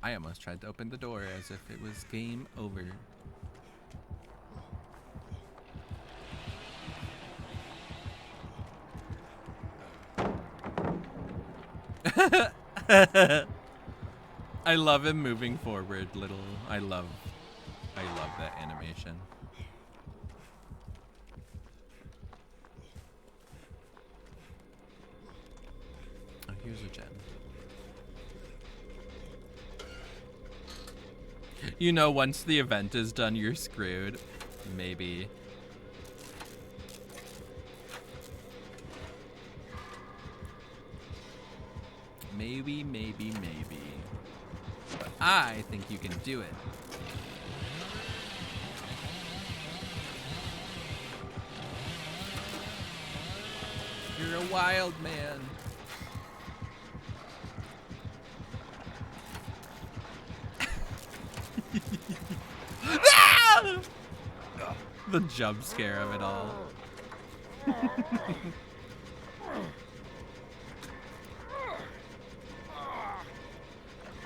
I almost tried to open the door as if it was game over. I love him moving forward, little. I love that animation. Oh, here's a gem. You know, once the event is done, you're screwed. Maybe. Maybe. But I think you can do it. You're a wild man. The jump scare of it all.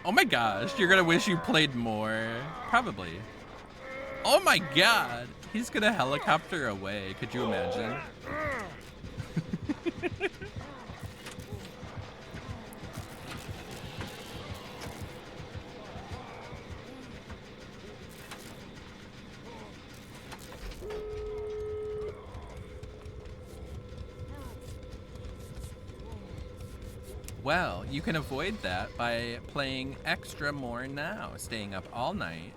Oh my gosh, you're gonna wish you played more. Probably. Oh my god, he's gonna helicopter away. Could you imagine? Well, you can avoid that by playing extra more now, staying up all night,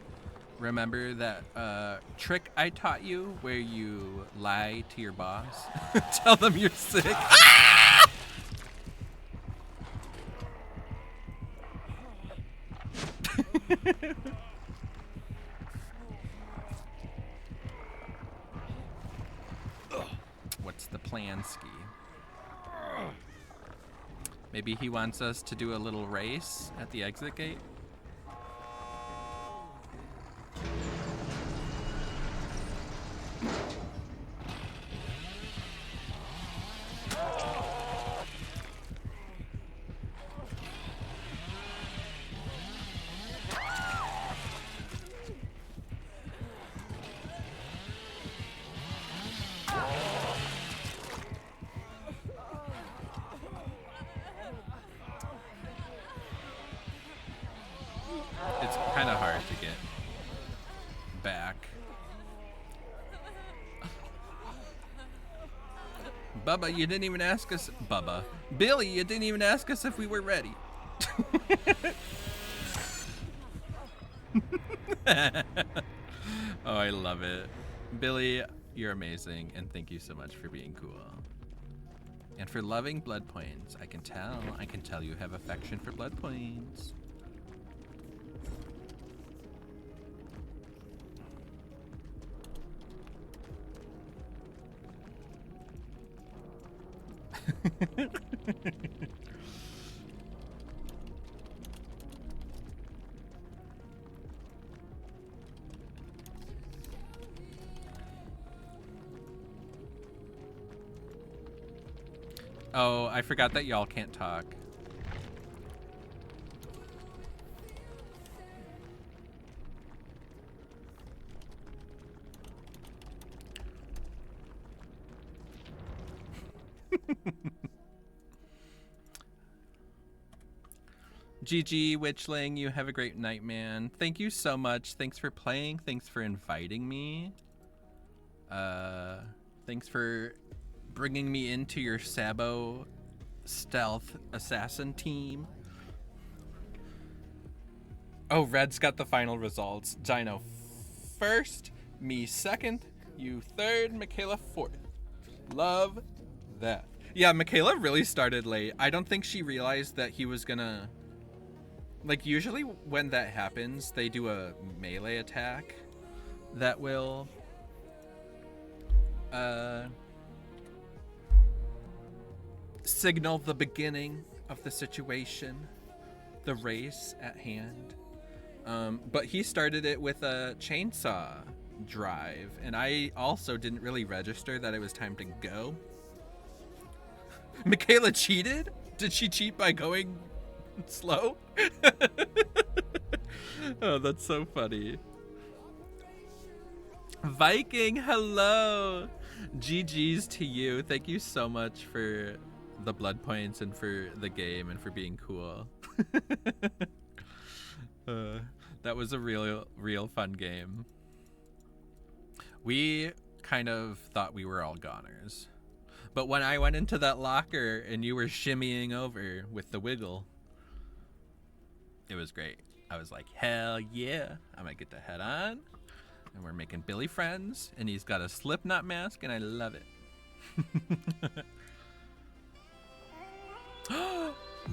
Remember that trick I taught you where you lie to your boss? Tell them you're sick. What's the plan, Ski? Maybe he wants us to do a little race at the exit gate? It's kind of hard to get back. Bubba, you didn't even ask us. Bubba. Billy, you didn't even ask us if we were ready. Oh, I love it. Billy, you're amazing, and thank you so much for being cool. And for loving blood points. I can tell you have affection for blood points. Oh, I forgot that y'all can't talk. GG, Witchling, you have a great night, man. Thank you so much. Thanks for playing. Thanks for inviting me. Thanks for bringing me into your Sabo stealth assassin team. Oh, Red's got the final results. Dino first, me second, you third, Michaela fourth. Love that. Yeah, Michaela really started late. I don't think she realized that he was gonna... Like, usually when that happens, they do a melee attack that will... signal the beginning of the situation, the race at hand. But he started it with a chainsaw drive, and I also didn't really register that it was time to go. Michaela cheated? Did she cheat by going slow? Oh, that's so funny. Viking, hello. GG's to you. Thank you so much for the blood points and for the game and for being cool. That was a real fun game. We kind of thought we were all goners. But when I went into that locker and you were shimmying over with the wiggle, it was great. I was like, hell yeah, I'm gonna get the head on. And we're making Billy friends, and he's got a Slipknot mask, and I love it.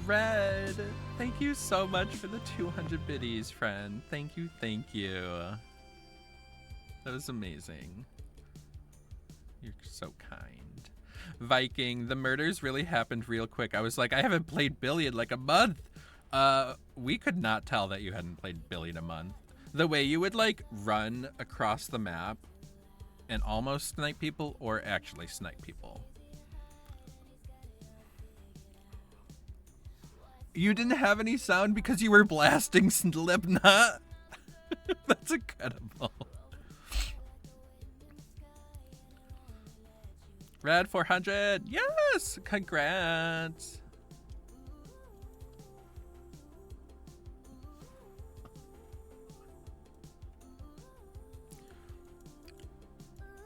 Red, thank you so much for the 200 biddies, friend. Thank you, thank you. That was amazing. You're so kind. Viking, the murders really happened real quick. I was like, I haven't played Billy in like a month. We could not tell that you hadn't played Billy in a month. The way you would like run across the map and almost snipe people or actually snipe people. You didn't have any sound because you were blasting Slipknot? That's incredible. Rad 400, yes, congrats.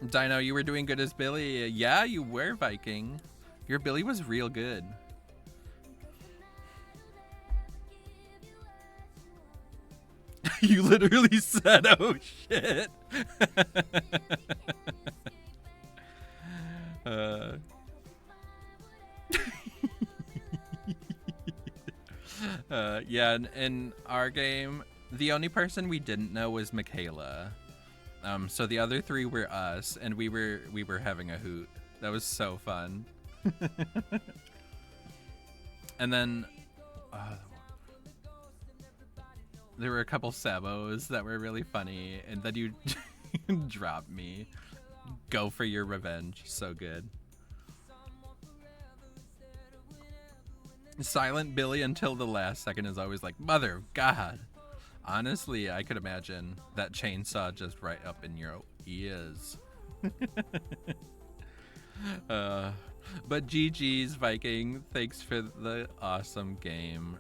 Dino, you were doing good as Billy. Yeah, you were, Viking. Your Billy was real good. You literally said, "Oh shit." Yeah, in our game, the only person we didn't know was Michaela. So the other three were us, and we were having a hoot. That was so fun. And then there were a couple sabos that were really funny, and then you dropped me. Go for your revenge. So good. Silent Billy until the last second is always like, mother of God. Honestly, I could imagine that chainsaw just right up in your ears. But GG's Viking, thanks for the awesome game.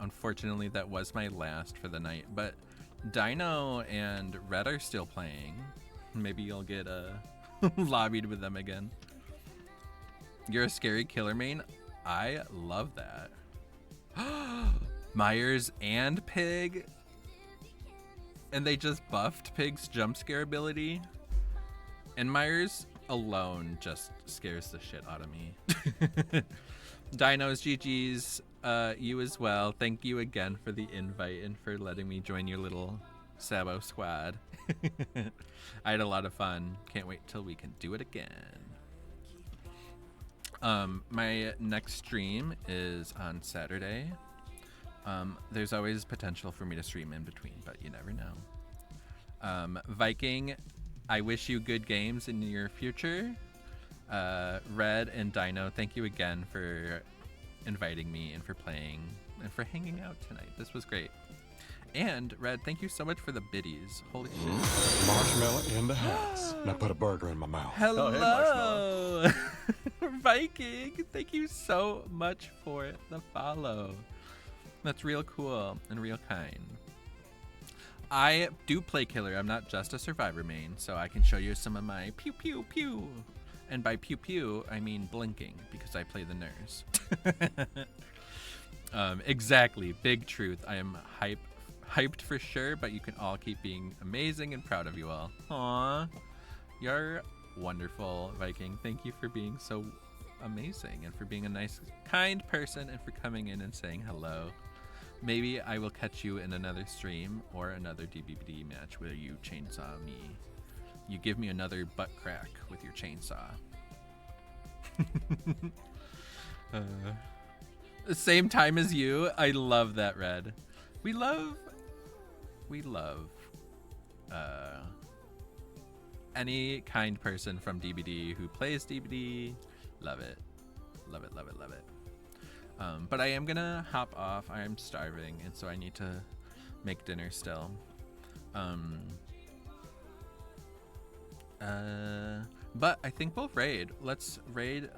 Unfortunately, that was my last for the night, but Dino and Red are still playing. Maybe you'll get lobbied with them again. You're a scary killer main. I love that. Myers and Pig, and they just buffed Pig's jump scare ability, and Myers alone just scares the shit out of me. Dinos, GG's, you as well. Thank you again for the invite and for letting me join your little Sabo squad. I had a lot of fun. Can't wait till we can do it again. My next stream is on Saturday. There's always potential for me to stream in between, but you never know. Viking, I wish you good games in your future. Red and Dino, thank you again for inviting me and for playing and for hanging out tonight. This was great. And Red, thank you so much for the biddies. Holy shit. Marshmallow in the house. Now put a burger in my mouth. Hello. Oh, hey, Marshmallow. Viking, thank you so much for the follow. That's real cool and real kind. I do play killer. I'm not just a survivor main, so I can show you some of my pew pew pew. And by pew pew, I mean blinking, because I play the nurse. Exactly. Big truth. I am hyped for sure, but you can all keep being amazing and proud of you all. Aww. You're wonderful, Viking. Thank you for being so amazing and for being a nice, kind person and for coming in and saying hello. Maybe I will catch you in another stream or another DBD match where you chainsaw me. You give me another butt crack with your chainsaw. The same time as you. I love that, Red. We love any kind person from DBD who plays DBD. Love it. Love it, love it, love it. But I am gonna hop off. I am starving, and so I need to make dinner still. But I think we'll raid. Let's raid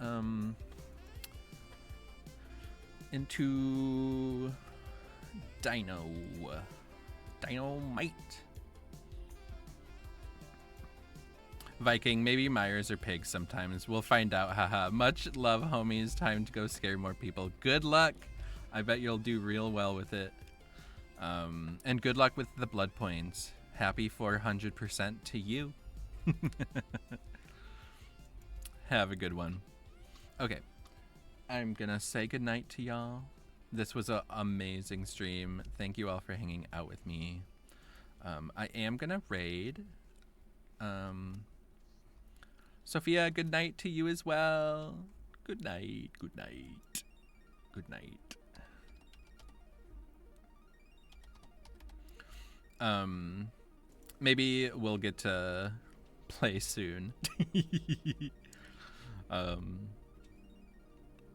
into Dynamite. Viking, maybe Myers or Pig sometimes. We'll find out, haha. Much love, homies. Time to go scare more people. Good luck. I bet you'll do real well with it. And good luck with the blood points. Happy 400% to you. Have a good one. Okay. I'm gonna say goodnight to y'all. This was an amazing stream. Thank you all for hanging out with me. I am gonna raid. Sophia, good night to you as well. Good night, good night, good night. Maybe we'll get to play soon.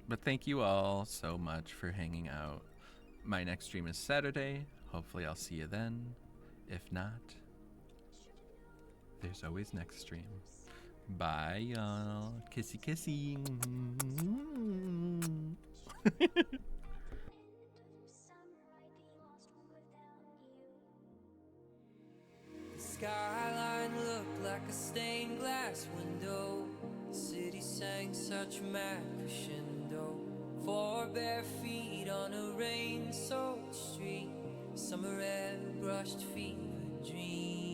But thank you all so much for hanging out. My next stream is Saturday. Hopefully I'll see you then. If not, there's always next stream. Bye, y'all. Kissy, kissy. The skyline looked like a stained glass window. The city sang such mad crescendo. 4 bare feet on a rain-soaked street. Summer air brushed fever dreams.